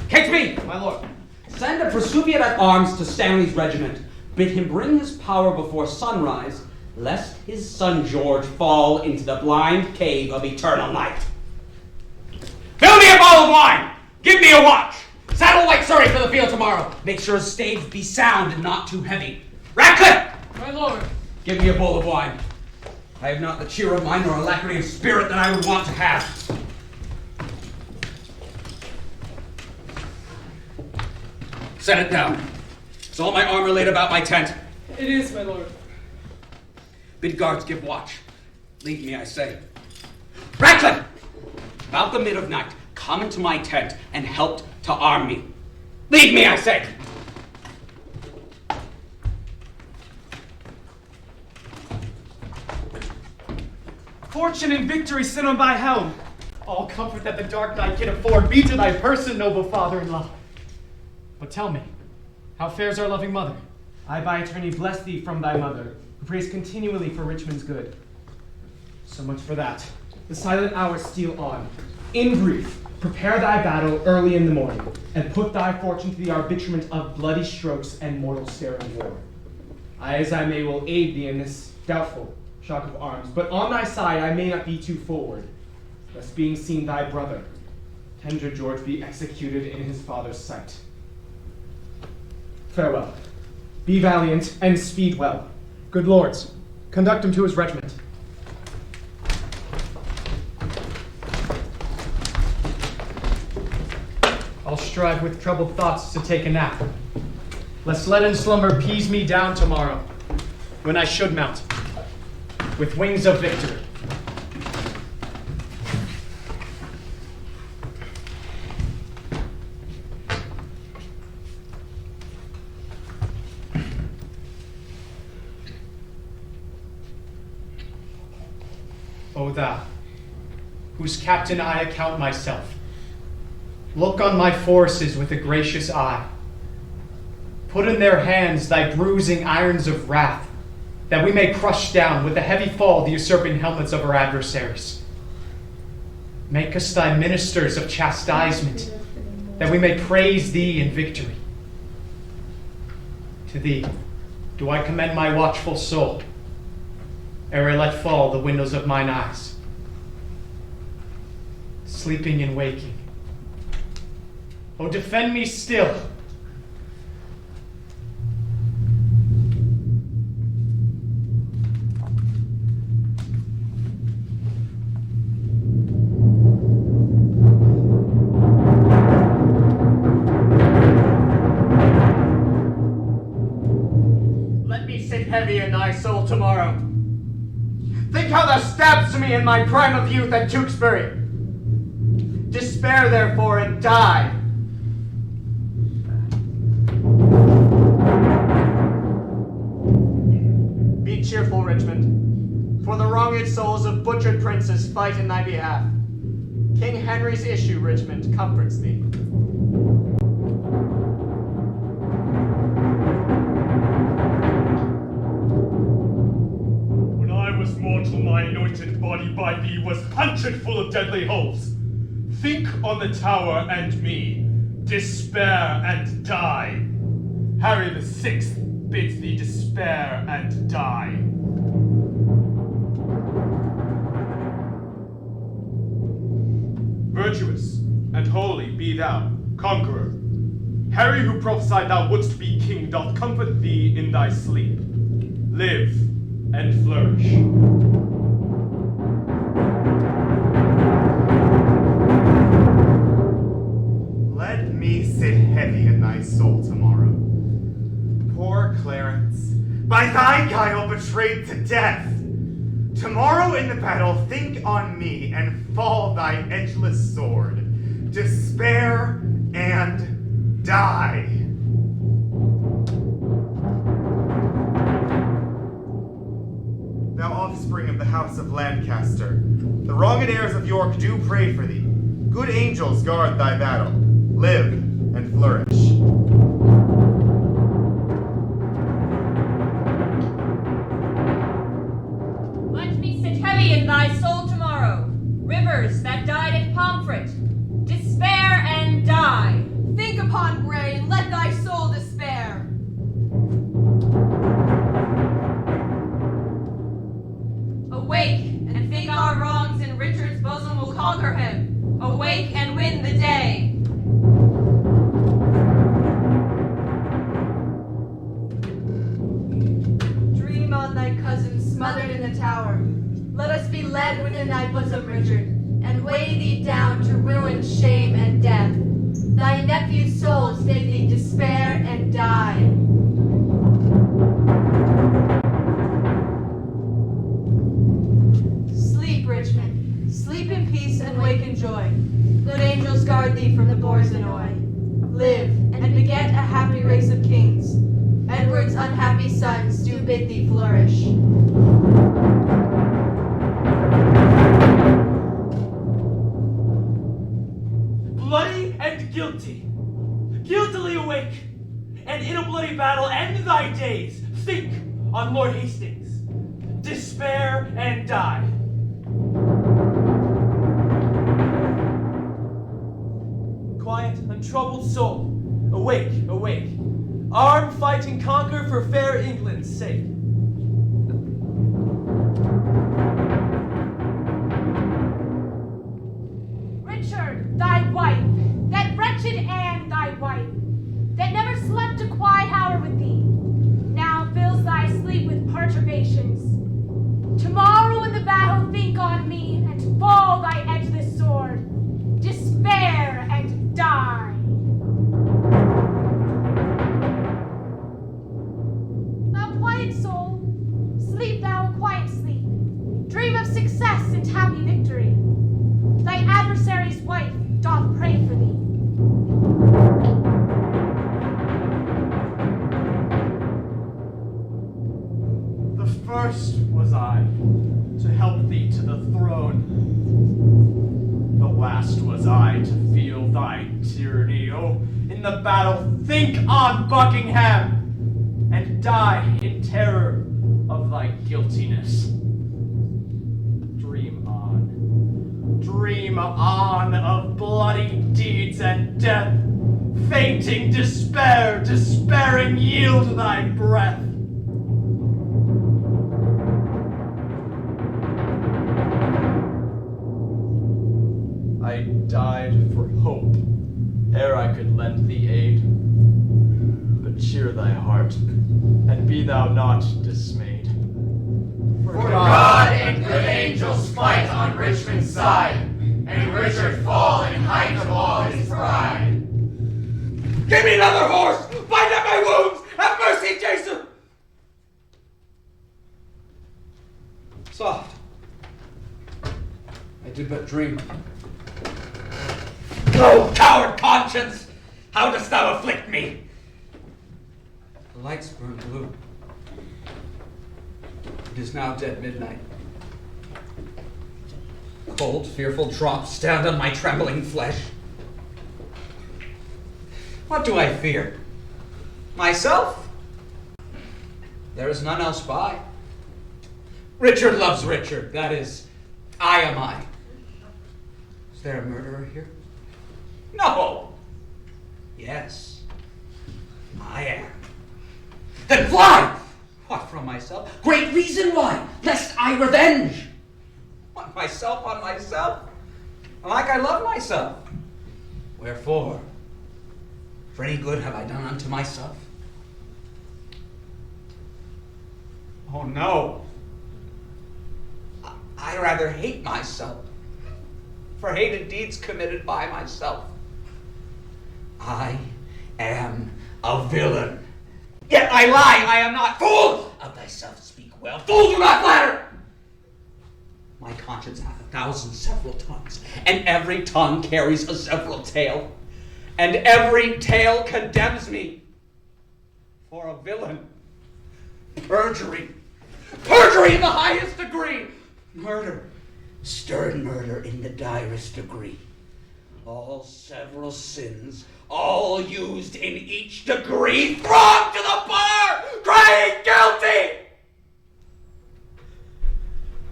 Catesby, My lord. send a Presuviat at arms to Stanley's regiment. Bid him bring his power before sunrise, lest his son George fall into the blind cave of eternal night. Fill me a bottle of wine! Give me a watch! Saddle like Surrey for the field tomorrow. Make sure his staves be sound and not too heavy. Ratcliffe! My lord. Give me a bowl of wine. I have not the cheer of mind nor alacrity of spirit that I would want to have. Set it down. Is all my armor laid about my tent? It is, my lord. Bid guards give watch. Leave me, I say. Ratcliffe! About the mid of night, come into my tent and help to arm me. Leave me, I say! Fortune and victory sit on thy helm. All comfort that the dark night can afford be to thy person, noble father-in-law. But tell me, how fares our loving mother? I by attorney bless thee from thy mother, who prays continually for Richmond's good. So much for that. The silent hours steal on. In brief, prepare thy battle early in the morning, and put thy fortune to the arbitrament of bloody strokes and mortal staring war. I as I may will aid thee in this doubtful shock of arms, but on thy side I may not be too forward, lest being seen thy brother, tender George, be executed in his father's sight. Farewell. Be valiant, and speed well. Good lords, conduct him to his regiment. I'll strive with troubled thoughts to take a nap, lest leaden slumber pease me down tomorrow, when I should mount, with wings of victory. O thou, whose captain I account myself, look on my forces with a gracious eye. Put in their hands thy bruising irons of wrath, that we may crush down with a heavy fall the usurping helmets of our adversaries. Make us thy ministers of chastisement, that we may praise thee in victory. To thee do I commend my watchful soul, ere I let fall the windows of mine eyes. Sleeping and waking, oh, defend me still. Let me sit heavy in thy soul tomorrow. Think how thou stabbedst me in my prime of youth at Tewkesbury. Despair, therefore, and die. Be cheerful, Richmond, for the wronged souls of butchered princes fight in thy behalf. King Henry's issue, Richmond, comforts thee. When I was mortal, my anointed body by thee was punctured full of deadly holes. Think on the tower and me. Despair and die. Harry the Sixth bids thee despair and die. Virtuous and holy be thou, conqueror. Harry, who prophesied thou wouldst be king, doth comfort thee in thy sleep. Live and flourish. Let me sit heavy in thy soul tomorrow. Poor Clarence, by thy guile betrayed to death. Tomorrow in the battle think on me and fall thy edgeless sword. despair, and die. Thou offspring of the house of Lancaster, the wronged heirs of York do pray for thee. Good angels guard thy battle. Live and flourish. Let me sit heavy in thy soul tomorrow. Rivers that died at Pomfret, despair and die. Think upon Grey, and let thy soul despair. Awake and think our wrongs in Richard's bosom will conquer him. Awake and win the day. Dream on thy cousin smothered in the tower. Let us be led within thy bosom, Richard, and weigh thee down to ruin, shame, and death. Thy nephew's souls bid thee despair and die. Sleep, Richmond, sleep in peace and wake in joy. Good angels guard thee from the boar's annoy. Live, and beget a happy race of kings. Edward's unhappy sons do bid thee flourish. Bloody and guilty, guiltily awake, and in a bloody battle end thy days. Think on Lord Hastings, despair and die. Quiet, untroubled soul, awake, awake. Arm, fight, and conquer for fair England's sake. Richard, thy wife, that wretched Anne, thy wife, that never slept a quiet hour with thee, now fills thy sleep with perturbations. Tomorrow in the battle think on me, and fall thy edgeless sword. Despair and die. Thou quiet soul, sleep thou quiet sleep. Dream of success and happy victory. Thy adversary's wife doth pray for thee. The first was I, to help thee to the throne. The last was I, to feel thy tyranny. Oh, in the battle, think on Buckingham, and die in terror of thy guiltiness. Dream on of bloody deeds and death. Fainting despair, despairing yield thy breath. I died for hope, ere I could lend thee aid. But cheer thy heart, and be thou not dismayed. For God and good angels fight on Richmond's side, and Richard fall in height of all his pride. Give me another horse! Bind up my wounds! Have mercy, Jason! Soft. I did but dream. Oh, coward conscience! How dost thou afflict me? The lights burn blue. It is now dead midnight. Cold, fearful drops stand on my trembling flesh. What do I fear? Myself? There is none else by. Richard loves Richard. That is, I am I. Is there a murderer here? No. Yes, I am. Then fly! What, from myself? Great reason why, lest I revenge. What, myself on myself? Like I love myself. Wherefore? For any good have I done unto myself? Oh no. I rather hate myself for hated deeds committed by myself. I am a villain. Yet I lie, I am not. Fool! Of thyself speak well. Fool, do not flatter! My conscience hath 1,000 several tongues, and every tongue carries a several tale, and every tale condemns me for a villain. Perjury. Perjury in the highest degree. Murder. Stern murder in the direst degree. All several sins, all used in each degree, throng to the bar, crying guilty!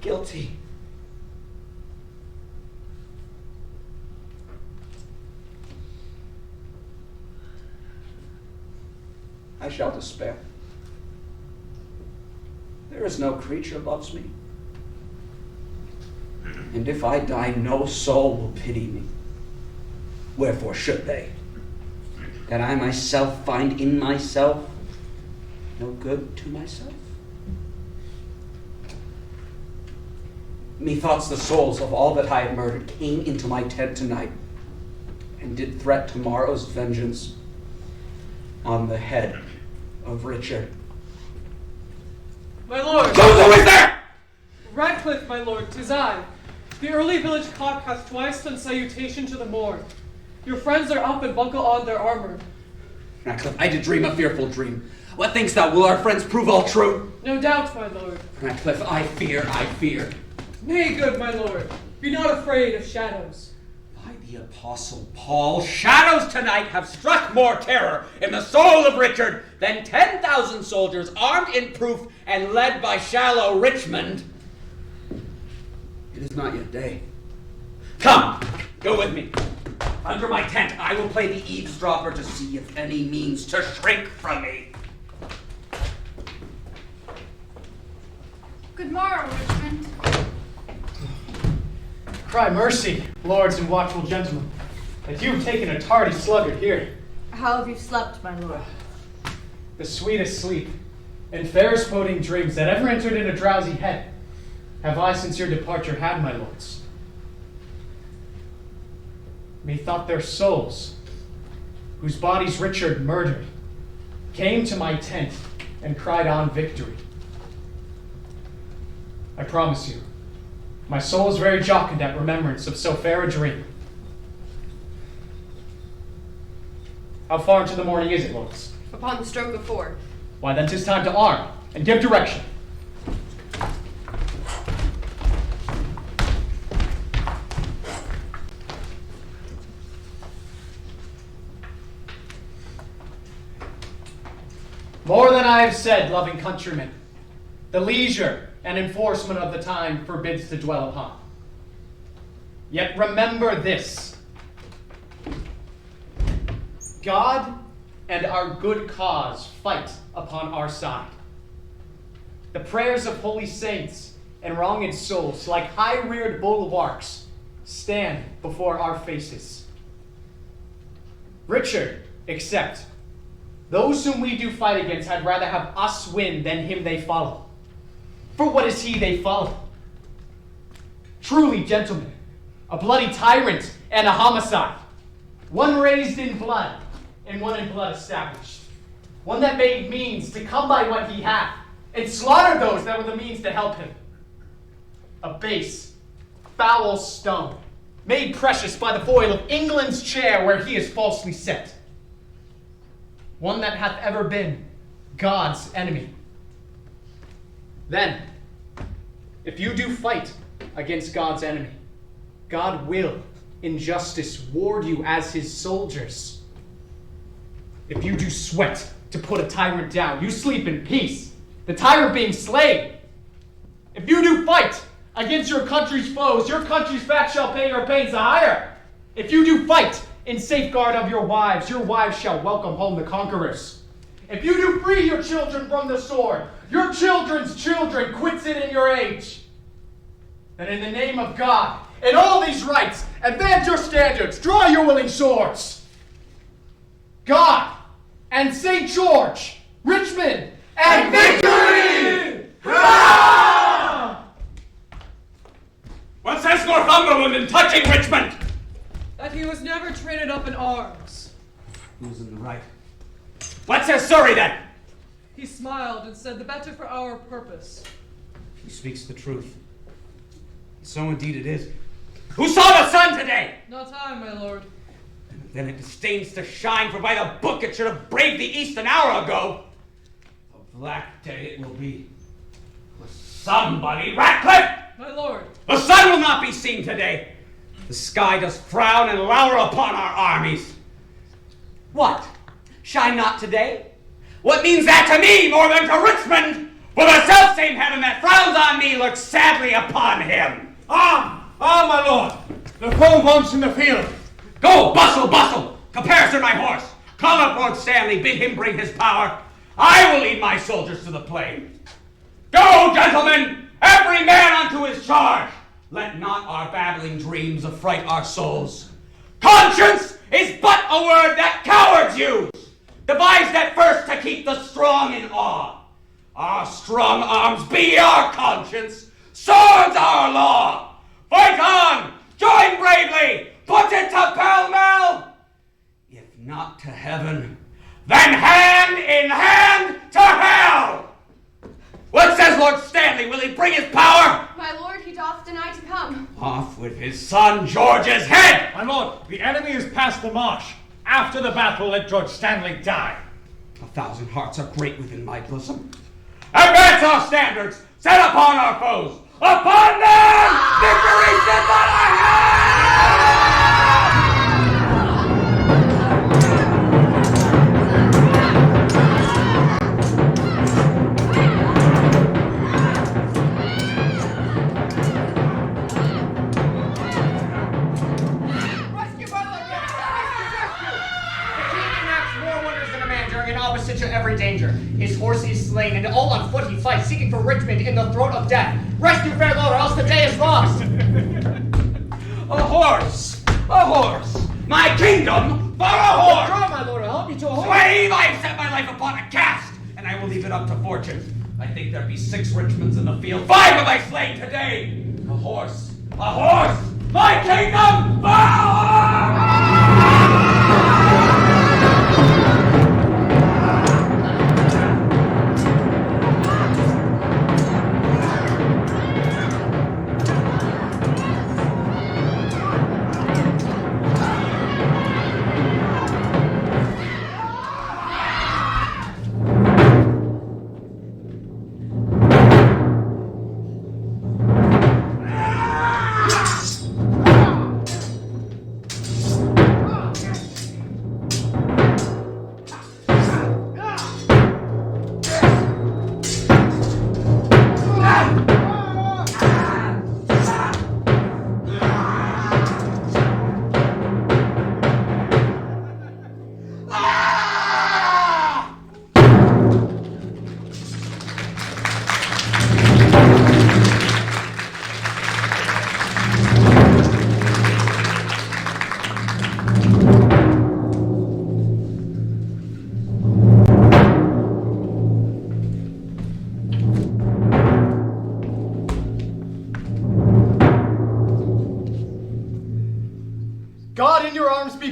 Guilty. I shall despair. There is no creature loves me. And if I die, no soul will pity me. Wherefore should they? That I myself find in myself no good to myself? Methoughts the souls of all that I have murdered came into my tent tonight and did threat tomorrow's vengeance on the head of Richard. My lord! Who is there? Radcliffe, my lord, 'tis I. The early village cock hath twice done salutation to the morn. Your friends are up and buckle on their armor. Radcliffe, I did dream a fearful dream. What thinkst thou, will our friends prove all true? No doubt, my lord. Radcliffe, I fear. Nay, good my lord, be not afraid of shadows. By the Apostle Paul, shadows tonight have struck more terror in the soul of Richard than 10,000 soldiers armed in proof and led by shallow Richmond. It is not yet day. Come, go with me. Under my tent, I will play the eavesdropper to see if any means to shrink from me. Good morrow, Richmond. Cry mercy, lords and watchful gentlemen, that you have taken a tardy sluggard here. How have you slept, my lord? The sweetest sleep, and fairest boding dreams that ever entered in a drowsy head, have I since your departure had, my lords. Methought their souls, whose bodies Richard murdered, came to my tent and cried on victory. I promise you, my soul is very jocund at remembrance of so fair a dream. How far into the morning is it, lords? Upon the stroke of 4. Why, then 'tis time to arm and give direction. More than I have said, loving countrymen, the leisure and enforcement of the time forbids to dwell upon. Yet remember this: God and our good cause fight upon our side. The prayers of holy saints and wronged souls, like high-reared bulwarks, stand before our faces. Richard, except, those whom we do fight against had rather have us win than him they follow. For what is he they follow? Truly, gentlemen, a bloody tyrant and a homicide. One raised in blood and one in blood established. One that made means to come by what he had and slaughter those that were the means to help him. A base, foul stone, made precious by the foil of England's chair where he is falsely set. One that hath ever been God's enemy. Then, if you do fight against God's enemy, God will, in justice, ward you as his soldiers. If you do sweat to put a tyrant down, you sleep in peace, the tyrant being slain. If you do fight against your country's foes, your country's fat shall pay your pains the higher. If you do fight in safeguard of your wives shall welcome home the conquerors. If you do free your children from the sword, your children's children quits it in your age. Then in the name of God and all these rights, advance your standards, draw your willing swords. God and St. George, Richmond, and victory! Hurrah! What says Northumberland in touching Richmond? That he was never traded up in arms. Who's in the right? What says Surrey then? He smiled and said, the better for our purpose. He speaks the truth. So indeed it is. Who saw the sun today? Not I, my lord. Then it disdains to shine, for by the book it should have braved the east an hour ago. A black day it will be. For somebody, Ratcliffe! My lord. The sun will not be seen today. The sky does frown and lower upon our armies. What? Shine not today? What means that to me more than to Richmond? For the selfsame heaven that frowns on me looks sadly upon him. My lord! The foe wants in the field. Go, bustle, bustle! Comparison my horse! Call up Lord Stanley, bid him bring his power. I will lead my soldiers to the plain. Go, gentlemen! Every man unto his charge! Let not our babbling dreams affright our souls. Conscience is but a word that cowards use, devised at first to keep the strong in awe. Our strong arms be our conscience, swords our law. Fight on! Join bravely! Put it to pell-mell! If not to heaven, then hand in hand to hell! What says Lord Stanley? Will he bring his power? My lord, he doth deny to come. Off with his son George's head! My lord, the enemy is past the marsh. After the battle, let George Stanley die. 1,000 hearts are great within my bosom. Advance our standards! Set upon our foes! Upon them! Victory set by our hand! Opposite to every danger. His horse is slain, and all on foot he fights, seeking for Richmond in the throat of death. Rescue, fair lord, or else the day is lost. A horse! A horse! My kingdom for a horse! Draw, my lord, I'll help you to a horse. Slave, I have set my life upon a cast, and I will leave it up to fortune. I think there be 6 Richmonds in the field. 5 have I slain today. A horse! A horse! My kingdom for a horse!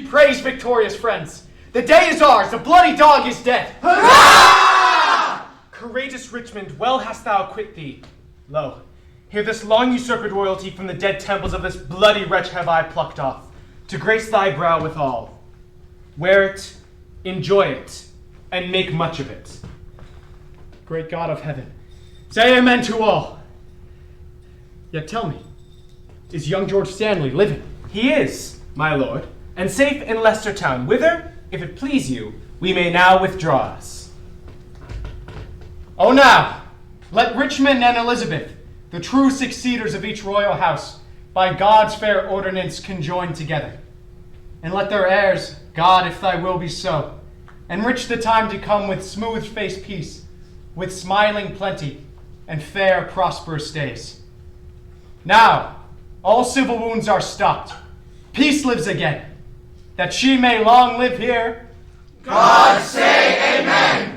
Praise, victorious friends. The day is ours. The bloody dog is dead. Hurrah! Courageous Richmond, well hast thou quit thee. Lo, here this long usurped royalty from the dead temples of this bloody wretch have I plucked off, to grace thy brow withal. Wear it, enjoy it, and make much of it. Great God of heaven, say amen to all. Yet tell me, is young George Stanley living? He is, my lord, and safe in Leicester town, whither, if it please you, we may now withdraw us. Oh now, let Richmond and Elizabeth, the true succeeders of each royal house, by God's fair ordinance conjoin together. And let their heirs, God, if thy will be so, enrich the time to come with smooth-faced peace, with smiling plenty, and fair prosperous days. Now, all civil wounds are stopped. Peace lives again. That she may long live here. God say amen.